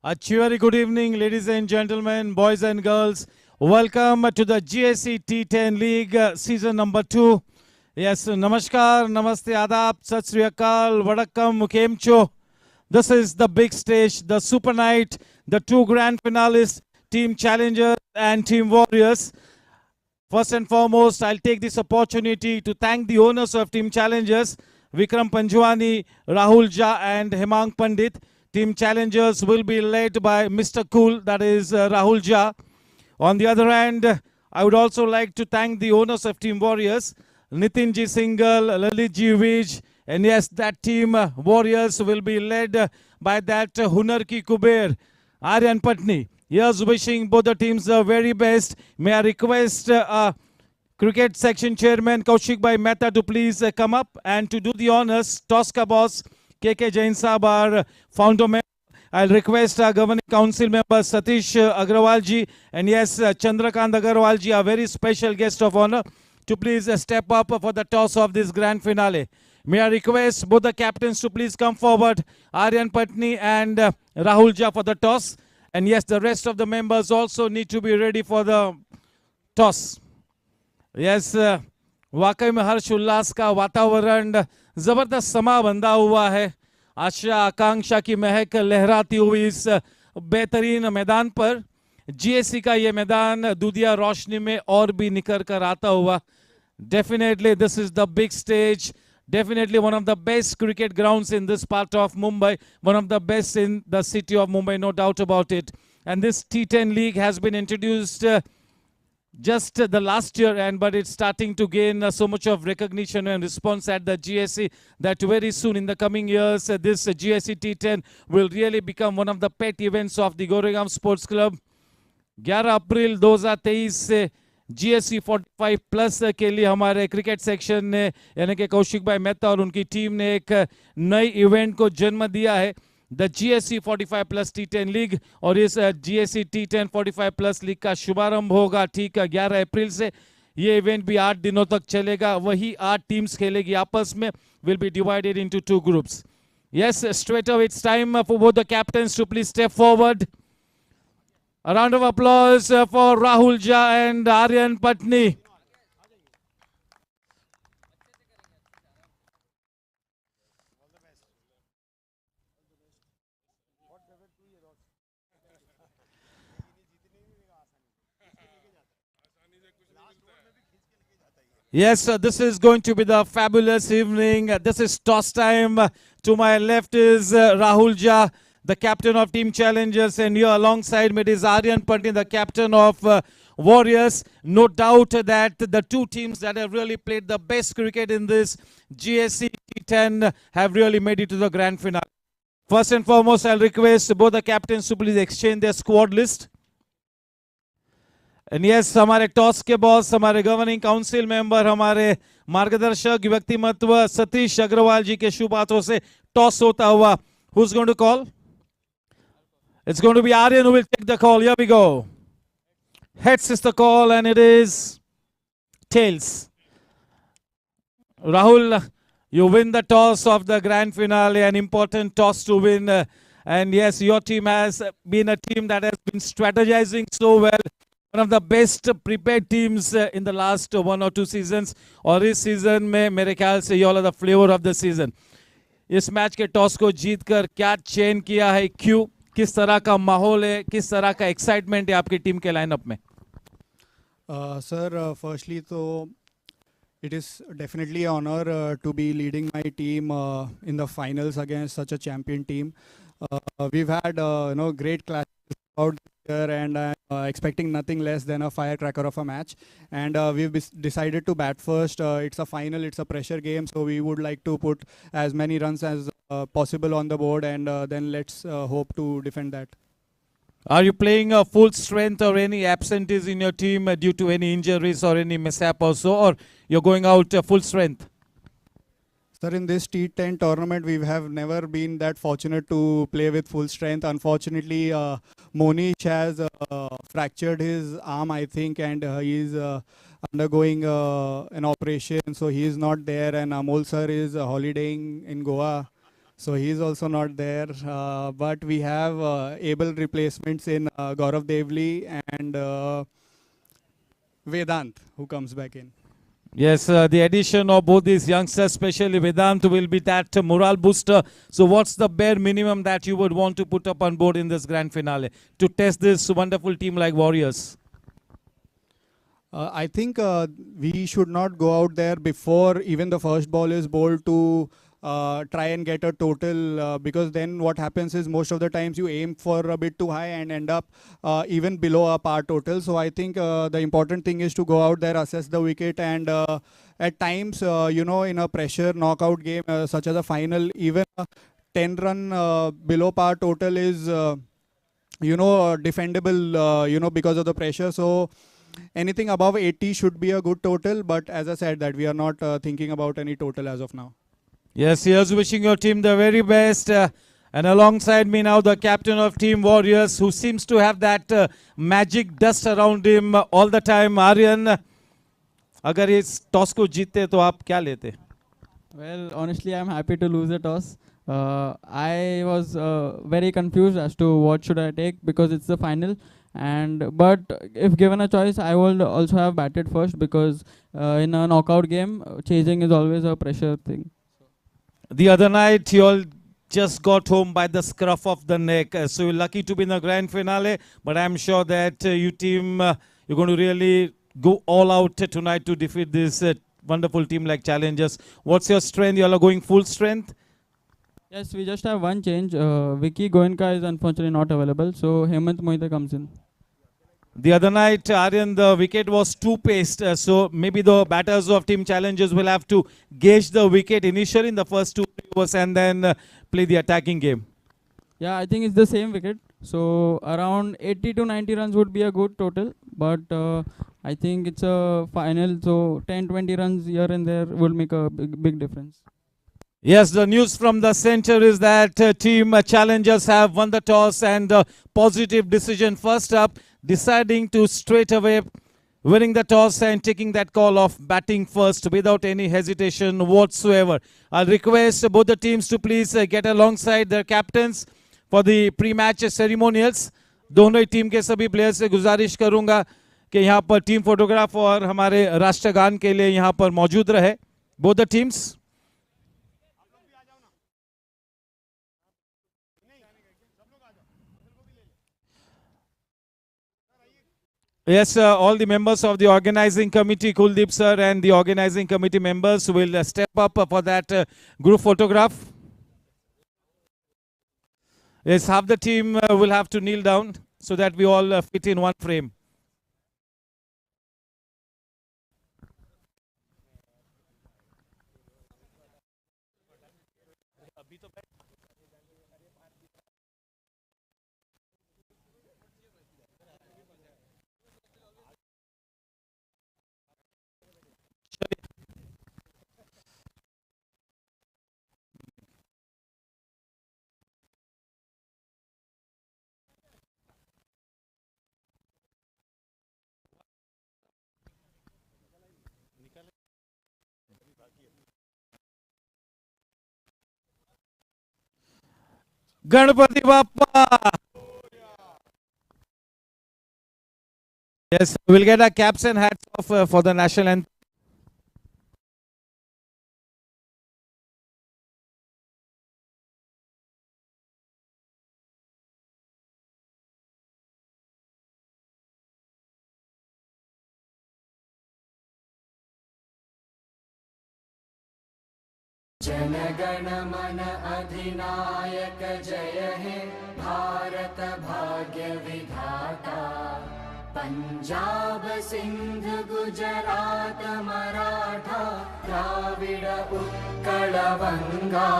A very good evening, ladies and gentlemen, boys and girls. Welcome to the GSC T10 League season number 2. Yes, namaskar, namaste, adab, sat sri akal, vadakkam, mukemcho. This is the big stage, the super night, the two grand finalists, Team Challengers and Team Warriors. First and foremost, I'll take this opportunity to thank the owners of Team Challengers, Vikram Panjwani, Rahul Jha and Hemang Pandit. Team Challengers will be led by Mr. Cool, that is Rahul Jha. On the other hand, I would also like to thank the owners of Team Warriors, Nitin Ji Singhal, Lalit Ji Vij, and yes, that Team Warriors will be led by that Hunar Ki Kuber, Aryan Patni. Here's wishing both the teams the very best. May I request Cricket Section Chairman Kaushik Bhai Mehta to please come up and to do the honors. Toss ka boss, K.K. Jain Sahab, our founder member. I'll request our Governing Council member Satish Agrawal ji and yes, Chandrakant Agrawal ji, a very special guest of honor, to please step up for the toss of this grand finale. May I request both the captains to please come forward, Aryan Patni and Rahul Jha for the toss. And yes, the rest of the members also need to be ready for the toss. Yes, वाकई में हर्ष उल्लास का वातावरण जबरदस्त समा बंधा हुआ है. आशा आकांक्षा की महक लहराती हुई इस बेहतरीन मैदान पर जीएससी का ये मैदान दूधिया रोशनी में और भी निखर कर आता हुआ. Definitely this is the big stage. Definitely one of the best cricket grounds in this part of Mumbai. One of the best in the city of Mumbai, no doubt about it. And this T10 league has been introduced just the last year, but it's starting to gain so much of recognition and response at the GSC that very soon in the coming years, this GSC T10 will really become one of the pet events of the Goregaon Sports Club. 11 अप्रैल 2023 से GSC 45 plus के लिए हमारे cricket section ने यानी कि कौशिक भाई मेहता और उनकी टीम ने एक नई इवेंट को जन्म दिया है, the GSC 45 plus T10 league. और इस GSC T10 45 प्लस लीग का शुभारंभ होगा ठीक 11 अप्रैल से. ये इवेंट भी 8 दिनों तक चलेगा. वही 8 टीम्स खेलेगी आपस में. Will be divided into 2 groups. Yes, straight away it's time for both the captains to please step forward. A round of applause for Rahul Jha and Aryan Patni. Yes, this is going to be the fabulous evening. This is toss time. To my left is Rahul Jha, the captain of Team Challengers, and here alongside me is Aryan Patni, the captain of Warriors. No doubt that the two teams that have really played the best cricket in this GSC T10 have really made it to the grand finale. First and foremost, I'll request both the captains to please exchange their squad list. And yes, हमारे toss के boss, हमारे governing council member, हमारे मार्गदर्शक व्यक्तिमत्व सतीश अग्रवाल जी के शुभ हाथों से toss होता हुआ. Who's going to call? It's going to be Aryan who will take the call. Here we go. Heads is the call and it is tails. Rahul, you win the toss of the grand finale, an important toss to win. And yes, your team has been a team that has been strategizing so well. One of the best prepared teams in the last 1 or 2 seasons. और इस season में मेरे ख्याल से ये वाला the flavor of the season. इस match के टॉस को जीतकर क्या चेन किया है, क्यों, किस तरह का माहौल है, किस तरह का एक्साइटमेंट है आपकी टीम के लाइनअप में? सर फर्स्टली तो It is definitely an honor to be leading my team in the finals against such a champion team. We've had great clashes out there, and I'm expecting nothing less than a firecracker of a match. And we've decided to bat first. It's a final, it's a pressure game, so we would like to put as many runs as possible on the board, and then let's hope to defend that. Are you playing full strength or any absentees in your team due to any injuries or any mishap or so, or you're going out full strength? Sir, in this T10 tournament, we have never been that fortunate to play with full strength. Unfortunately, Monish has fractured his arm, I think, and he is undergoing an operation, so he is not there. And Amol sir is holidaying in Goa, so he is also not there. But we have able replacements in Gaurav Devli and Vedant, who comes back in. Yes, the addition of both these youngsters, especially Vedant, will be that morale booster. So, what's the bare minimum that you would want to put up on board in this grand finale to test this wonderful team like Warriors? I think we should not go out there before even the first ball is bowled to try and get a total, because then what happens is most of the times you aim for a bit too high and end up even below a par total. So I think the important thing is to go out there, assess the wicket, and at times, in a pressure knockout game such as a final, even a 10 run below par total is defendable, because of the pressure. So anything above 80 should be a good total, but as I said, that we are not thinking about any total as of now. Yes, here's wishing your team the very best. And alongside me now, the captain of Team Warriors, who seems to have that magic dust around him all the time. Aryan, अगर इस toss को जीतते तो आप क्या लेते? Well, honestly, I'm happy to lose the toss. I was very confused as to what should I take because it's the final. But if given a choice, I would also have batted first because in a knockout game, chasing is always a pressure thing. The other night, you all just got home by the scruff of the neck. So you're lucky to be in the grand finale. But I'm sure that you team, you're going to really go all out tonight to defeat this wonderful team like Challengers. What's your strength? You all are going full strength? Yes, we just have one change. Vicky Goenka is unfortunately not available, so Hemant Mohita comes in. The other night, Aryan, the wicket was too paced, so maybe the batters of Team Challengers will have to gauge the wicket initially in the first 2 overs and then play the attacking game. Yeah, I think it's the same wicket. So around 80 to 90 runs would be a good total, but I think it's a final, so 10-20 runs here and there will make a big difference. Yes, the news from the center is that Team Challengers have won the toss and positive decision first up, deciding to straight away winning the toss and taking that call of batting first without any hesitation whatsoever. I'll request both the teams to please get alongside their captains for the pre-match ceremonials. दोनों ही team के सभी players से गुजारिश करूंगा कि यहाँ पर team photograph और हमारे राष्ट्रगान के लिए यहाँ पर मौजूद रहे. Both the teams. Yes, all the members of the organizing committee, Kuldeep sir, and the organizing committee members will step up for that group photograph. Yes, half the team will have to kneel down so that we all fit in one frame. Ganpati Bappa! Yes, we'll get our caps and hats off for the national anthem. जनगण मन अधिनायक जय हे भारत भाग्य विधाता। पंजाब सिंध गुजरात मराठा द्राविड उत्कल बंगा।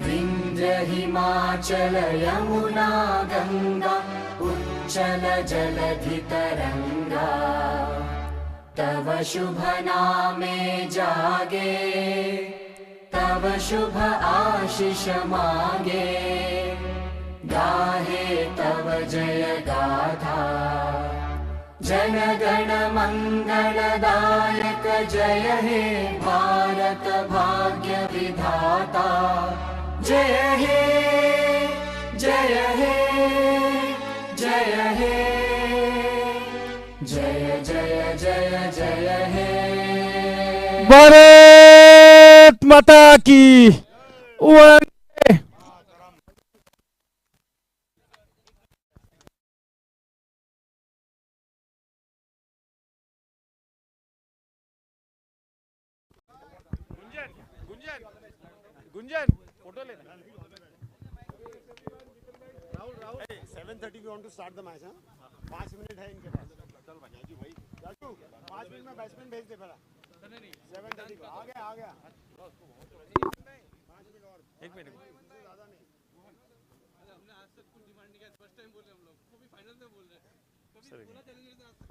विंध्य हिमाचल यमुना गंगा उच्चल जलधि तरंगा। तव शुभ नामे जागे तव शुभ आशीष मागे। गाहे तव जय गाथा जनगण मंगलदायक जय हे भारत भाग्य विधाता। जय हे जय हे जय हे जय जय जय जय हे। भारत माता की वंदे। गुंजन फोटो लेना। Rahul 7:30 we want to start the match, हाँ? 5 मिनट है इनके पास। चल भाई राजू 5 मिनट में बैट्समैन भेज दे पहला। 7:30 को आ गया 5 मिनट और 1 मिनट ज़्यादा नहीं। हमने आज तक कुछ डिमांड नहीं किया, फर्स्ट टाइम बोल रहे हम लोग, वो भी फाइनल में बोल रहे हैं। कभी बोला चैलेंजर ने आज तक।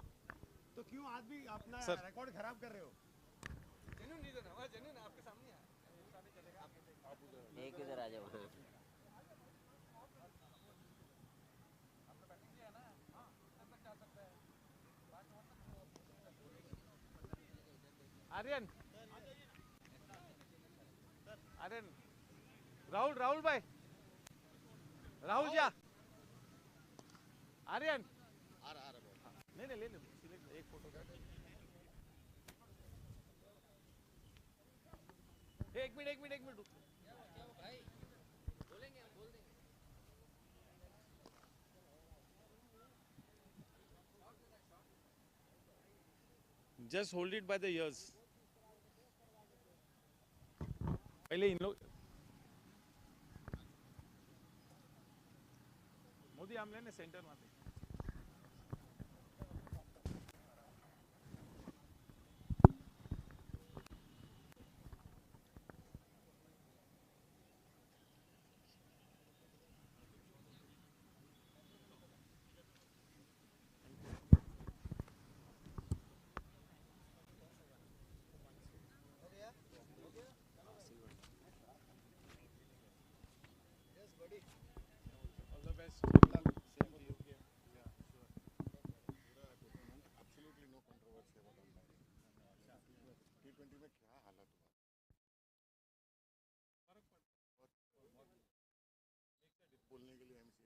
तो क्यों आज भी अपना रिकॉर्ड खराब कर रहे हो? जेन्युइन रीजन है, हमारा जेन्युइन आपके सामने है। एक इधर आ जाओ। आर्यन आर्यन राहुल भाई राहुल जा आर्यन नहीं ले एक फोटो एक minute Just hold it by the ears. पहले इन लोग मोदी आम लेने सेंटर में बोलने के लिए एमसी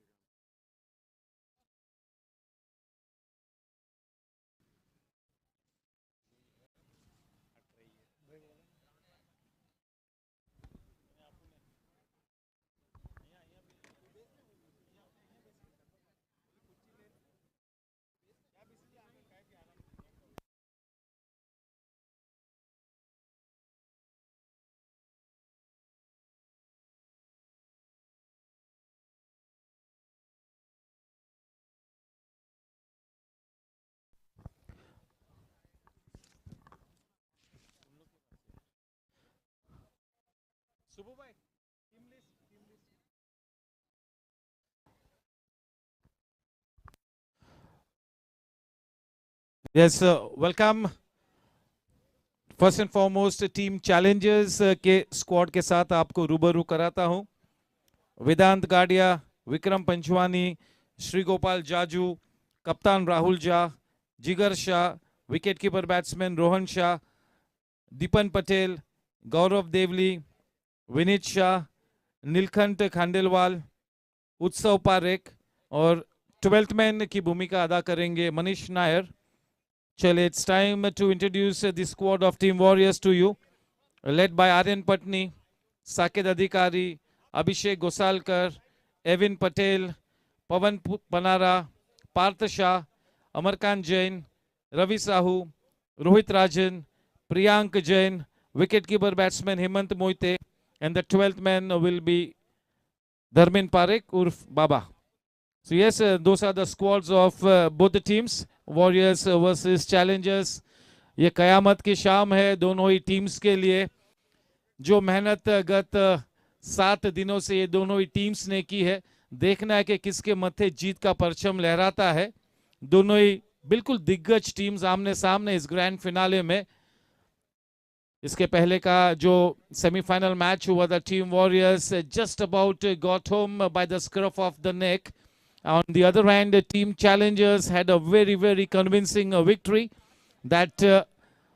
सुबह भाई team list Yes, welcome. First and foremost team Challengers के स्क्वाड के साथ आपको रूबरू कराता हूं। वेदांत गाडिया, विक्रम पंचवानी, श्री गोपाल जाजू, कप्तान राहुल झा, जिगर शाह, विकेटकीपर बैट्समैन रोहन शाह, दीपन पटेल, गौरव देवली, विनीत शाह, नीलकंठ खांडेलवाल, उत्सव पारेख और 12th मैन की भूमिका अदा करेंगे मनीष नायर। चलिए, it's time to introduce the squad of Team Warriors to you, led by Aryan Patni, Sakit Adhikari, Abhishek Gosalkar, Evin Patel, Pavan Panara, Partha Shah, Amarkant Jain, Ravi Sahu, Rohit Rajan, Priyank Jain wicket-keeper batsman Hemant Moite, and the 12th man will be Dharmin Parekh urf Baba. So yes, those are the squads of both the teams. Warriors versus Challengers. ये कयामत की शाम है दोनों ही teams के लिए. जो मेहनत गत 7 दिनों से ये दोनों ही टीम्स ने की है, देखना है कि किसके मत्थे जीत का परचम लहराता है. दोनों ही बिल्कुल दिग्गज टीम्स आमने सामने इस ग्रैंड फिनाले में. इसके पहले का जो सेमीफाइनल मैच हुआ था, team warriors just about got home by the scruff of the neck. On the other hand, team challengers had a very convincing victory. That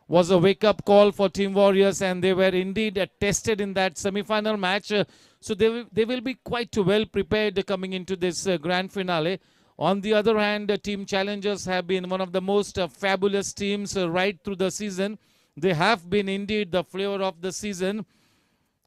was a wake-up call for team warriors, and they were indeed tested in that semi-final match. So they will be quite well prepared coming into this grand finale. On the other hand, team challengers have been one of the most fabulous teams right through the season. They have been indeed the flavor of the season.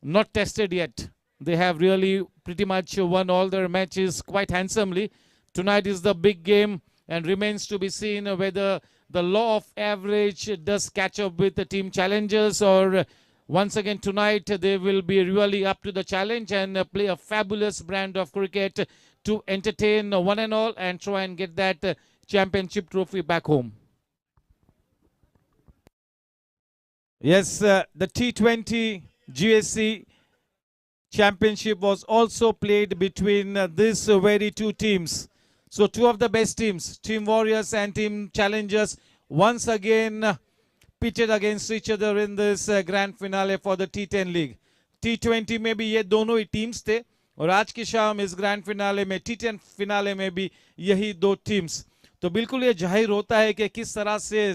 Not tested yet. They have really pretty much won all their matches quite handsomely. Tonight is the big game, and remains to be seen whether the law of average does catch up with the team challengers, or once again tonight they will be really up to the challenge and play a fabulous brand of cricket to entertain one and all and try and get that championship trophy back home. Yes, the T20 GSC Championship was also played between these very two teams. So two of the best teams, Team Warriors and Team Challengers, once again pitted against each other in this grand finale for the T10 League. T20 में भी ये दोनों ही teams थे, और आज की शाम इस ग्रैंड फिनाले में T10 फिनाले में भी यही दो टीम्स. तो बिल्कुल ये जाहिर होता है कि किस तरह से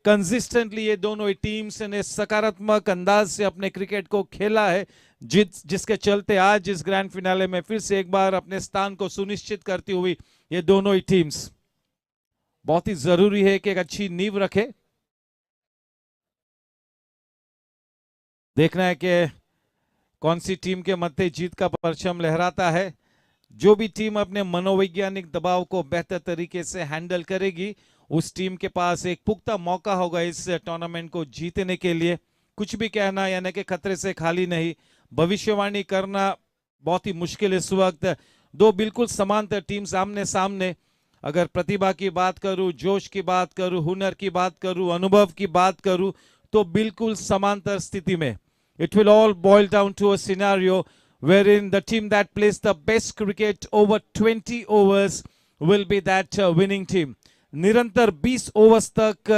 कंसिस्टेंटली ये दोनों ही टीम्स ने सकारात्मक अंदाज से अपने क्रिकेट को खेला है, जिसके चलते आज इस ग्रैंड फिनाले में फिर से एक बार अपने स्थान को सुनिश्चित करती हुई ये दोनों ही टीम्स. बहुत ही जरूरी है कि एक अच्छी नींव रखे. देखना है कि कौन सी टीम के मत्थे जीत का परचम लहराता है. जो भी टीम अपने मनोवैज्ञानिक दबाव को बेहतर तरीके से हैंडल करेगी, उस टीम के पास एक पुख्ता मौका होगा इस टूर्नामेंट को जीतने के लिए. कुछ भी कहना यानी कि खतरे से खाली नहीं, भविष्यवाणी करना बहुत ही मुश्किल इस वक्त. दो बिल्कुल समांतर टीम्स आमने सामने. अगर प्रतिभा की बात करूं, जोश की बात करूं, हुनर की बात करूं, अनुभव की बात करूं, तो बिल्कुल समांतर स्थिति में. It will all boil down to a scenario wherein the team that plays the best cricket over 20 overs will be that winning team. निरंतर 20 ओवर्स तक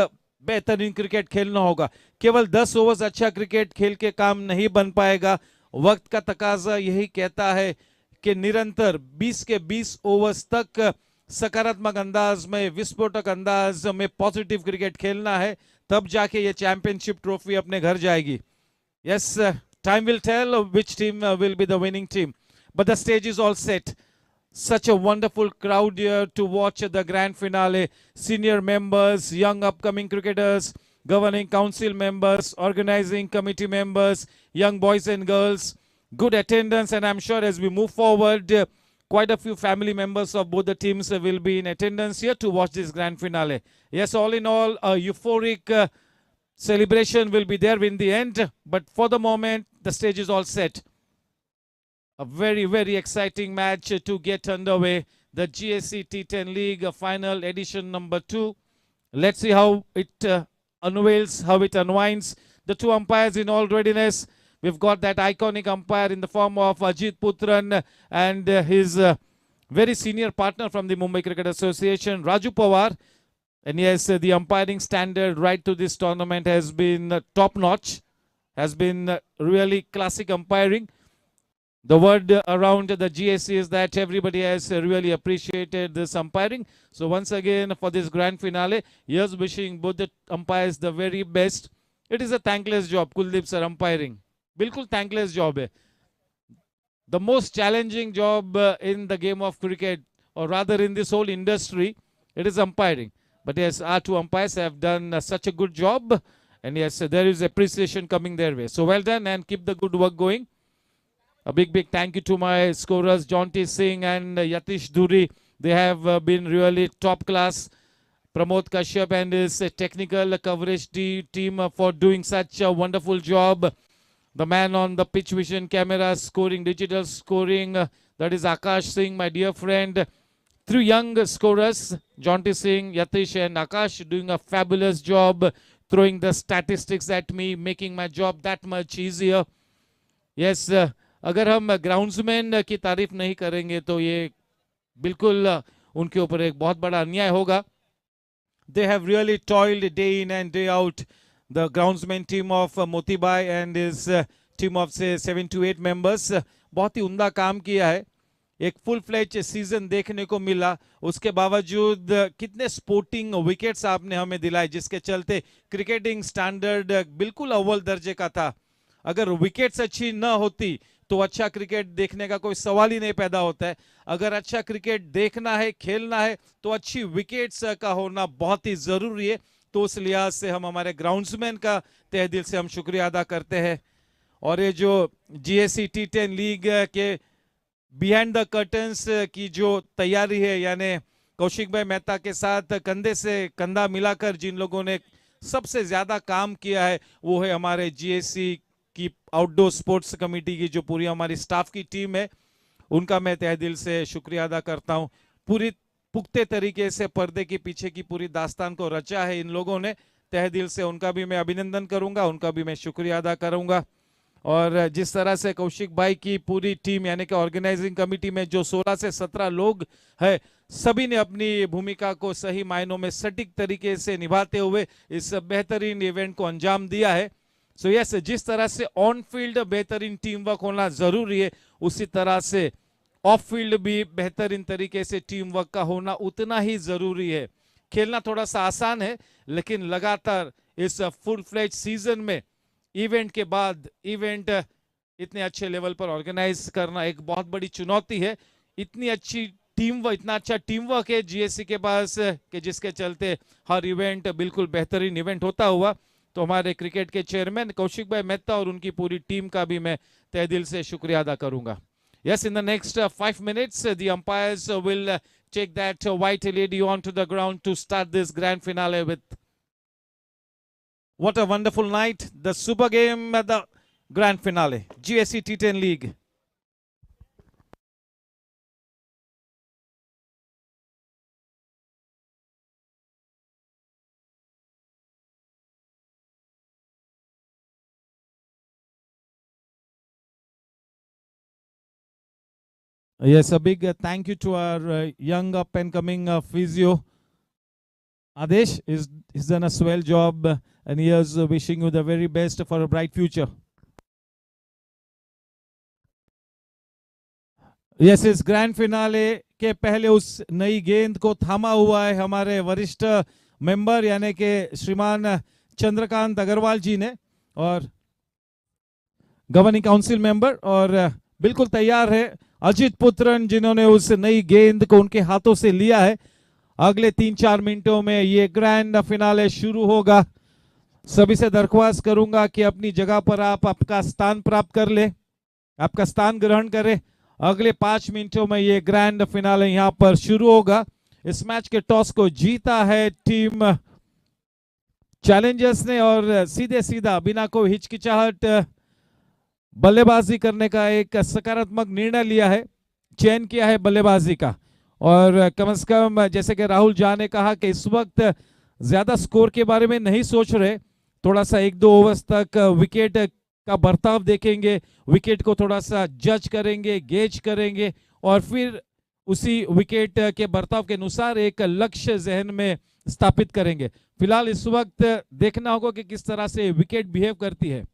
बेहतरीन क्रिकेट खेलना होगा. केवल 10 ओवर्स अच्छा क्रिकेट खेल के काम नहीं बन पाएगा. वक्त का तकाजा यही कहता है कि निरंतर 20 के 20 ओवर्स तक सकारात्मक अंदाज में, विस्फोटक अंदाज में पॉजिटिव क्रिकेट खेलना है, तब जाके ये चैंपियनशिप ट्रॉफी अपने घर जाएगी. Yes, time will tell which team will be the winning team. But the stage is all set. Such a wonderful crowd here to watch the grand finale. Senior members, young upcoming cricketers, governing council members, organizing committee members, young boys and girls. Good attendance, and I'm sure as we move forward, quite a few family members of both the teams will be in attendance here to watch this grand finale. Yes, all in all, a euphoric celebration will be there in the end, but for the moment, the stage is all set. A very exciting match to get underway. The GSC T10 League final edition number 2. Let's see how it unveils, how it unwinds. The two umpires in all readiness. We've got that iconic umpire in the form of Ajit Putran and his very senior partner from the Mumbai Cricket Association, Raju Pawar. And yes, the umpiring standard right to this tournament has been top-notch, has been really classic umpiring. The word around the GSC is that everybody has really appreciated this umpiring. So once again, for this grand finale, here's wishing both the umpires the very best. It is a thankless job, Kuldeep sir, umpiring. Bilkul thankless job hai. The most challenging job in the game of cricket, or rather in this whole industry, it is umpiring. But yes, our two umpires have done such a good job. And yes, there is appreciation coming their way. So well done, and keep the good work going. A big thank you to my scorers, Jaunty Singh and Yatish Dhuri. They have been really top class. Pramod Kashyap and his technical coverage team for doing such a wonderful job. The man on the pitch vision camera scoring, digital scoring, that is Akash Singh, my dear friend. 3 young scorers, Jonty Singh, Yatish and Akash, doing a fabulous job, throwing the statistics at me, making my job that much easier. Yes, अगर हम groundsman की तारीफ नहीं करेंगे तो ये बिल्कुल उनके ऊपर एक बहुत बड़ा अन्याय होगा. They have really toiled day in and day out. The groundsman team of Motibai and his team of say 7 to 8 members बहुत ही उम्दा काम किया है. एक फुल फ्लेज सीजन देखने को मिला. उसके बावजूद कितने स्पोर्टिंग विकेट्स आपने हमें दिलाए, जिसके चलते क्रिकेटिंग स्टैंडर्ड बिल्कुल अव्वल दर्जे का था. अगर विकेट्स अच्छी न होती तो अच्छा क्रिकेट देखने का कोई सवाल ही नहीं पैदा होता है. अगर अच्छा क्रिकेट देखना है, खेलना है, तो अच्छी विकेट्स का होना बहुत ही जरूरी है. तो उस लिहाज से हम हमारे ग्राउंड्समैन का तहे दिल से हम शुक्रिया अदा करते हैं. और ये जो GSC T10 लीग के बिहाइंड द कर्टन्स की जो तैयारी है, यानी कौशिक भाई मेहता के साथ कंधे से कंधा मिलाकर जिन लोगों ने सबसे ज्यादा काम किया है, वो है हमारे GSC की आउटडोर स्पोर्ट्स कमेटी की जो पूरी हमारी स्टाफ की टीम है. उनका मैं तहे दिल से शुक्रिया अदा करता हूं. पूरी पुख्ते तरीके से पर्दे के पीछे की पूरी दास्तान को रचा है इन लोगों ने. तहे दिल से उनका भी मैं अभिनंदन करूंगा, उनका भी मैं शुक्रिया अदा करूंगा. और जिस तरह से कौशिक भाई की पूरी टीम यानी कि ऑर्गेनाइजिंग कमेटी में जो 16 से 17 लोग हैं, सभी ने अपनी भूमिका को सही मायनों में सटीक तरीके से निभाते हुए इस बेहतरीन इवेंट को अंजाम दिया है. सो यस, जिस तरह से ऑन फील्ड बेहतरीन टीम वर्क होना जरूरी है, उसी तरह से ऑफ फील्ड भी बेहतरीन तरीके से टीम वर्क का होना उतना ही जरूरी है. खेलना थोड़ा सा आसान है, लेकिन लगातार इस फुल फ्लेज सीजन में इवेंट के बाद इवेंट इतने अच्छे लेवल पर ऑर्गेनाइज करना एक बहुत बड़ी चुनौती है. इतनी अच्छी टीम वर्क, इतना अच्छा टीम वर्क है GSC के पास कि जिसके चलते हर इवेंट बिल्कुल बेहतरीन इवेंट होता हुआ. तो हमारे क्रिकेट के चेयरमैन कौशिक भाई मेहता और उनकी पूरी टीम का भी मैं तहे दिल से शुक्रिया अदा करूंगा. Yes, in the next 5 minutes, the umpires will take that white lady onto the ground to start this grand finale with. What a wonderful night. The super game at the grand finale. GSC T10 League. Yes, a big thank you to our young up and coming physio. Adesh is done a swell job and he is wishing you the very best for a bright future. Yes, इस grand finale के पहले उस नई गेंद को थामा हुआ है हमारे वरिष्ठ मेंबर यानी कि श्रीमान चंद्रकांत अग्रवाल जी ने, और गवर्निंग काउंसिल मेंबर, और बिल्कुल तैयार है अजित पुत्रन जिन्होंने उस नई गेंद को उनके हाथों से लिया है. अगले 3-4 मिनटों में ये ग्रैंड फिनाले शुरू होगा. सभी से दरख्वास्त करूंगा कि अपनी जगह पर आप आपका स्थान प्राप्त कर ले, आपका स्थान ग्रहण करें. अगले 5 मिनटों में ये ग्रैंड फिनाले यहां पर शुरू होगा. इस मैच के टॉस को जीता है टीम चैलेंजर्स ने और सीधे सीधा बिना कोई हिचकिचाहट बल्लेबाजी करने का एक सकारात्मक निर्णय लिया है, चयन किया है बल्लेबाजी का. और कम से कम जैसे कि राहुल झा ने कहा कि इस वक्त ज्यादा स्कोर के बारे में नहीं सोच रहे, थोड़ा सा 1-2 ओवर्स तक विकेट का बर्ताव देखेंगे, विकेट को थोड़ा सा जज करेंगे, गेज करेंगे और फिर उसी विकेट के बर्ताव के अनुसार एक लक्ष्य जहन में स्थापित करेंगे. फिलहाल इस वक्त देखना होगा कि किस तरह से विकेट बिहेव करती है.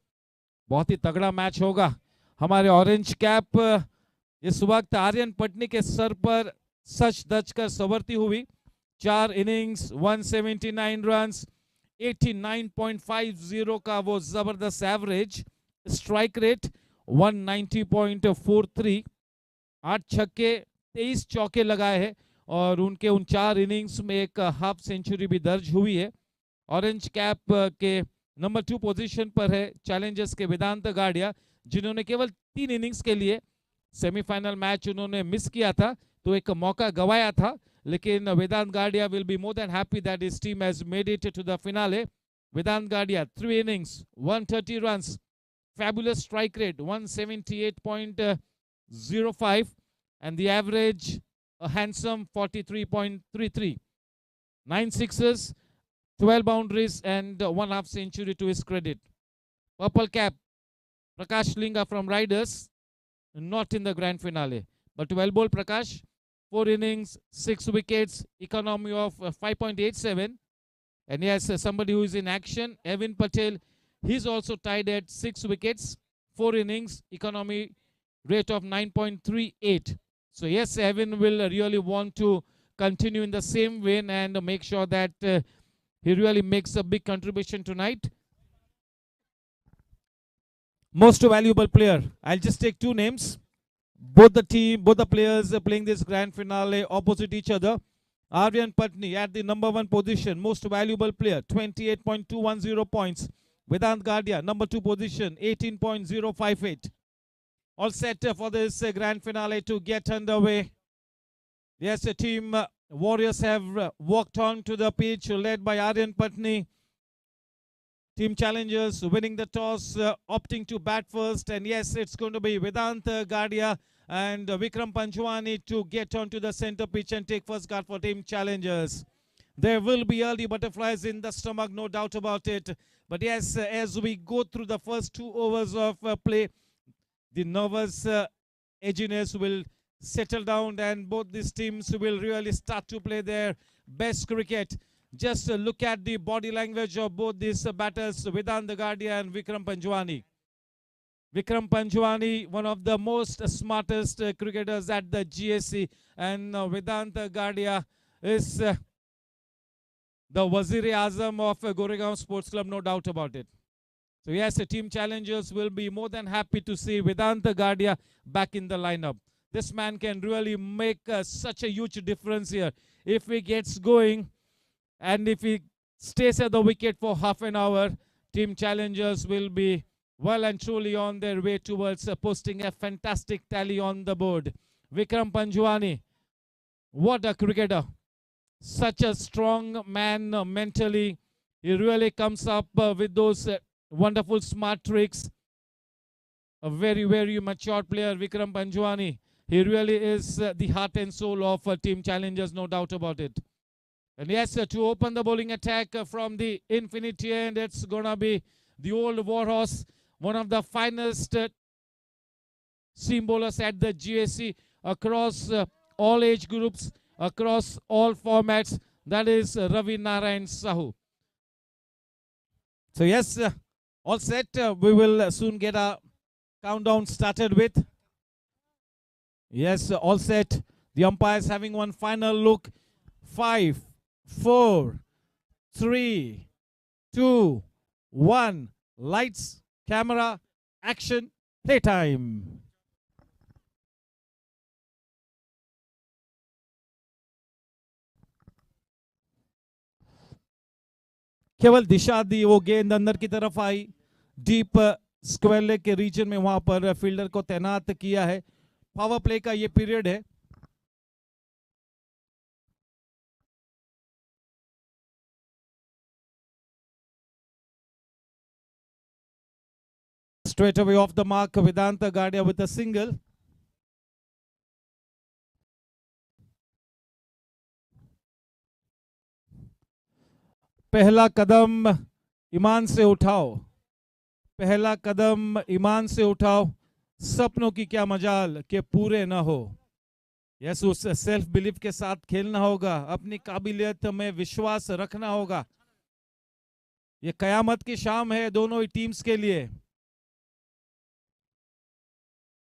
बहुत ही तगड़ा मैच होगा. हमारे ऑरेंज कैप इस वक्त आर्यन पटनी के सर पर सच धज कर संवरती हुई. 4 इनिंग्स 179 रन्स, 89.50 का वो जबरदस्त एवरेज, स्ट्राइक रेट 190.43, 8 छक्के 23 चौके लगाए हैं और उनके उन 4 इनिंग्स में एक हाफ सेंचुरी भी दर्ज हुई है. ऑरेंज कैप के नंबर 2 पोजीशन पर है चैलेंजर्स के वेदांत गाडिया, जिन्होंने केवल 3 इनिंग्स के लिए सेमीफाइनल मैच उन्होंने मिस किया था, तो एक मौका गवाया था, लेकिन वेदांत गाडिया will be more than happy that his team has made it to the finale. Vedant Gadia, 3 innings, 130 runs, fabulous strike rate, 178.05, and the average, a handsome 43.33. 9 sixes, 12 boundaries, and 1/2 century to his credit. Purple cap, Prakash Linga from Riders, not in the grand finale. But well bowled Prakash, 4 innings, 6 wickets, economy of 5.87. And yes, somebody who is in action, Evin Patel, he's also tied at 6 wickets, 4 innings, economy rate of 9.38. So yes, Evin will really want to continue in the same vein and make sure that he really makes a big contribution tonight. Most valuable player, I'll just take 2 names. Both the players playing this grand finale opposite each other. Aryan Patni at the number 1 position, most valuable player, 28.210 points. Vedant Gadia, number 2 position, 18.058. All set for this grand finale to get underway. Yes, the team Warriors have walked on to the pitch, led by Aryan Patni. Team Challengers winning the toss, opting to bat first. And yes, it's going to be Vedant Gadia and Vikram Panchwani to get onto the center pitch and take first guard for Team Challengers. There will be early butterflies in the stomach, no doubt about it. But yes, as we go through the first 2 overs of play, the nervous edginess will settle down and both these teams will really start to play their best cricket. Just look at the body language of both these batters, Vedant Gadia and Vikram Panchwani. Vikram Panchwani, one of the most smartest cricketers at the GSC, and Vedant Gadia is the Wazir-e-Azam of Goregaon Sports Club, no doubt about it. So yes, the Team Challengers will be more than happy to see Vedant Gadia back in the lineup. This man can really make such a huge difference here. If he gets going and if he stays at the wicket for half an hour, Team Challengers will be well and truly on their way towards posting a fantastic tally on the board. Vikram Panchwani, what a cricketer. Such a strong man mentally. He really comes up with those wonderful smart tricks. A very, very mature player, Vikram Panchwani. He really is the heart and soul of Team Challengers, no doubt about it. And yes, to open the bowling attack from the infinity end, it's going to be the old warhorse, one of the finest seam bowlers at the GSC across all age groups, across all formats. That is Ravi Narayan Sahu. So yes, all set. We will soon get a countdown started with. Yes, all set. The umpires having one final look. 5, 4, 3, 2, 1. Lights, camera, action, playtime. केवल दिशा दी, वो गेंद अंदर की तरफ आई, deep square leg के reason में वहां पर फील्डर को तैनात किया है. पावर प्ले का ये पीरियड है. Straight away off the mark, Vedant Gadia with a single. पहला कदम ईमान से उठाओ, पहला कदम ईमान से उठाओ, सपनों की क्या मजाल के पूरे ना हो. यस, उस सेल्फ बिलीफ के साथ खेलना होगा, अपनी काबिलियत में विश्वास रखना होगा. ये कयामत की शाम है दोनों ही टीम्स के लिए.